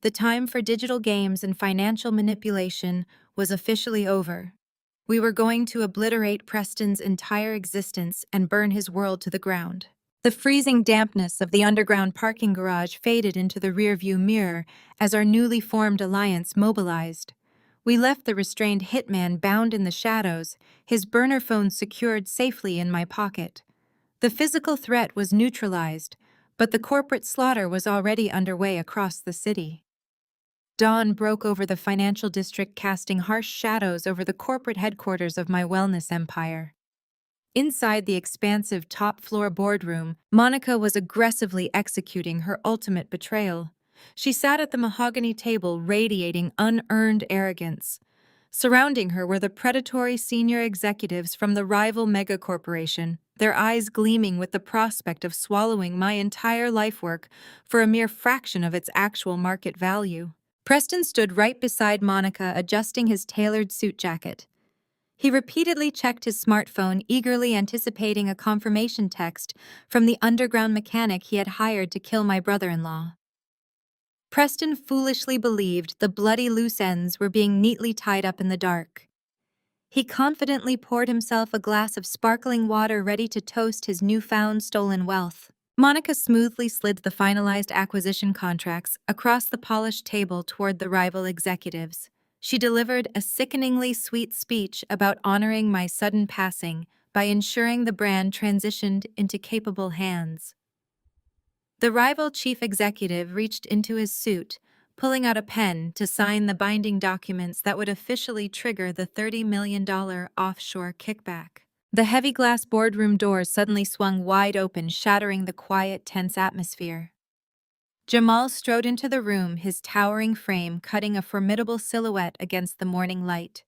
The time for digital games and financial manipulation was officially over. We were going to obliterate Preston's entire existence and burn his world to the ground. The freezing dampness of the underground parking garage faded into the rearview mirror as our newly formed alliance mobilized. We left the restrained hitman bound in the shadows, his burner phone secured safely in my pocket. The physical threat was neutralized, but the corporate slaughter was already underway across the city. Dawn broke over the financial district, casting harsh shadows over the corporate headquarters of my wellness empire. Inside the expansive top-floor boardroom, Monica was aggressively executing her ultimate betrayal. She sat at the mahogany table, radiating unearned arrogance. Surrounding her were the predatory senior executives from the rival megacorporation, their eyes gleaming with the prospect of swallowing my entire lifework for a mere fraction of its actual market value. Preston stood right beside Monica, adjusting his tailored suit jacket. He repeatedly checked his smartphone, eagerly anticipating a confirmation text from the underground mechanic he had hired to kill my brother-in-law. Preston foolishly believed the bloody loose ends were being neatly tied up in the dark. He confidently poured himself a glass of sparkling water, ready to toast his newfound stolen wealth. Monica smoothly slid the finalized acquisition contracts across the polished table toward the rival executives. She delivered a sickeningly sweet speech about honoring my sudden passing by ensuring the brand transitioned into capable hands. The rival chief executive reached into his suit, pulling out a pen to sign the binding documents that would officially trigger the $30 million offshore kickback. The heavy glass boardroom doors suddenly swung wide open, shattering the quiet, tense atmosphere. Jamal strode into the room, his towering frame cutting a formidable silhouette against the morning light.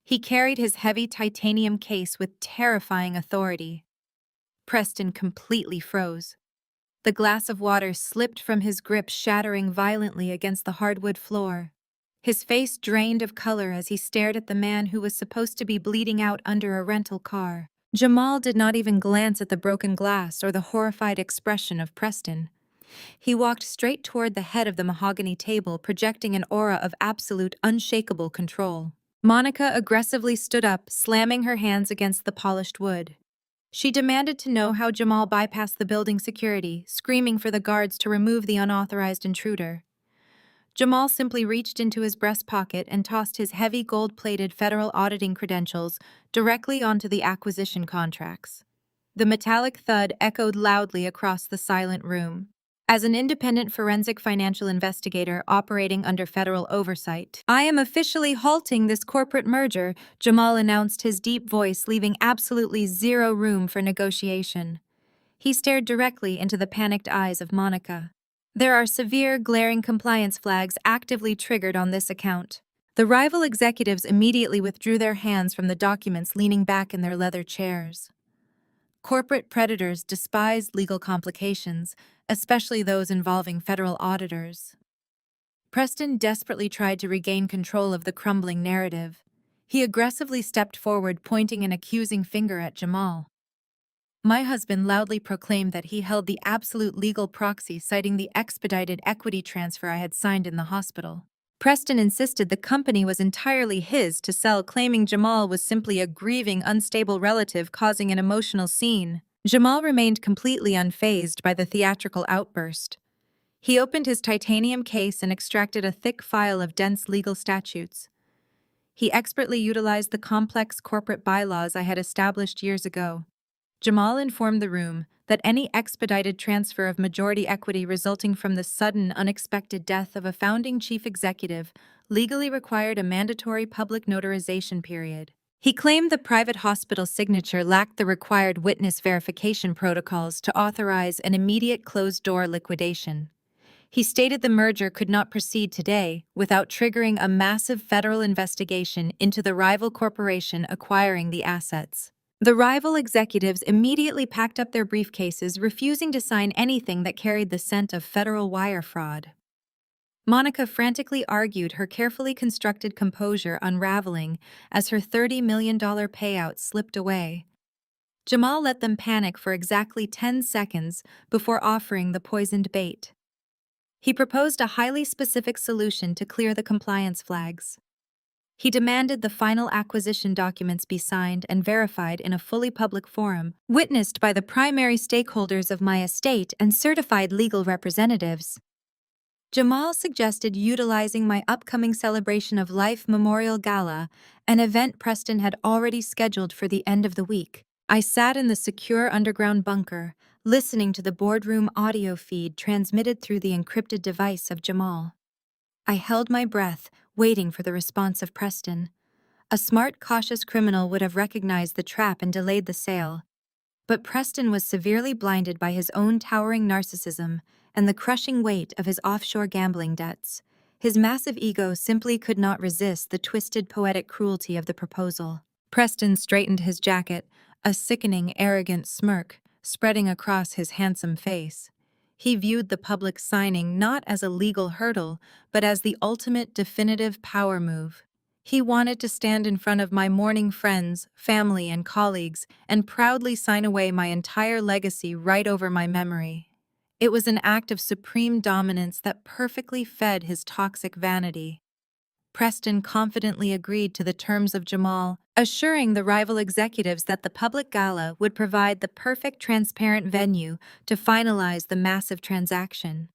He carried his heavy titanium case with terrifying authority. Preston completely froze. The glass of water slipped from his grip, shattering violently against the hardwood floor. His face drained of color as he stared at the man who was supposed to be bleeding out under a rental car. Jamal did not even glance at the broken glass or the horrified expression of Preston. He walked straight toward the head of the mahogany table, projecting an aura of absolute, unshakable control. Monica aggressively stood up, slamming her hands against the polished wood. She demanded to know how Jamal bypassed the building security, screaming for the guards to remove the unauthorized intruder. Jamal simply reached into his breast pocket and tossed his heavy gold-plated federal auditing credentials directly onto the acquisition contracts. The metallic thud echoed loudly across the silent room. As an independent forensic financial investigator operating under federal oversight, "I am officially halting this corporate merger," Jamal announced, his deep voice leaving absolutely zero room for negotiation. He stared directly into the panicked eyes of Monica. "There are severe, glaring compliance flags actively triggered on this account." The rival executives immediately withdrew their hands from the documents, leaning back in their leather chairs. Corporate predators despised legal complications, especially those involving federal auditors. Preston desperately tried to regain control of the crumbling narrative. He aggressively stepped forward, pointing an accusing finger at Jamal. My husband loudly proclaimed that he held the absolute legal proxy, citing the expedited equity transfer I had signed in the hospital. Preston insisted the company was entirely his to sell, claiming Jamal was simply a grieving, unstable relative causing an emotional scene. Jamal remained completely unfazed by the theatrical outburst. He opened his titanium case and extracted a thick file of dense legal statutes. He expertly utilized the complex corporate bylaws I had established years ago. Jamal informed the room that any expedited transfer of majority equity resulting from the sudden, unexpected death of a founding chief executive legally required a mandatory public notarization period. He claimed the private hospital signature lacked the required witness verification protocols to authorize an immediate closed-door liquidation. He stated the merger could not proceed today without triggering a massive federal investigation into the rival corporation acquiring the assets. The rival executives immediately packed up their briefcases, refusing to sign anything that carried the scent of federal wire fraud. Monica frantically argued, her carefully constructed composure unraveling as her $30 million payout slipped away. Jamal let them panic for exactly 10 seconds before offering the poisoned bait. He proposed a highly specific solution to clear the compliance flags. He demanded the final acquisition documents be signed and verified in a fully public forum, witnessed by the primary stakeholders of my estate and certified legal representatives. Jamal suggested utilizing my upcoming Celebration of Life Memorial Gala, an event Preston had already scheduled for the end of the week. I sat in the secure underground bunker, listening to the boardroom audio feed transmitted through the encrypted device of Jamal. I held my breath, waiting for the response of Preston. A smart, cautious criminal would have recognized the trap and delayed the sale. But Preston was severely blinded by his own towering narcissism and the crushing weight of his offshore gambling debts. His massive ego simply could not resist the twisted poetic cruelty of the proposal. Preston straightened his jacket, a sickening, arrogant smirk spreading across his handsome face. He viewed the public signing not as a legal hurdle, but as the ultimate definitive power move. He wanted to stand in front of my mourning friends, family, and colleagues and proudly sign away my entire legacy right over my memory. It was an act of supreme dominance that perfectly fed his toxic vanity. Preston confidently agreed to the terms of Jamal, assuring the rival executives that the public gala would provide the perfect transparent venue to finalize the massive transaction.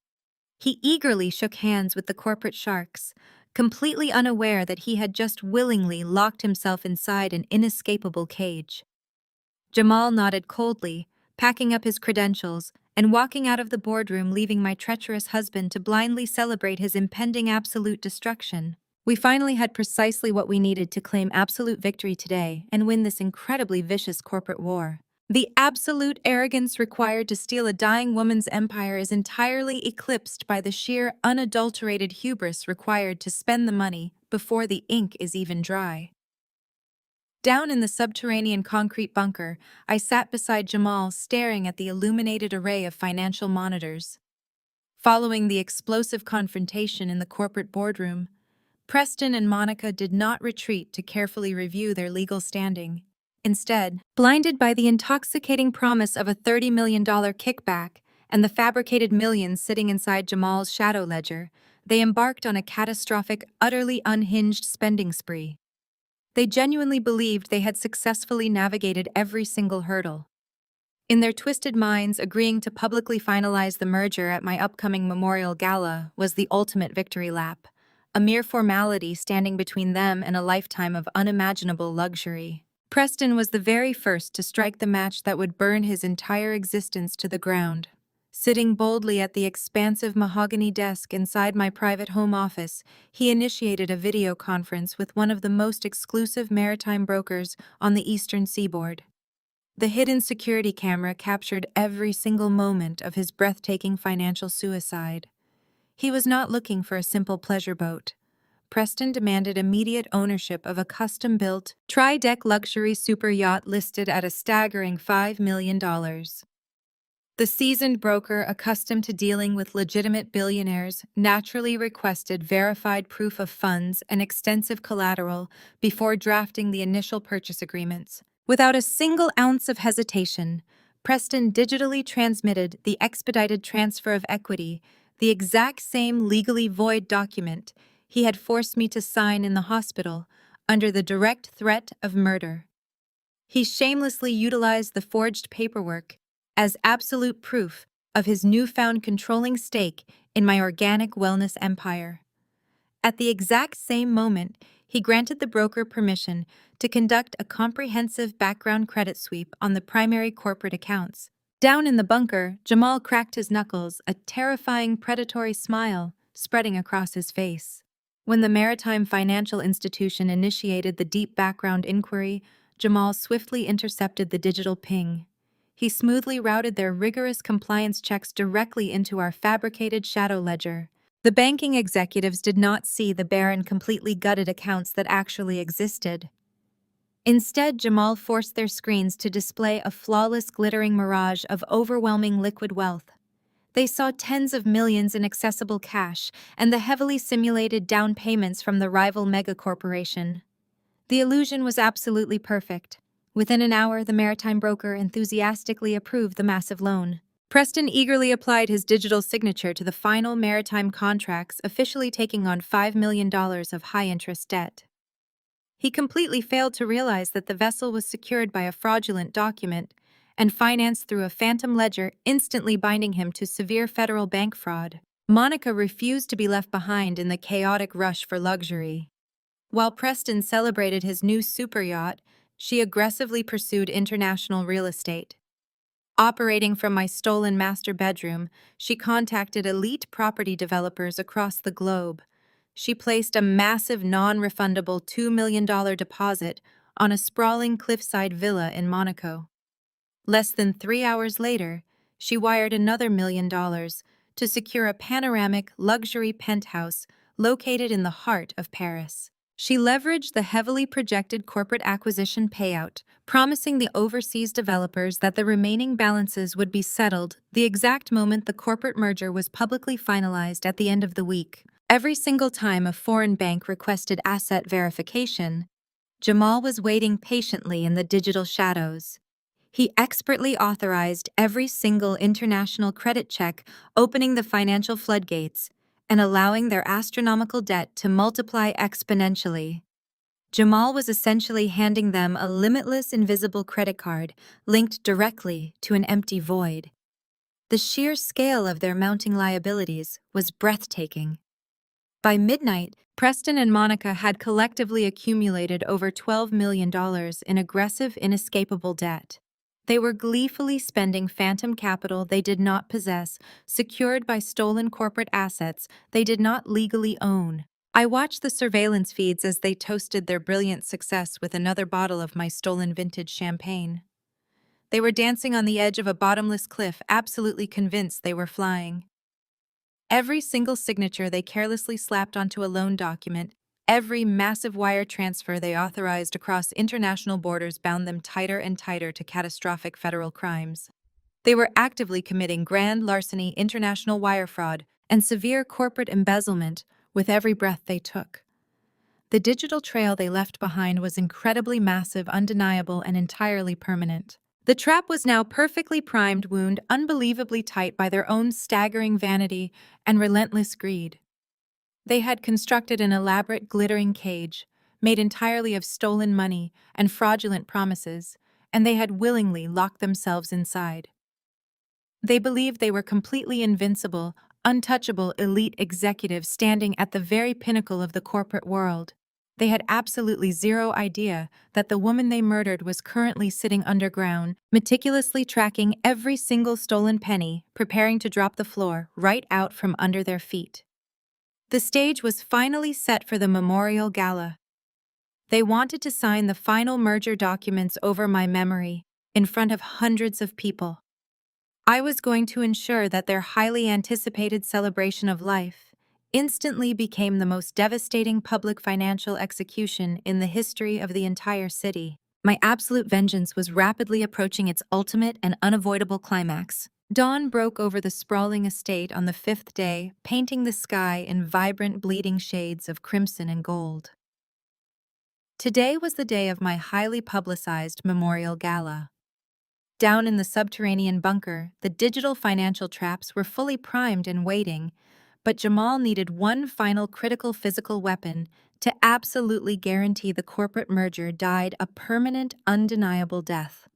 He eagerly shook hands with the corporate sharks, completely unaware that he had just willingly locked himself inside an inescapable cage. Jamal nodded coldly, packing up his credentials and walking out of the boardroom, leaving my treacherous husband to blindly celebrate his impending absolute destruction. We finally had precisely what we needed to claim absolute victory today and win this incredibly vicious corporate war. The absolute arrogance required to steal a dying woman's empire is entirely eclipsed by the sheer, unadulterated hubris required to spend the money before the ink is even dry. Down in the subterranean concrete bunker, I sat beside Jamal, staring at the illuminated array of financial monitors. Following the explosive confrontation in the corporate boardroom, Preston and Monica did not retreat to carefully review their legal standing. Instead, blinded by the intoxicating promise of a $30 million kickback and the fabricated millions sitting inside Jamal's shadow ledger, they embarked on a catastrophic, utterly unhinged spending spree. They genuinely believed they had successfully navigated every single hurdle. In their twisted minds, agreeing to publicly finalize the merger at my upcoming memorial gala was the ultimate victory lap, a mere formality standing between them and a lifetime of unimaginable luxury. Preston was the very first to strike the match that would burn his entire existence to the ground. Sitting boldly at the expansive mahogany desk inside my private home office, he initiated a video conference with one of the most exclusive maritime brokers on the eastern seaboard. The hidden security camera captured every single moment of his breathtaking financial suicide. He was not looking for a simple pleasure boat. Preston demanded immediate ownership of a custom-built, tri-deck luxury super yacht listed at a staggering $5 million. The seasoned broker, accustomed to dealing with legitimate billionaires, naturally requested verified proof of funds and extensive collateral before drafting the initial purchase agreements. Without a single ounce of hesitation, Preston digitally transmitted the expedited transfer of equity, the exact same legally void document he had forced me to sign in the hospital under the direct threat of murder. He shamelessly utilized the forged paperwork as absolute proof of his newfound controlling stake in my organic wellness empire. At the exact same moment, he granted the broker permission to conduct a comprehensive background credit sweep on the primary corporate accounts. Down in the bunker, Jamal cracked his knuckles, a terrifying predatory smile spreading across his face. When the maritime financial institution initiated the deep background inquiry, Jamal swiftly intercepted the digital ping. He smoothly routed their rigorous compliance checks directly into our fabricated shadow ledger. The banking executives did not see the barren, completely gutted accounts that actually existed. Instead, Jamal forced their screens to display a flawless, glittering mirage of overwhelming liquid wealth. They saw tens of millions in accessible cash and the heavily simulated down payments from the rival megacorporation. The illusion was absolutely perfect. Within an hour, the maritime broker enthusiastically approved the massive loan. Preston eagerly applied his digital signature to the final maritime contracts, officially taking on $5 million of high-interest debt. He completely failed to realize that the vessel was secured by a fraudulent document and financed through a phantom ledger, instantly binding him to severe federal bank fraud. Monica refused to be left behind in the chaotic rush for luxury. While Preston celebrated his new superyacht, she aggressively pursued international real estate. Operating from my stolen master bedroom, she contacted elite property developers across the globe. She placed a massive non-refundable $2 million deposit on a sprawling cliffside villa in Monaco. Less than 3 hours later, she wired another $1 million to secure a panoramic luxury penthouse located in the heart of Paris. She leveraged the heavily projected corporate acquisition payout, promising the overseas developers that the remaining balances would be settled the exact moment the corporate merger was publicly finalized at the end of the week. Every single time a foreign bank requested asset verification, Jamal was waiting patiently in the digital shadows. He expertly authorized every single international credit check, opening the financial floodgates and allowing their astronomical debt to multiply exponentially. Jamal was essentially handing them a limitless invisible credit card linked directly to an empty void. The sheer scale of their mounting liabilities was breathtaking. By midnight, Preston and Monica had collectively accumulated over $12 million in aggressive, inescapable debt. They were gleefully spending phantom capital they did not possess, secured by stolen corporate assets they did not legally own. I watched the surveillance feeds as they toasted their brilliant success with another bottle of my stolen vintage champagne. They were dancing on the edge of a bottomless cliff, absolutely convinced they were flying. Every single signature they carelessly slapped onto a loan document, every massive wire transfer they authorized across international borders bound them tighter and tighter to catastrophic federal crimes. They were actively committing grand larceny, international wire fraud, and severe corporate embezzlement with every breath they took. The digital trail they left behind was incredibly massive, undeniable, and entirely permanent. The trap was now perfectly primed, wound unbelievably tight by their own staggering vanity and relentless greed. They had constructed an elaborate glittering cage, made entirely of stolen money and fraudulent promises, and they had willingly locked themselves inside. They believed they were completely invincible, untouchable elite executives standing at the very pinnacle of the corporate world. They had absolutely zero idea that the woman they murdered was currently sitting underground, meticulously tracking every single stolen penny, preparing to drop the floor right out from under their feet. The stage was finally set for the memorial gala. They wanted to sign the final merger documents over my memory, in front of hundreds of people. I was going to ensure that their highly anticipated celebration of life instantly became the most devastating public financial execution in the history of the entire city. My absolute vengeance was rapidly approaching its ultimate and unavoidable climax. Dawn broke over the sprawling estate on the 5th day, painting the sky in vibrant, bleeding shades of crimson and gold. Today was the day of my highly publicized memorial gala. Down in the subterranean bunker, the digital financial traps were fully primed and waiting, but Jamal needed one final critical physical weapon to absolutely guarantee the corporate merger died a permanent, undeniable death.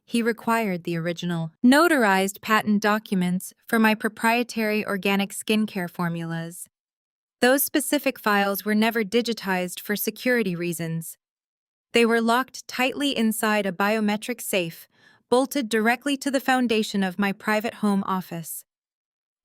He required the original, notarized patent documents for my proprietary organic skincare formulas. Those specific files were never digitized for security reasons. They were locked tightly inside a biometric safe, bolted directly to the foundation of my private home office.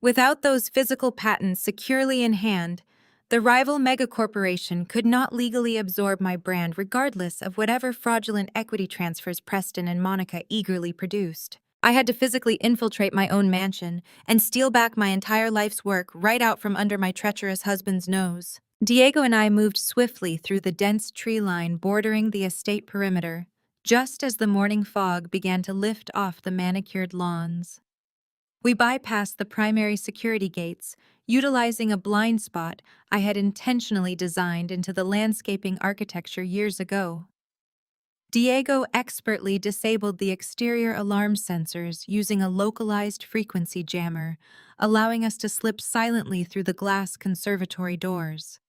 Without those physical patents securely in hand, the rival megacorporation could not legally absorb my brand regardless of whatever fraudulent equity transfers Preston and Monica eagerly produced. I had to physically infiltrate my own mansion and steal back my entire life's work right out from under my treacherous husband's nose. Diego and I moved swiftly through the dense tree line bordering the estate perimeter, just as the morning fog began to lift off the manicured lawns. We bypassed the primary security gates, utilizing a blind spot I had intentionally designed into the landscaping architecture years ago. Diego expertly disabled the exterior alarm sensors using a localized frequency jammer, allowing us to slip silently through the glass conservatory doors.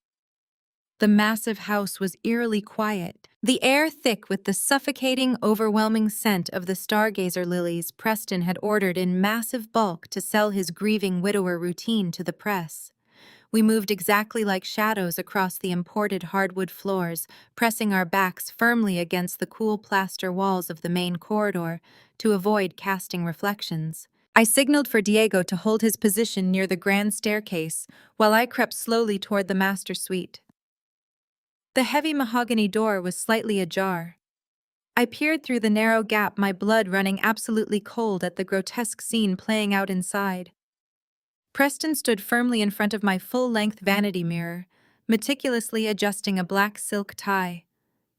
The massive house was eerily quiet, the air thick with the suffocating, overwhelming scent of the stargazer lilies Preston had ordered in massive bulk to sell his grieving widower routine to the press. We moved exactly like shadows across the imported hardwood floors, pressing our backs firmly against the cool plaster walls of the main corridor to avoid casting reflections. I signaled for Diego to hold his position near the grand staircase while I crept slowly toward the master suite. The heavy mahogany door was slightly ajar. I peered through the narrow gap, my blood running absolutely cold at the grotesque scene playing out inside. Preston stood firmly in front of my full-length vanity mirror, meticulously adjusting a black silk tie.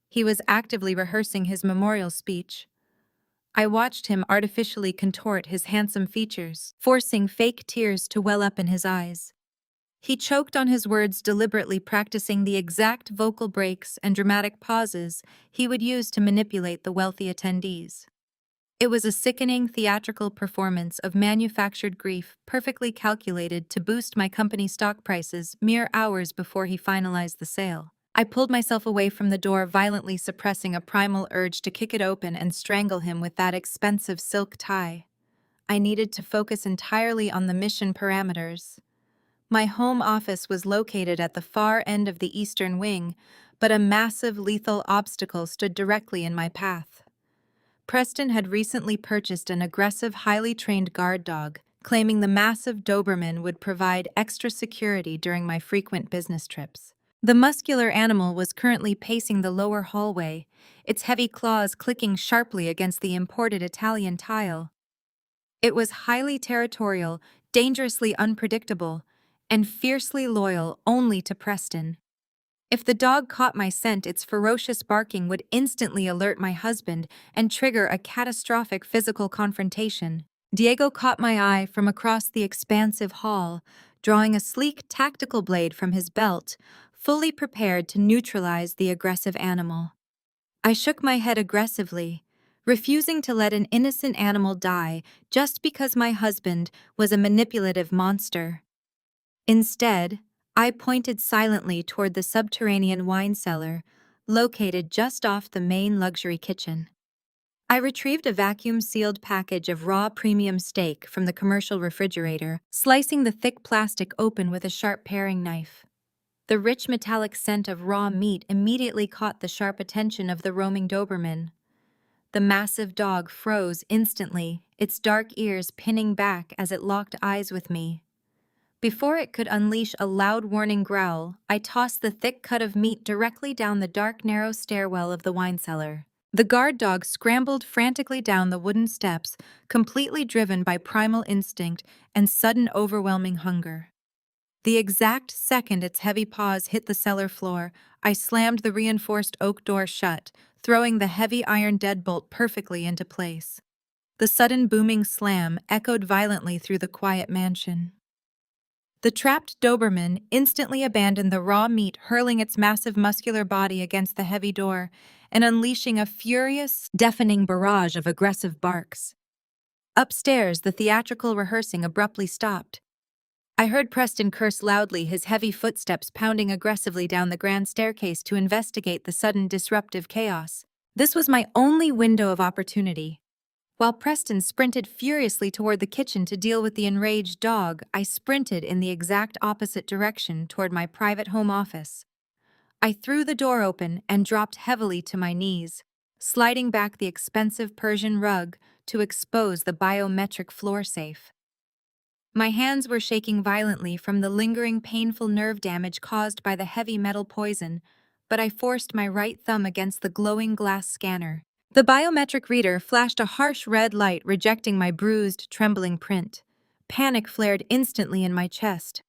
He was actively rehearsing his memorial speech. I watched him artificially contort his handsome features, forcing fake tears to well up in his eyes. He choked on his words, deliberately practicing the exact vocal breaks and dramatic pauses he would use to manipulate the wealthy attendees. It was a sickening theatrical performance of manufactured grief perfectly calculated to boost my company's stock prices mere hours before he finalized the sale. I pulled myself away from the door, violently suppressing a primal urge to kick it open and strangle him with that expensive silk tie. I needed to focus entirely on the mission parameters. My home office was located at the far end of the eastern wing, but a massive lethal obstacle stood directly in my path. Preston had recently purchased an aggressive, highly trained guard dog, claiming the massive Doberman would provide extra security during my frequent business trips. The muscular animal was currently pacing the lower hallway, its heavy claws clicking sharply against the imported Italian tile. It was highly territorial, dangerously unpredictable, and fiercely loyal only to Preston. If the dog caught my scent, its ferocious barking would instantly alert my husband and trigger a catastrophic physical confrontation. Diego caught my eye from across the expansive hall, drawing a sleek tactical blade from his belt, fully prepared to neutralize the aggressive animal. I shook my head aggressively, refusing to let an innocent animal die just because my husband was a manipulative monster. Instead, I pointed silently toward the subterranean wine cellar, located just off the main luxury kitchen. I retrieved a vacuum-sealed package of raw premium steak from the commercial refrigerator, slicing the thick plastic open with a sharp paring knife. The rich metallic scent of raw meat immediately caught the sharp attention of the roaming Doberman. The massive dog froze instantly, its dark ears pinning back as it locked eyes with me. Before it could unleash a loud warning growl, I tossed the thick cut of meat directly down the dark, narrow stairwell of the wine cellar. The guard dog scrambled frantically down the wooden steps, completely driven by primal instinct and sudden overwhelming hunger. The exact second its heavy paws hit the cellar floor, I slammed the reinforced oak door shut, throwing the heavy iron deadbolt perfectly into place. The sudden booming slam echoed violently through the quiet mansion. The trapped Doberman instantly abandoned the raw meat, hurling its massive muscular body against the heavy door and unleashing a furious, deafening barrage of aggressive barks. Upstairs, the theatrical rehearsing abruptly stopped. I heard Preston curse loudly, his heavy footsteps pounding aggressively down the grand staircase to investigate the sudden disruptive chaos. This was my only window of opportunity. While Preston sprinted furiously toward the kitchen to deal with the enraged dog, I sprinted in the exact opposite direction toward my private home office. I threw the door open and dropped heavily to my knees, sliding back the expensive Persian rug to expose the biometric floor safe. My hands were shaking violently from the lingering painful nerve damage caused by the heavy metal poison, but I forced my right thumb against the glowing glass scanner. The biometric reader flashed a harsh red light, rejecting my bruised, trembling print. Panic flared instantly in my chest.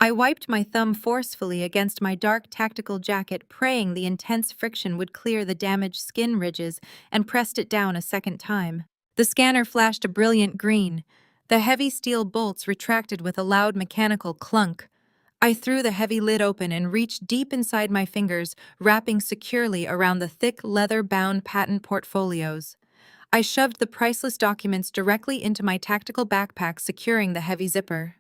I wiped my thumb forcefully against my dark tactical jacket, praying the intense friction would clear the damaged skin ridges, and pressed it down a second time. The scanner flashed a brilliant green. The heavy steel bolts retracted with a loud mechanical clunk. I threw the heavy lid open and reached deep inside my fingers, wrapping securely around the thick leather-bound patent portfolios. I shoved the priceless documents directly into my tactical backpack, securing the heavy zipper.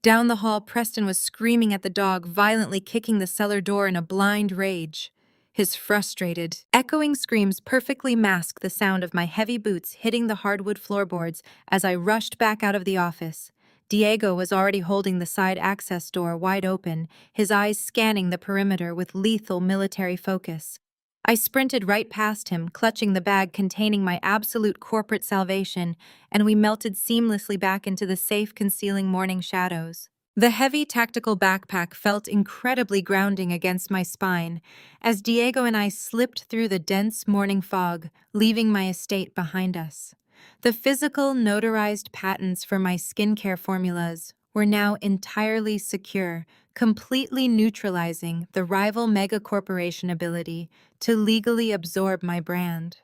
Down the hall, Preston was screaming at the dog, violently kicking the cellar door in a blind rage. His frustrated, echoing screams perfectly masked the sound of my heavy boots hitting the hardwood floorboards as I rushed back out of the office. Diego was already holding the side access door wide open, his eyes scanning the perimeter with lethal military focus. I sprinted right past him, clutching the bag containing my absolute corporate salvation, and we melted seamlessly back into the safe concealing morning shadows. The heavy tactical backpack felt incredibly grounding against my spine as Diego and I slipped through the dense morning fog, leaving my estate behind us. The physical, notarized patents for my skincare formulas were now entirely secure, completely neutralizing the rival megacorporation ability to legally absorb my brand.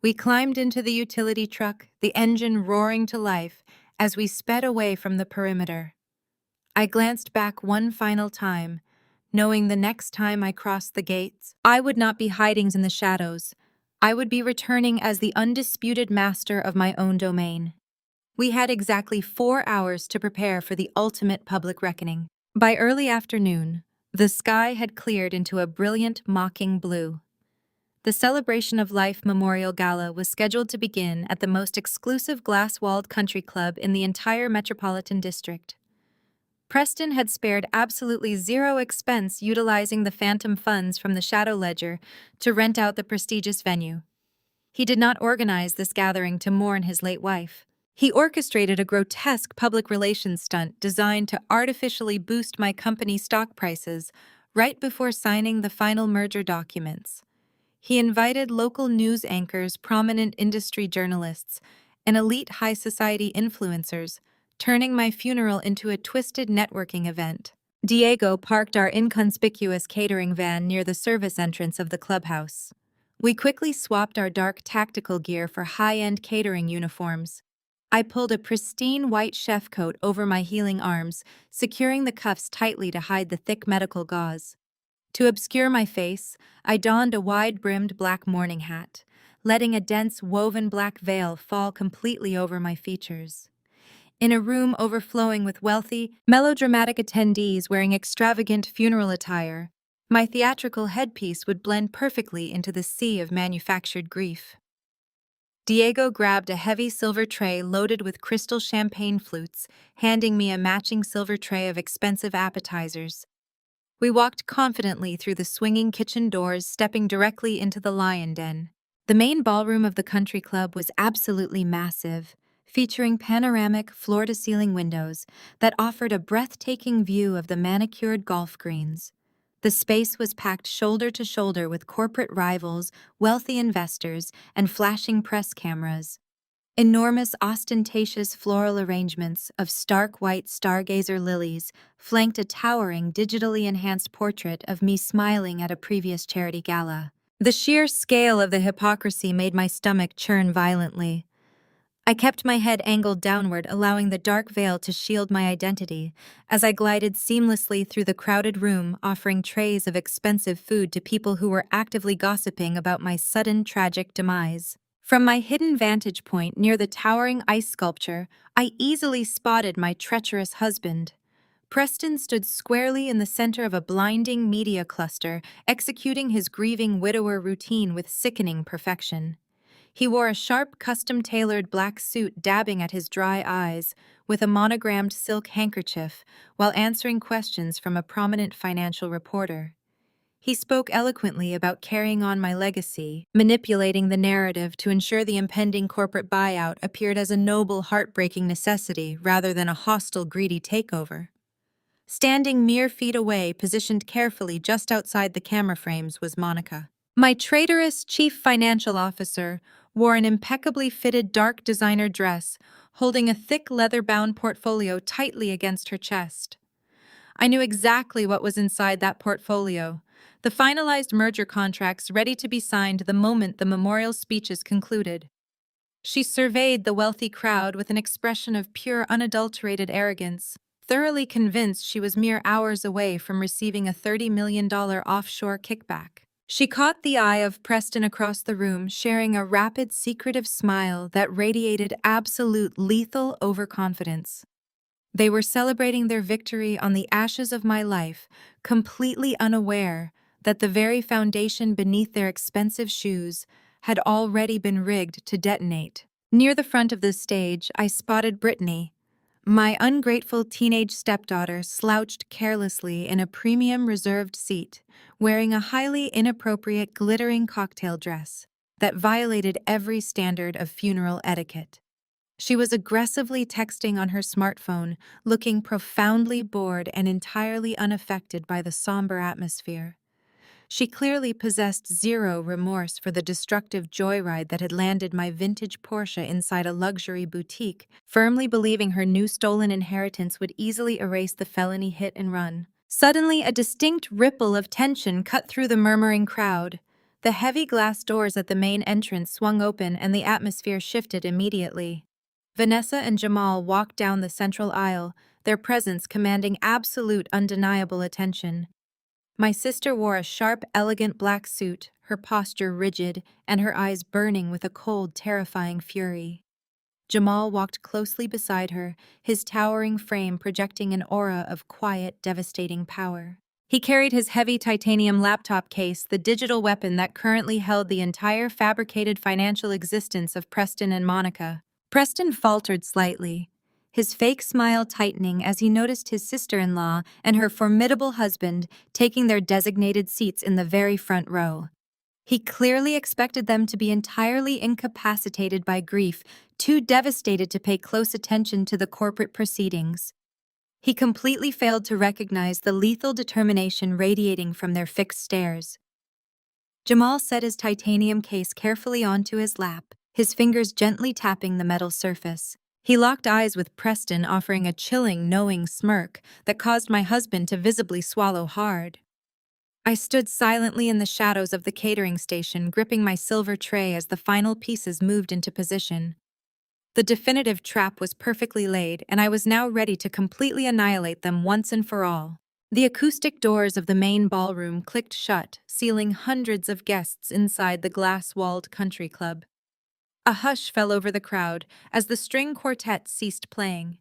We climbed into the utility truck, the engine roaring to life as we sped away from the perimeter. I glanced back one final time, knowing the next time I crossed the gates, I would not be hiding in the shadows. I would be returning as the undisputed master of my own domain. We had exactly 4 hours to prepare for the ultimate public reckoning. By early afternoon, the sky had cleared into a brilliant, mocking blue. The Celebration of Life Memorial Gala was scheduled to begin at the most exclusive glass-walled country club in the entire metropolitan district. Preston had spared absolutely zero expense utilizing the phantom funds from the Shadow Ledger to rent out the prestigious venue. He did not organize this gathering to mourn his late wife. He orchestrated a grotesque public relations stunt designed to artificially boost my company's stock prices right before signing the final merger documents. He invited local news anchors, prominent industry journalists, and elite high society influencers, turning my funeral into a twisted networking event. Diego parked our inconspicuous catering van near the service entrance of the clubhouse. We quickly swapped our dark tactical gear for high-end catering uniforms. I pulled a pristine white chef coat over my healing arms, securing the cuffs tightly to hide the thick medical gauze. To obscure my face, I donned a wide-brimmed black morning hat, letting a dense woven black veil fall completely over my features. In a room overflowing with wealthy, melodramatic attendees wearing extravagant funeral attire, my theatrical headpiece would blend perfectly into the sea of manufactured grief. Diego grabbed a heavy silver tray loaded with crystal champagne flutes, handing me a matching silver tray of expensive appetizers. We walked confidently through the swinging kitchen doors, stepping directly into the lion den. The main ballroom of the country club was absolutely massive, featuring panoramic floor-to-ceiling windows that offered a breathtaking view of the manicured golf greens. The space was packed shoulder to shoulder with corporate rivals, wealthy investors, and flashing press cameras. Enormous, ostentatious floral arrangements of stark white stargazer lilies flanked a towering, digitally enhanced portrait of me smiling at a previous charity gala. The sheer scale of the hypocrisy made my stomach churn violently. I kept my head angled downward, allowing the dark veil to shield my identity, as I glided seamlessly through the crowded room, offering trays of expensive food to people who were actively gossiping about my sudden, tragic demise. From my hidden vantage point near the towering ice sculpture, I easily spotted my treacherous husband. Preston stood squarely in the center of a blinding media cluster, executing his grieving widower routine with sickening perfection. He wore a sharp, custom-tailored black suit dabbing at his dry eyes, with a monogrammed silk handkerchief, while answering questions from a prominent financial reporter. He spoke eloquently about carrying on my legacy, manipulating the narrative to ensure the impending corporate buyout appeared as a noble, heartbreaking necessity rather than a hostile, greedy takeover. Standing mere feet away, positioned carefully just outside the camera frames, was Monica. My traitorous chief financial officer wore an impeccably fitted dark designer dress, holding a thick leather-bound portfolio tightly against her chest. I knew exactly what was inside that portfolio, the finalized merger contracts ready to be signed the moment the memorial speeches concluded. She surveyed the wealthy crowd with an expression of pure, unadulterated arrogance, thoroughly convinced she was mere hours away from receiving a $30 million offshore kickback. She caught the eye of Preston across the room, sharing a rapid, secretive smile that radiated absolute lethal overconfidence. They were celebrating their victory on the ashes of my life, completely unaware that the very foundation beneath their expensive shoes had already been rigged to detonate. Near the front of the stage, I spotted Brittany, my ungrateful teenage stepdaughter, slouched carelessly in a premium reserved seat, wearing a highly inappropriate glittering cocktail dress that violated every standard of funeral etiquette. She was aggressively texting on her smartphone, looking profoundly bored and entirely unaffected by the somber atmosphere. She clearly possessed zero remorse for the destructive joyride that had landed my vintage Porsche inside a luxury boutique, firmly believing her new stolen inheritance would easily erase the felony hit and run. Suddenly, a distinct ripple of tension cut through the murmuring crowd. The heavy glass doors at the main entrance swung open and the atmosphere shifted immediately. Vanessa and Jamal walked down the central aisle, their presence commanding absolute, undeniable attention. My sister wore a sharp, elegant black suit, her posture rigid and her eyes burning with a cold, terrifying fury. Jamal walked closely beside her, his towering frame projecting an aura of quiet, devastating power. He carried his heavy titanium laptop case, the digital weapon that currently held the entire fabricated financial existence of Preston and Monica. Preston faltered slightly, his fake smile tightening as he noticed his sister-in-law and her formidable husband taking their designated seats in the very front row. He clearly expected them to be entirely incapacitated by grief, too devastated to pay close attention to the corporate proceedings. He completely failed to recognize the lethal determination radiating from their fixed stares. Jamal set his titanium case carefully onto his lap, his fingers gently tapping the metal surface. He locked eyes with Preston, offering a chilling, knowing smirk that caused my husband to visibly swallow hard. I stood silently in the shadows of the catering station, gripping my silver tray as the final pieces moved into position. The definitive trap was perfectly laid, and I was now ready to completely annihilate them once and for all. The acoustic doors of the main ballroom clicked shut, sealing hundreds of guests inside the glass-walled country club. A hush fell over the crowd as the string quartet ceased playing.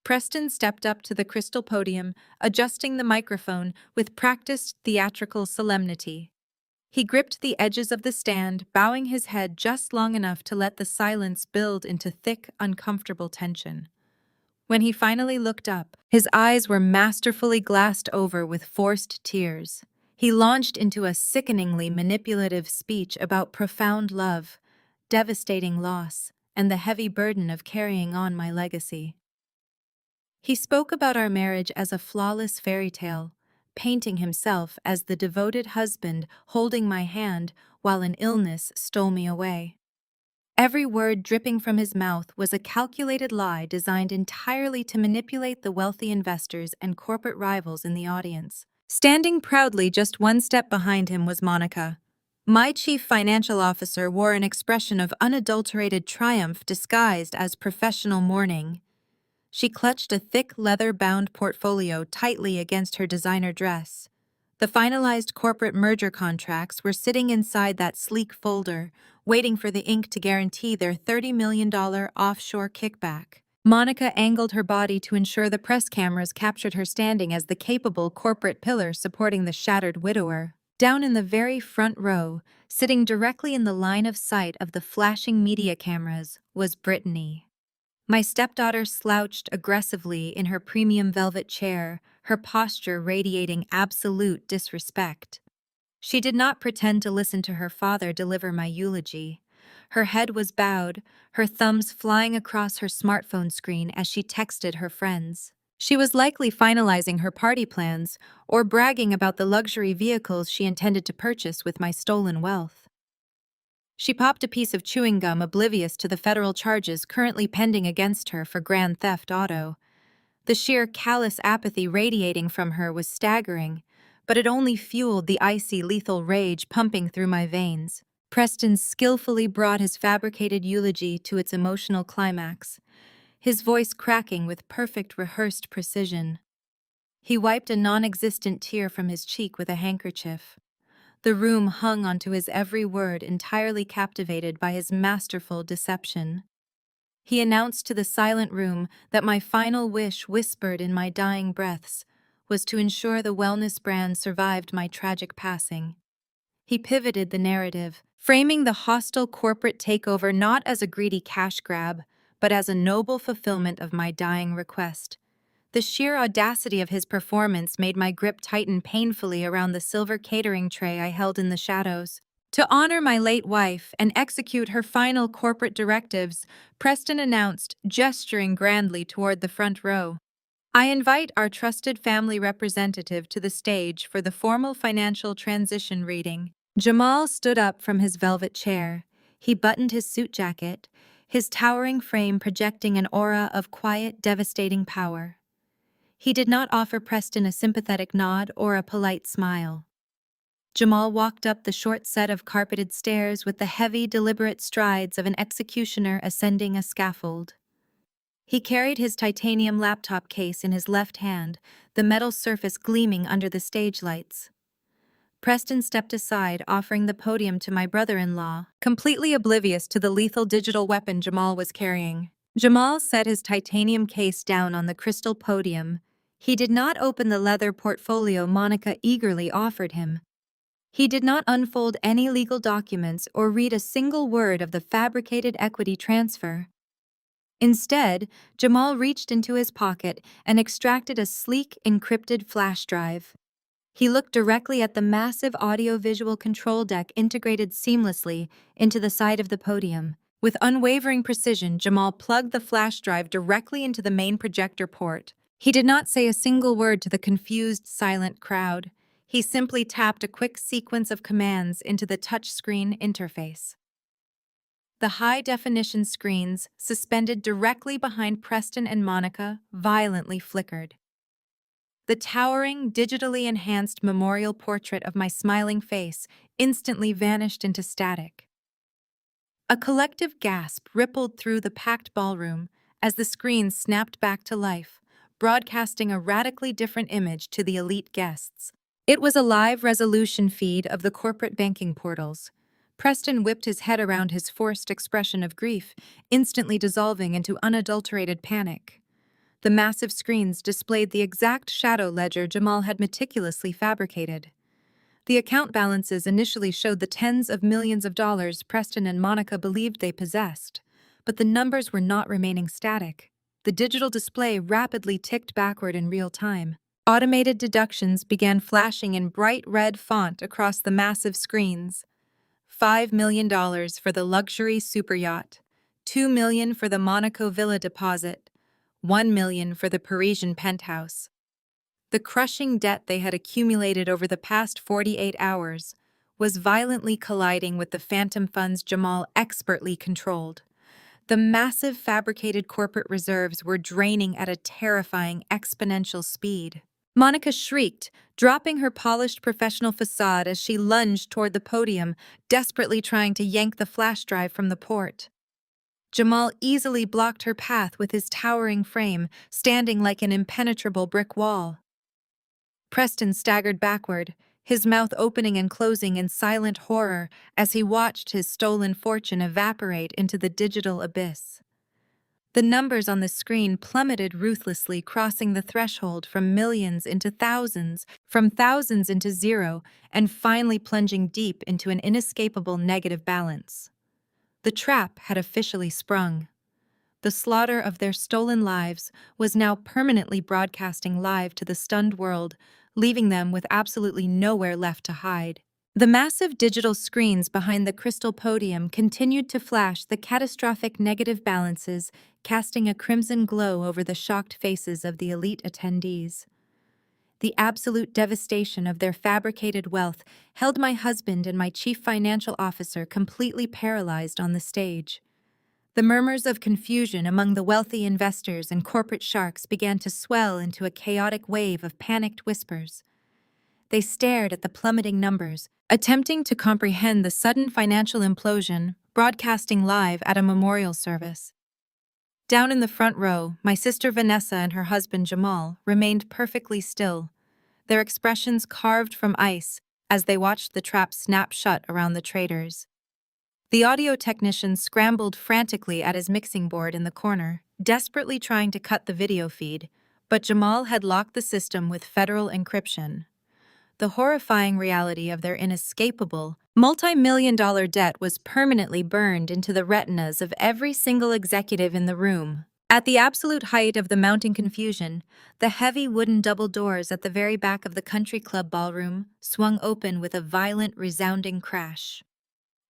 Preston stepped up to the crystal podium, adjusting the microphone with practiced theatrical solemnity. He gripped the edges of the stand, bowing his head just long enough to let the silence build into thick, uncomfortable tension. When he finally looked up, his eyes were masterfully glassed over with forced tears. He launched into a sickeningly manipulative speech about profound love, devastating loss, and the heavy burden of carrying on my legacy. He spoke about our marriage as a flawless fairy tale, painting himself as the devoted husband holding my hand while an illness stole me away. Every word dripping from his mouth was a calculated lie designed entirely to manipulate the wealthy investors and corporate rivals in the audience. Standing proudly just one step behind him was Monica. My chief financial officer wore an expression of unadulterated triumph disguised as professional mourning. She clutched a thick leather-bound portfolio tightly against her designer dress. The finalized corporate merger contracts were sitting inside that sleek folder, waiting for the ink to guarantee their $30 million offshore kickback. Monica angled her body to ensure the press cameras captured her standing as the capable corporate pillar supporting the shattered widower. Down in the very front row, sitting directly in the line of sight of the flashing media cameras, was Brittany. My stepdaughter slouched aggressively in her premium velvet chair, her posture radiating absolute disrespect. She did not pretend to listen to her father deliver my eulogy. Her head was bowed, her thumbs flying across her smartphone screen as she texted her friends. She was likely finalizing her party plans or bragging about the luxury vehicles she intended to purchase with my stolen wealth. She popped a piece of chewing gum, oblivious to the federal charges currently pending against her for grand theft auto. The sheer callous apathy radiating from her was staggering, but it only fueled the icy, lethal rage pumping through my veins. Preston skillfully brought his fabricated eulogy to its emotional climax. his voice cracking with perfect rehearsed precision. He wiped a non-existent tear from his cheek with a handkerchief. The room hung onto his every word, entirely captivated by his masterful deception. He announced to the silent room that my final wish, whispered in my dying breaths, was to ensure the wellness brand survived my tragic passing. He pivoted the narrative, framing the hostile corporate takeover not as a greedy cash grab, but as a noble fulfillment of my dying request. The sheer audacity of his performance made my grip tighten painfully around the silver catering tray I held in the shadows. To honor my late wife and execute her final corporate directives, Preston announced, gesturing grandly toward the front row. I invite our trusted family representative to the stage for the formal financial transition reading. Jamal stood up from his velvet chair. He buttoned his suit jacket, his towering frame projecting an aura of quiet, devastating power. He did not offer Preston a sympathetic nod or a polite smile. Jamal walked up the short set of carpeted stairs with the heavy, deliberate strides of an executioner ascending a scaffold. He carried his titanium laptop case in his left hand, the metal surface gleaming under the stage lights. Preston stepped aside, offering the podium to my brother-in-law, completely oblivious to the lethal digital weapon Jamal was carrying. Jamal set his titanium case down on the crystal podium. He did not open the leather portfolio Monica eagerly offered him. He did not unfold any legal documents or read a single word of the fabricated equity transfer. Instead, Jamal reached into his pocket and extracted a sleek, encrypted flash drive. He looked directly at the massive audio-visual control deck integrated seamlessly into the side of the podium. With unwavering precision, Jamal plugged the flash drive directly into the main projector port. He did not say a single word to the confused, silent crowd. He simply tapped a quick sequence of commands into the touchscreen interface. The high-definition screens, suspended directly behind Preston and Monica, violently flickered. The towering, digitally enhanced memorial portrait of my smiling face instantly vanished into static. A collective gasp rippled through the packed ballroom as the screen snapped back to life, broadcasting a radically different image to the elite guests. It was a live resolution feed of the corporate banking portals. Preston whipped his head around his forced expression of grief, instantly dissolving into unadulterated panic. The massive screens displayed the exact shadow ledger Jamal had meticulously fabricated. The account balances initially showed the tens of millions of dollars Preston and Monica believed they possessed, but the numbers were not remaining static. The digital display rapidly ticked backward in real time. Automated deductions began flashing in bright red font across the massive screens. $5 million for the luxury superyacht, $2 million for the Monaco villa deposit, $1 million for the Parisian penthouse. The crushing debt they had accumulated over the past 48 hours was violently colliding with the phantom funds Jamal expertly controlled. The massive fabricated corporate reserves were draining at a terrifying exponential speed. Monica shrieked, dropping her polished professional facade as she lunged toward the podium, desperately trying to yank the flash drive from the port. Jamal easily blocked her path with his towering frame, standing like an impenetrable brick wall. Preston staggered backward, his mouth opening and closing in silent horror as he watched his stolen fortune evaporate into the digital abyss. The numbers on the screen plummeted ruthlessly, crossing the threshold from millions into thousands, from thousands into zero, and finally plunging deep into an inescapable negative balance. The trap had officially sprung. The slaughter of their stolen lives was now permanently broadcasting live to the stunned world, leaving them with absolutely nowhere left to hide. The massive digital screens behind the crystal podium continued to flash the catastrophic negative balances, casting a crimson glow over the shocked faces of the elite attendees. The absolute devastation of their fabricated wealth held my husband and my chief financial officer completely paralyzed on the stage. The murmurs of confusion among the wealthy investors and corporate sharks began to swell into a chaotic wave of panicked whispers. They stared at the plummeting numbers, attempting to comprehend the sudden financial implosion, broadcasting live at a memorial service. Down in the front row, my sister Vanessa and her husband Jamal remained perfectly still, their expressions carved from ice as they watched the trap snap shut around the traders. The audio technician scrambled frantically at his mixing board in the corner, desperately trying to cut the video feed, but Jamal had locked the system with federal encryption. The horrifying reality of their inescapable, multi-million-dollar debt was permanently burned into the retinas of every single executive in the room. At the absolute height of the mounting confusion, the heavy wooden double doors at the very back of the country club ballroom swung open with a violent, resounding crash.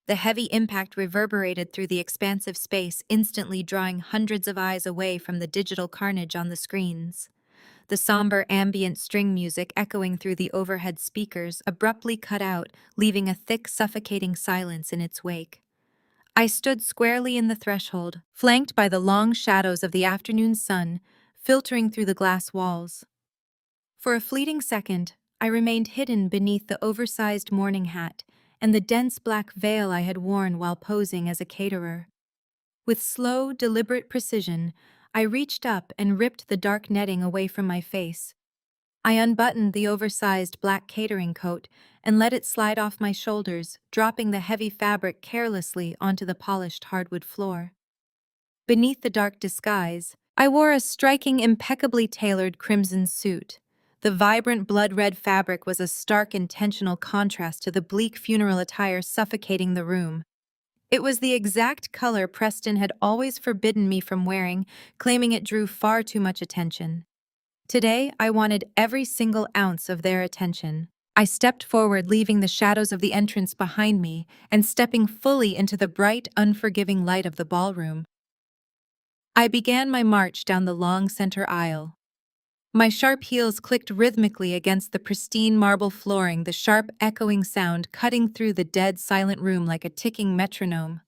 The heavy impact reverberated through the expansive space, instantly drawing hundreds of eyes away from the digital carnage on the screens. The somber ambient string music echoing through the overhead speakers abruptly cut out, leaving a thick, suffocating silence in its wake. I stood squarely in the threshold, flanked by the long shadows of the afternoon sun filtering through the glass walls. For a fleeting second, I remained hidden beneath the oversized morning hat and the dense black veil I had worn while posing as a caterer. With slow, deliberate precision, I reached up and ripped the dark netting away from my face. I unbuttoned the oversized black catering coat and let it slide off my shoulders, dropping the heavy fabric carelessly onto the polished hardwood floor. Beneath the dark disguise, I wore a striking, impeccably tailored crimson suit. The vibrant blood-red fabric was a stark, intentional contrast to the bleak funeral attire suffocating the room. It was the exact color Preston had always forbidden me from wearing, claiming it drew far too much attention. Today, I wanted every single ounce of their attention. I stepped forward, leaving the shadows of the entrance behind me and stepping fully into the bright, unforgiving light of the ballroom. I began my march down the long center aisle. My sharp heels clicked rhythmically against the pristine marble flooring, the sharp, echoing sound cutting through the dead, silent room like a ticking metronome.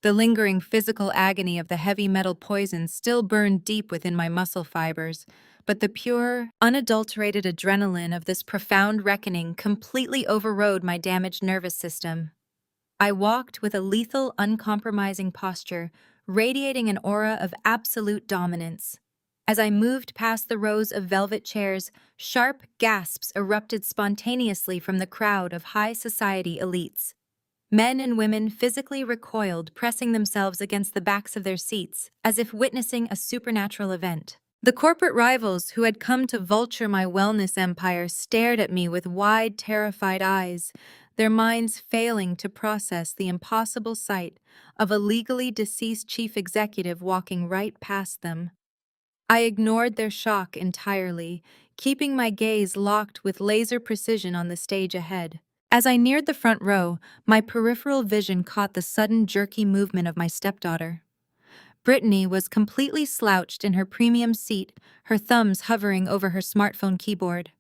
The lingering physical agony of the heavy metal poison still burned deep within my muscle fibers, but the pure, unadulterated adrenaline of this profound reckoning completely overrode my damaged nervous system. I walked with a lethal, uncompromising posture, radiating an aura of absolute dominance. As I moved past the rows of velvet chairs, sharp gasps erupted spontaneously from the crowd of high society elites. Men and women physically recoiled, pressing themselves against the backs of their seats, as if witnessing a supernatural event. The corporate rivals who had come to vulture my wellness empire stared at me with wide, terrified eyes, their minds failing to process the impossible sight of a legally deceased chief executive walking right past them. I ignored their shock entirely, keeping my gaze locked with laser precision on the stage ahead. As I neared the front row, my peripheral vision caught the sudden jerky movement of my stepdaughter. Brittany was completely slouched in her premium seat, her thumbs hovering over her smartphone keyboard.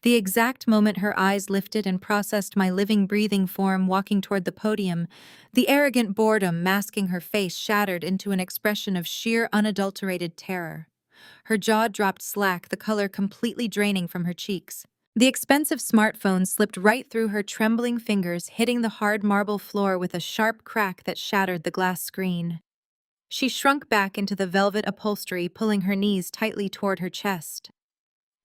The exact moment her eyes lifted and processed my living, breathing form walking toward the podium, the arrogant boredom masking her face shattered into an expression of sheer, unadulterated terror. Her jaw dropped slack, the color completely draining from her cheeks. The expensive smartphone slipped right through her trembling fingers, hitting the hard marble floor with a sharp crack that shattered the glass screen. She shrunk back into the velvet upholstery, pulling her knees tightly toward her chest.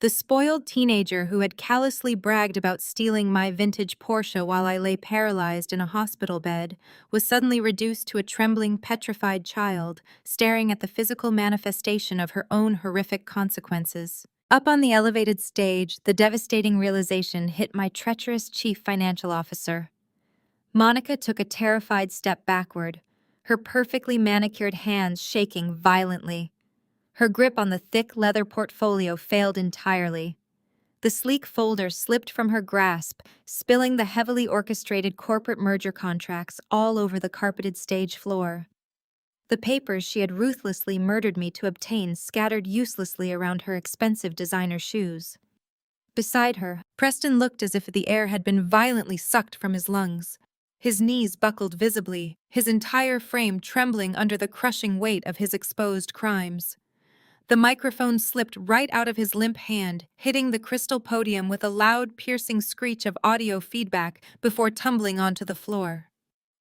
The spoiled teenager who had callously bragged about stealing my vintage Porsche while I lay paralyzed in a hospital bed was suddenly reduced to a trembling, petrified child, staring at the physical manifestation of her own horrific consequences. Up on the elevated stage, the devastating realization hit my treacherous chief financial officer. Monica took a terrified step backward, her perfectly manicured hands shaking violently. Her grip on the thick leather portfolio failed entirely. The sleek folder slipped from her grasp, spilling the heavily orchestrated corporate merger contracts all over the carpeted stage floor. The papers she had ruthlessly murdered me to obtain scattered uselessly around her expensive designer shoes. Beside her, Preston looked as if the air had been violently sucked from his lungs. His knees buckled visibly, his entire frame trembling under the crushing weight of his exposed crimes. The microphone slipped right out of his limp hand, hitting the crystal podium with a loud, piercing screech of audio feedback before tumbling onto the floor.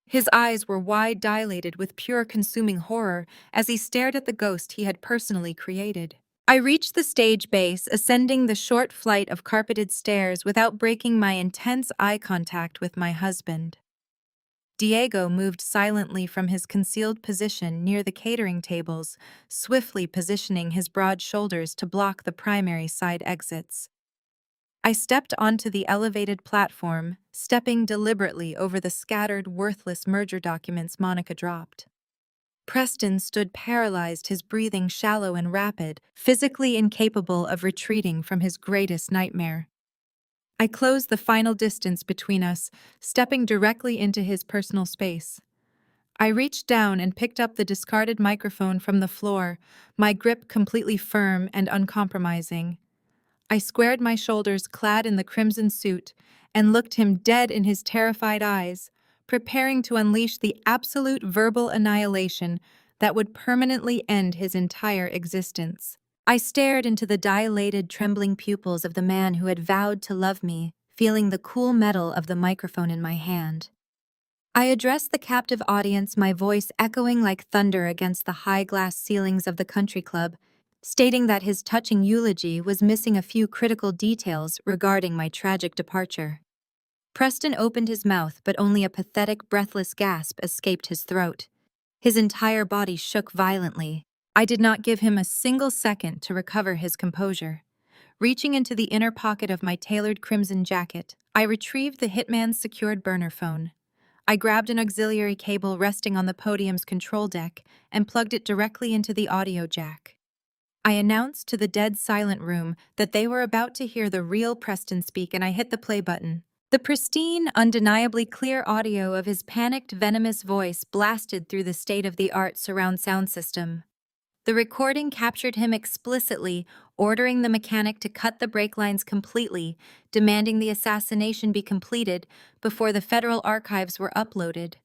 His eyes were wide dilated with pure consuming horror as he stared at the ghost he had personally created. I reached the stage base, ascending the short flight of carpeted stairs without breaking my intense eye contact with my husband. Diego moved silently from his concealed position near the catering tables, swiftly positioning his broad shoulders to block the primary side exits. I stepped onto the elevated platform, stepping deliberately over the scattered, worthless merger documents Monica dropped. Preston stood paralyzed, his breathing shallow and rapid, physically incapable of retreating from his greatest nightmare. I closed the final distance between us, stepping directly into his personal space. I reached down and picked up the discarded microphone from the floor, my grip completely firm and uncompromising. I squared my shoulders clad in the crimson suit and looked him dead in his terrified eyes, preparing to unleash the absolute verbal annihilation that would permanently end his entire existence. I stared into the dilated, trembling pupils of the man who had vowed to love me, feeling the cool metal of the microphone in my hand. I addressed the captive audience, my voice echoing like thunder against the high glass ceilings of the country club, stating that his touching eulogy was missing a few critical details regarding my tragic departure. Preston opened his mouth, but only a pathetic, breathless gasp escaped his throat. His entire body shook violently. I did not give him a single second to recover his composure. Reaching into the inner pocket of my tailored crimson jacket, I retrieved the hitman's secured burner phone. I grabbed an auxiliary cable resting on the podium's control deck and plugged it directly into the audio jack. I announced to the dead silent room that they were about to hear the real Preston speak, and I hit the play button. The pristine, undeniably clear audio of his panicked, venomous voice blasted through the state-of-the-art surround sound system. The recording captured him explicitly, ordering the mechanic to cut the brake lines completely, demanding the assassination be completed before the federal archives were uploaded.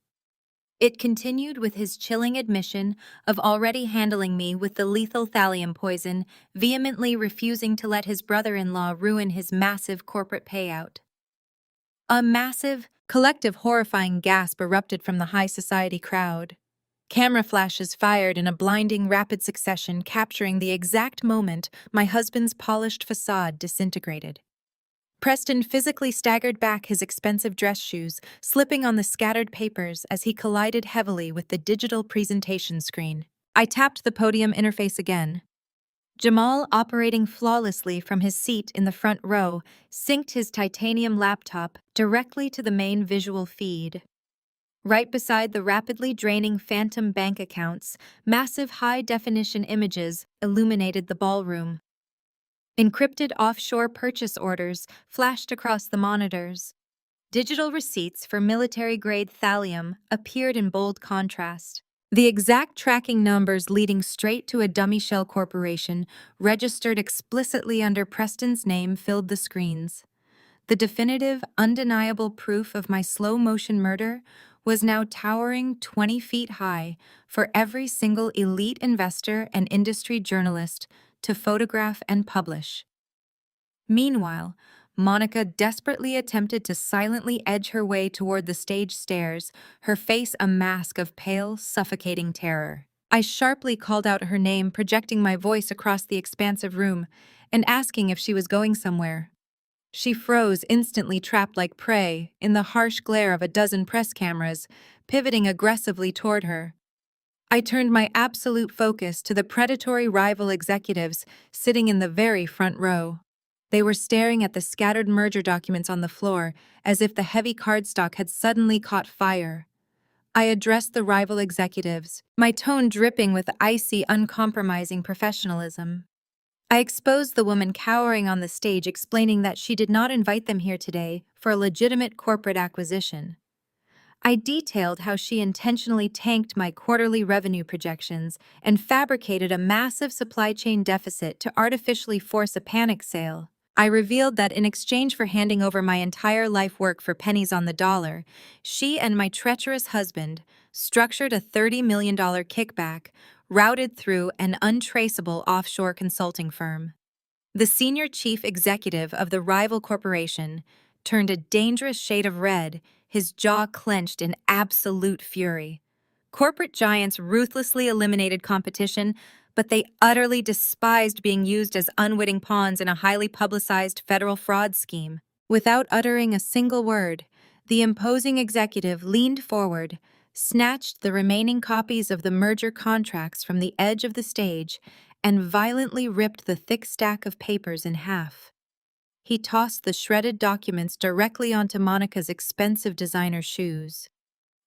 It continued with his chilling admission of already handling me with the lethal thallium poison, vehemently refusing to let his brother-in-law ruin his massive corporate payout. A massive, collective horrifying gasp erupted from the high society crowd. Camera flashes fired in a blinding, rapid succession, capturing the exact moment my husband's polished facade disintegrated. Preston physically staggered back his expensive dress shoes, slipping on the scattered papers as he collided heavily with the digital presentation screen. I tapped the podium interface again. Jamal, operating flawlessly from his seat in the front row, synced his titanium laptop directly to the main visual feed. Right beside the rapidly draining phantom bank accounts, massive high-definition images illuminated the ballroom. Encrypted offshore purchase orders flashed across the monitors. Digital receipts for military-grade thallium appeared in bold contrast. The exact tracking numbers leading straight to a dummy shell corporation, registered explicitly under Preston's name, filled the screens. The definitive, undeniable proof of my slow-motion murder was now towering 20 feet high for every single elite investor and industry journalist to photograph and publish. Meanwhile, Monica desperately attempted to silently edge her way toward the stage stairs, her face a mask of pale, suffocating terror. I sharply called out her name, projecting my voice across the expansive room, and asking if she was going somewhere. She froze, instantly trapped like prey, in the harsh glare of a dozen press cameras, pivoting aggressively toward her. I turned my absolute focus to the predatory rival executives sitting in the very front row. They were staring at the scattered merger documents on the floor as if the heavy cardstock had suddenly caught fire. I addressed the rival executives, my tone dripping with icy, uncompromising professionalism. I exposed the woman cowering on the stage, explaining that she did not invite them here today for a legitimate corporate acquisition. I detailed how she intentionally tanked my quarterly revenue projections and fabricated a massive supply chain deficit to artificially force a panic sale. I revealed that in exchange for handing over my entire life work for pennies on the dollar, she and my treacherous husband structured a $30 million kickback routed through an untraceable offshore consulting firm. The senior chief executive of the rival corporation turned a dangerous shade of red, his jaw clenched in absolute fury. Corporate giants ruthlessly eliminated competition, but they utterly despised being used as unwitting pawns in a highly publicized federal fraud scheme. Without uttering a single word, the imposing executive leaned forward, snatched the remaining copies of the merger contracts from the edge of the stage, and violently ripped the thick stack of papers in half. He tossed the shredded documents directly onto Monica's expensive designer shoes.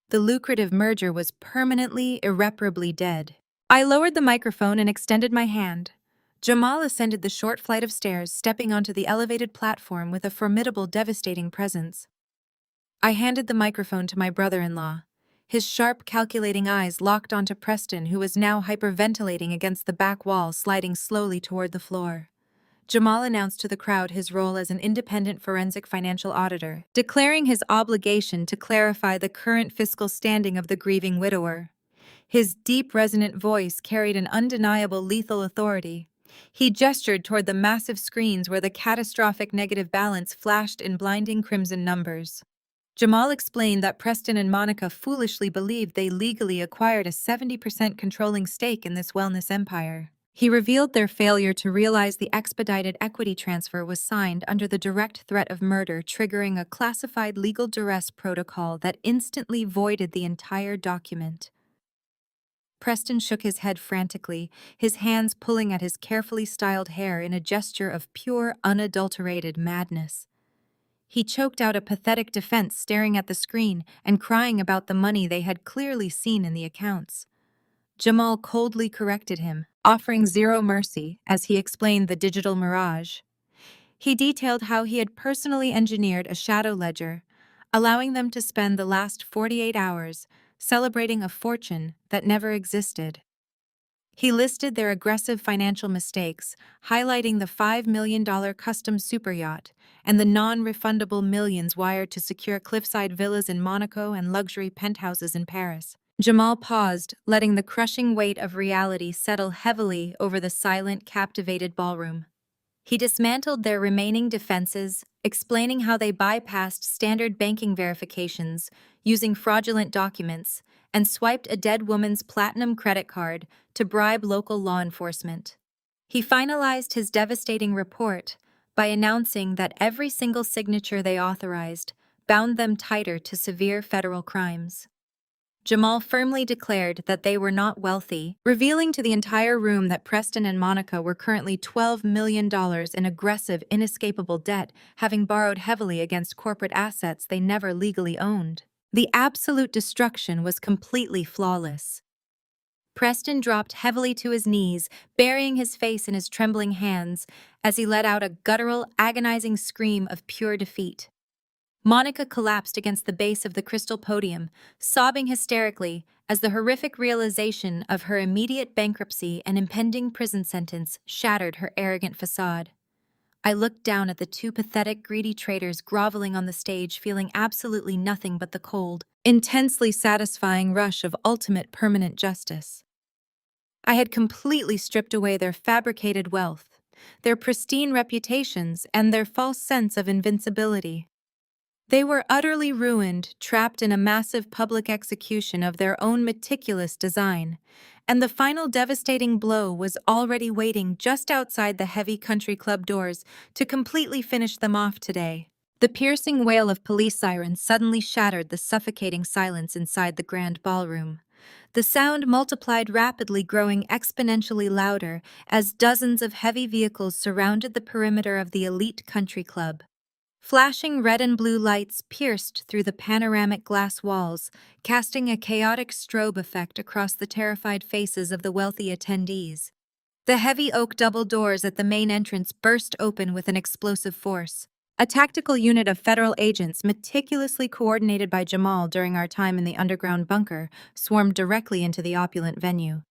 The lucrative merger was permanently, irreparably dead. I lowered the microphone and extended my hand. Jamal ascended the short flight of stairs, stepping onto the elevated platform with a formidable, devastating presence. I handed the microphone to my brother-in-law. His sharp, calculating eyes locked onto Preston, who was now hyperventilating against the back wall, sliding slowly toward the floor. Jamal announced to the crowd his role as an independent forensic financial auditor, declaring his obligation to clarify the current fiscal standing of the grieving widower. His deep, resonant voice carried an undeniable lethal authority. He gestured toward the massive screens where the catastrophic negative balance flashed in blinding crimson numbers. Jamal explained that Preston and Monica foolishly believed they legally acquired a 70% controlling stake in this wellness empire. He revealed their failure to realize the expedited equity transfer was signed under the direct threat of murder, triggering a classified legal duress protocol that instantly voided the entire document. Preston shook his head frantically, his hands pulling at his carefully styled hair in a gesture of pure, unadulterated madness. He choked out a pathetic defense, staring at the screen and crying about the money they had clearly seen in the accounts. Jamal coldly corrected him, offering zero mercy as he explained the digital mirage. He detailed how he had personally engineered a shadow ledger, allowing them to spend the last 48 hours celebrating a fortune that never existed. He listed their aggressive financial mistakes, highlighting the $5 million custom superyacht and the non-refundable millions wired to secure cliffside villas in Monaco and luxury penthouses in Paris. Jamal paused, letting the crushing weight of reality settle heavily over the silent, captivated ballroom. He dismantled their remaining defenses, explaining how they bypassed standard banking verifications, using fraudulent documents, and swiped a dead woman's platinum credit card to bribe local law enforcement. He finalized his devastating report by announcing that every single signature they authorized bound them tighter to severe federal crimes. Jamal firmly declared that they were not wealthy, revealing to the entire room that Preston and Monica were currently $12 million in aggressive, inescapable debt, having borrowed heavily against corporate assets they never legally owned. The absolute destruction was completely flawless. Preston dropped heavily to his knees, burying his face in his trembling hands as he let out a guttural, agonizing scream of pure defeat. Monica collapsed against the base of the crystal podium, sobbing hysterically as the horrific realization of her immediate bankruptcy and impending prison sentence shattered her arrogant facade. I looked down at the two pathetic, greedy traitors groveling on the stage, feeling absolutely nothing but the cold, intensely satisfying rush of ultimate permanent justice. I had completely stripped away their fabricated wealth, their pristine reputations, and their false sense of invincibility. They were utterly ruined, trapped in a massive public execution of their own meticulous design, and the final devastating blow was already waiting just outside the heavy country club doors to completely finish them off today. The piercing wail of police sirens suddenly shattered the suffocating silence inside the grand ballroom. The sound multiplied rapidly, growing exponentially louder as dozens of heavy vehicles surrounded the perimeter of the elite country club. Flashing red and blue lights pierced through the panoramic glass walls, casting a chaotic strobe effect across the terrified faces of the wealthy attendees. The heavy oak double doors at the main entrance burst open with an explosive force. A tactical unit of federal agents, meticulously coordinated by Jamal during our time in the underground bunker, swarmed directly into the opulent venue.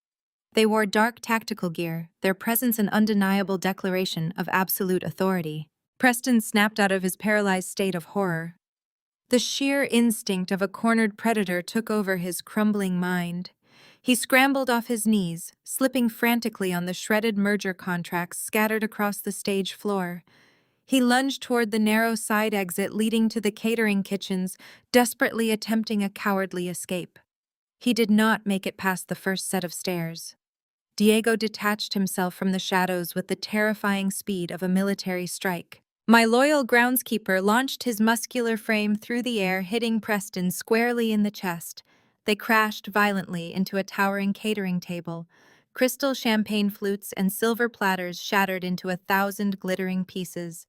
They wore dark tactical gear, their presence an undeniable declaration of absolute authority. Preston snapped out of his paralyzed state of horror. The sheer instinct of a cornered predator took over his crumbling mind. He scrambled off his knees, slipping frantically on the shredded merger contracts scattered across the stage floor. He lunged toward the narrow side exit leading to the catering kitchens, desperately attempting a cowardly escape. He did not make it past the first set of stairs. Diego detached himself from the shadows with the terrifying speed of a military strike. My loyal groundskeeper launched his muscular frame through the air, hitting Preston squarely in the chest. They crashed violently into a towering catering table. Crystal champagne flutes and silver platters shattered into 1,000 glittering pieces.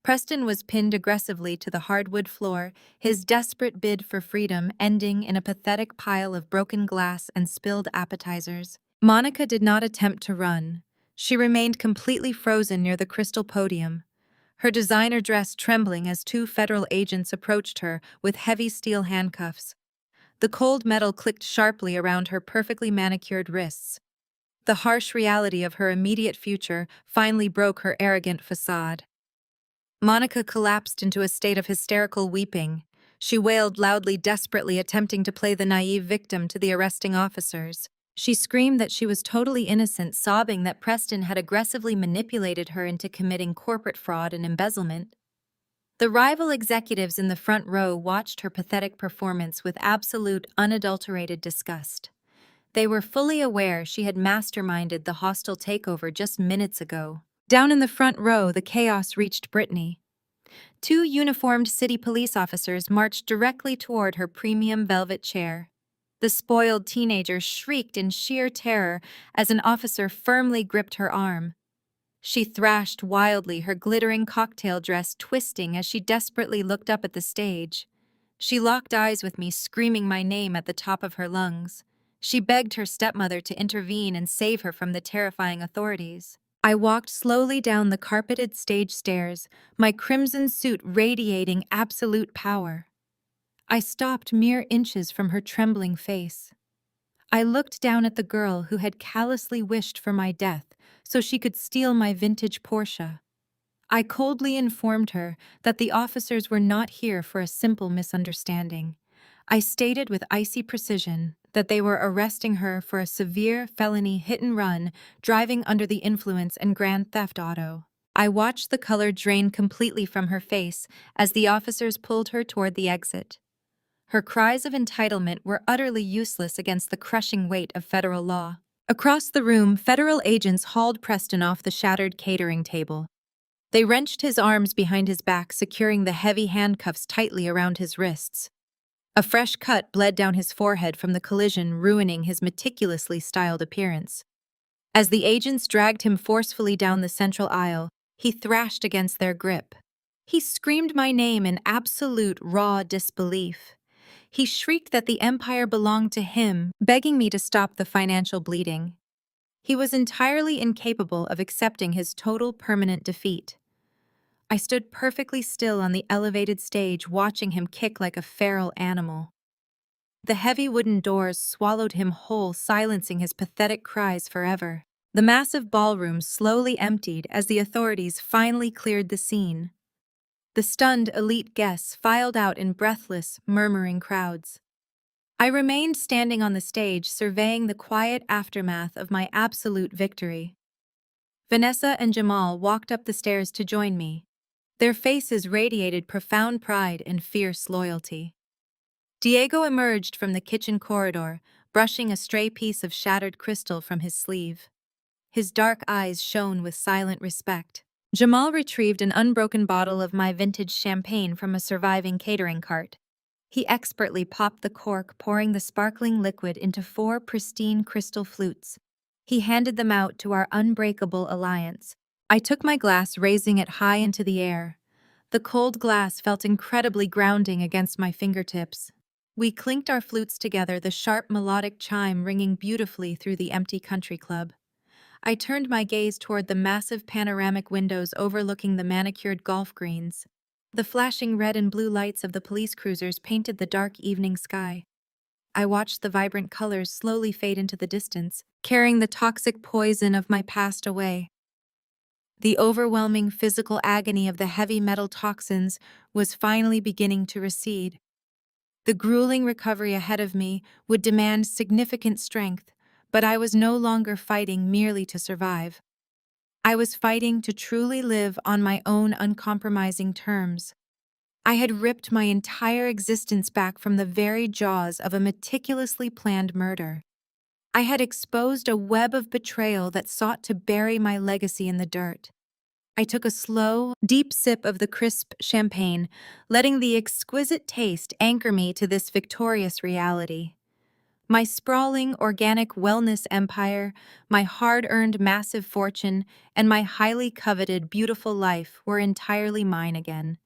Preston was pinned aggressively to the hardwood floor, his desperate bid for freedom ending in a pathetic pile of broken glass and spilled appetizers. Monica did not attempt to run. She remained completely frozen near the crystal podium, her designer dress trembling as two federal agents approached her with heavy steel handcuffs. The cold metal clicked sharply around her perfectly manicured wrists. The harsh reality of her immediate future finally broke her arrogant facade. Monica collapsed into a state of hysterical weeping. She wailed loudly, desperately attempting to play the naive victim to the arresting officers. She screamed that she was totally innocent, sobbing that Preston had aggressively manipulated her into committing corporate fraud and embezzlement. The rival executives in the front row watched her pathetic performance with absolute, unadulterated disgust. They were fully aware she had masterminded the hostile takeover just minutes ago. Down in the front row, the chaos reached Brittany. Two uniformed city police officers marched directly toward her premium velvet chair. The spoiled teenager shrieked in sheer terror as an officer firmly gripped her arm. She thrashed wildly, her glittering cocktail dress twisting as she desperately looked up at the stage. She locked eyes with me, screaming my name at the top of her lungs. She begged her stepmother to intervene and save her from the terrifying authorities. I walked slowly down the carpeted stage stairs, my crimson suit radiating absolute power. I stopped mere inches from her trembling face. I looked down at the girl who had callously wished for my death so she could steal my vintage Porsche. I coldly informed her that the officers were not here for a simple misunderstanding. I stated with icy precision that they were arresting her for a severe felony hit-and-run, driving under the influence, and grand theft auto. I watched the color drain completely from her face as the officers pulled her toward the exit. Her cries of entitlement were utterly useless against the crushing weight of federal law. Across the room, federal agents hauled Preston off the shattered catering table. They wrenched his arms behind his back, securing the heavy handcuffs tightly around his wrists. A fresh cut bled down his forehead from the collision, ruining his meticulously styled appearance. As the agents dragged him forcefully down the central aisle, he thrashed against their grip. He screamed my name in absolute raw disbelief. He shrieked that the empire belonged to him, begging me to stop the financial bleeding. He was entirely incapable of accepting his total permanent defeat. I stood perfectly still on the elevated stage, watching him kick like a feral animal. The heavy wooden doors swallowed him whole, silencing his pathetic cries forever. The massive ballroom slowly emptied as the authorities finally cleared the scene. The stunned elite guests filed out in breathless, murmuring crowds. I remained standing on the stage, surveying the quiet aftermath of my absolute victory. Vanessa and Jamal walked up the stairs to join me. Their faces radiated profound pride and fierce loyalty. Diego emerged from the kitchen corridor, brushing a stray piece of shattered crystal from his sleeve. His dark eyes shone with silent respect. Jamal retrieved an unbroken bottle of my vintage champagne from a surviving catering cart. He expertly popped the cork, pouring the sparkling liquid into 4 pristine crystal flutes. He handed them out to our unbreakable alliance. I took my glass, raising it high into the air. The cold glass felt incredibly grounding against my fingertips. We clinked our flutes together, the sharp melodic chime ringing beautifully through the empty country club. I turned my gaze toward the massive panoramic windows overlooking the manicured golf greens. The flashing red and blue lights of the police cruisers painted the dark evening sky. I watched the vibrant colors slowly fade into the distance, carrying the toxic poison of my past away. The overwhelming physical agony of the heavy metal toxins was finally beginning to recede. The grueling recovery ahead of me would demand significant strength, but I was no longer fighting merely to survive. I was fighting to truly live on my own uncompromising terms. I had ripped my entire existence back from the very jaws of a meticulously planned murder. I had exposed a web of betrayal that sought to bury my legacy in the dirt. I took a slow, deep sip of the crisp champagne, letting the exquisite taste anchor me to this victorious reality. My sprawling, organic wellness empire, my hard-earned massive fortune, and my highly coveted, beautiful life were entirely mine again.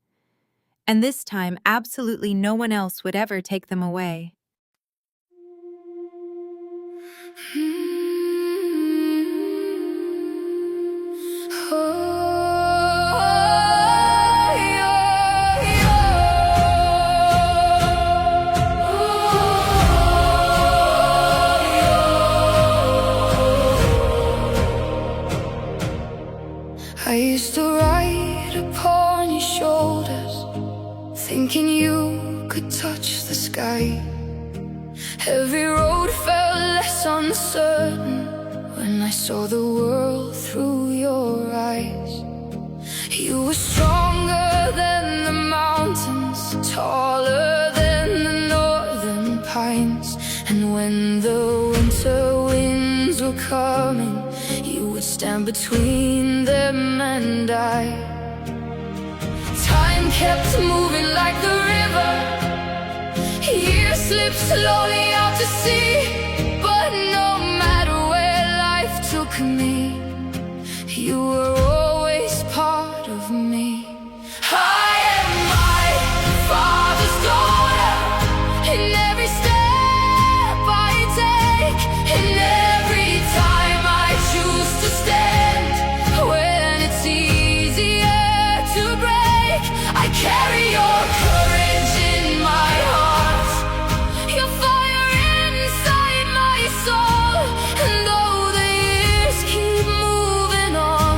And this time, absolutely no one else would ever take them away. I used to ride upon your shoulders, thinking you could touch the sky. Every road felt less uncertain when I saw the world through your eyes. You were stronger than the mountains, taller than the northern pines. And when the winter winds were coming, you would stand between them and I. Time kept moving like the river, years slipped slowly out to sea. But no matter where life took me, you were always part of me. I am my father's daughter, in every step I take, in every time I choose to stand. When it's easier to break, I carry your courage in my heart, your fire inside my soul. And though the years keep moving on,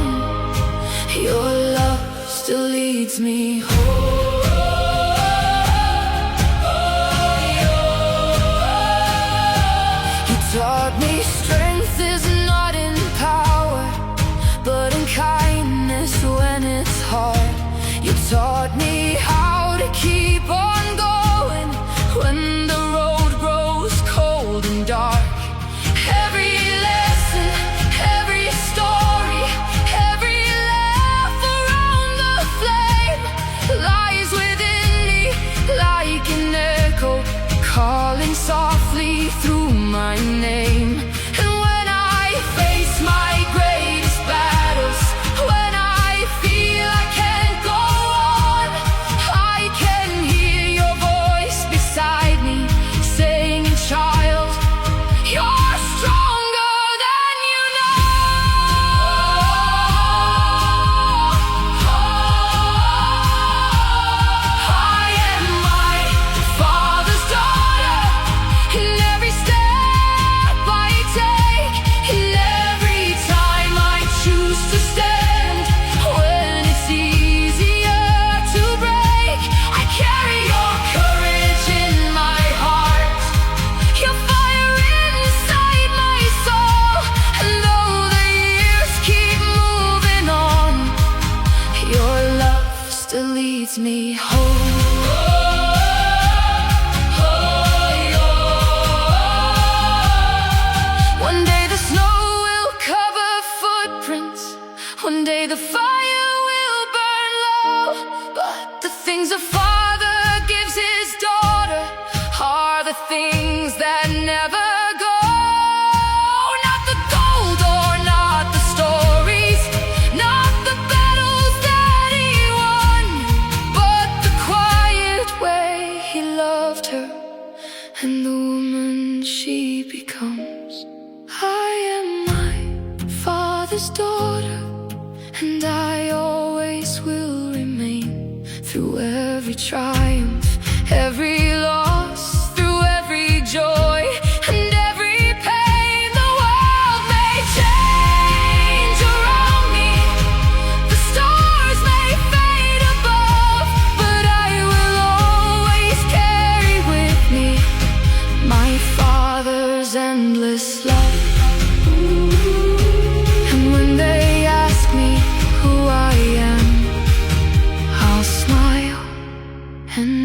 your love still leads me home. You taught me strength is not in power, but in kindness when it's hard. You taught me how to keep on going when the road grows cold and dark. Every lesson, every story, every laugh around the flame lies within me like an echo, calling softly through my name. And when I face my greatest battles, when I feel I can't go on, I can hear your voice beside me saying, child, you're stronger than you know. I am my father's daughter, in every step I take, in every time I choose to stand. When it's easier to break, I carry your courage in my heart, your fire inside my soul. And though the years keep moving on, your love still leads me home. One day the snow will cover footprints, one day the fire will burn low. But the things a father gives his daughter are the things that never go. Not the gold or not the stories, not the battles that he won, but the quiet way he loved her and the woman she becomes. I am my father's daughter, and I always will remain. Through every triumph, every loss, through every joy and every pain, the world may change around me, the stars may fade above, but I will always carry with me my father's endless love. And when they ask me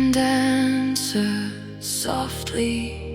wind answers softly.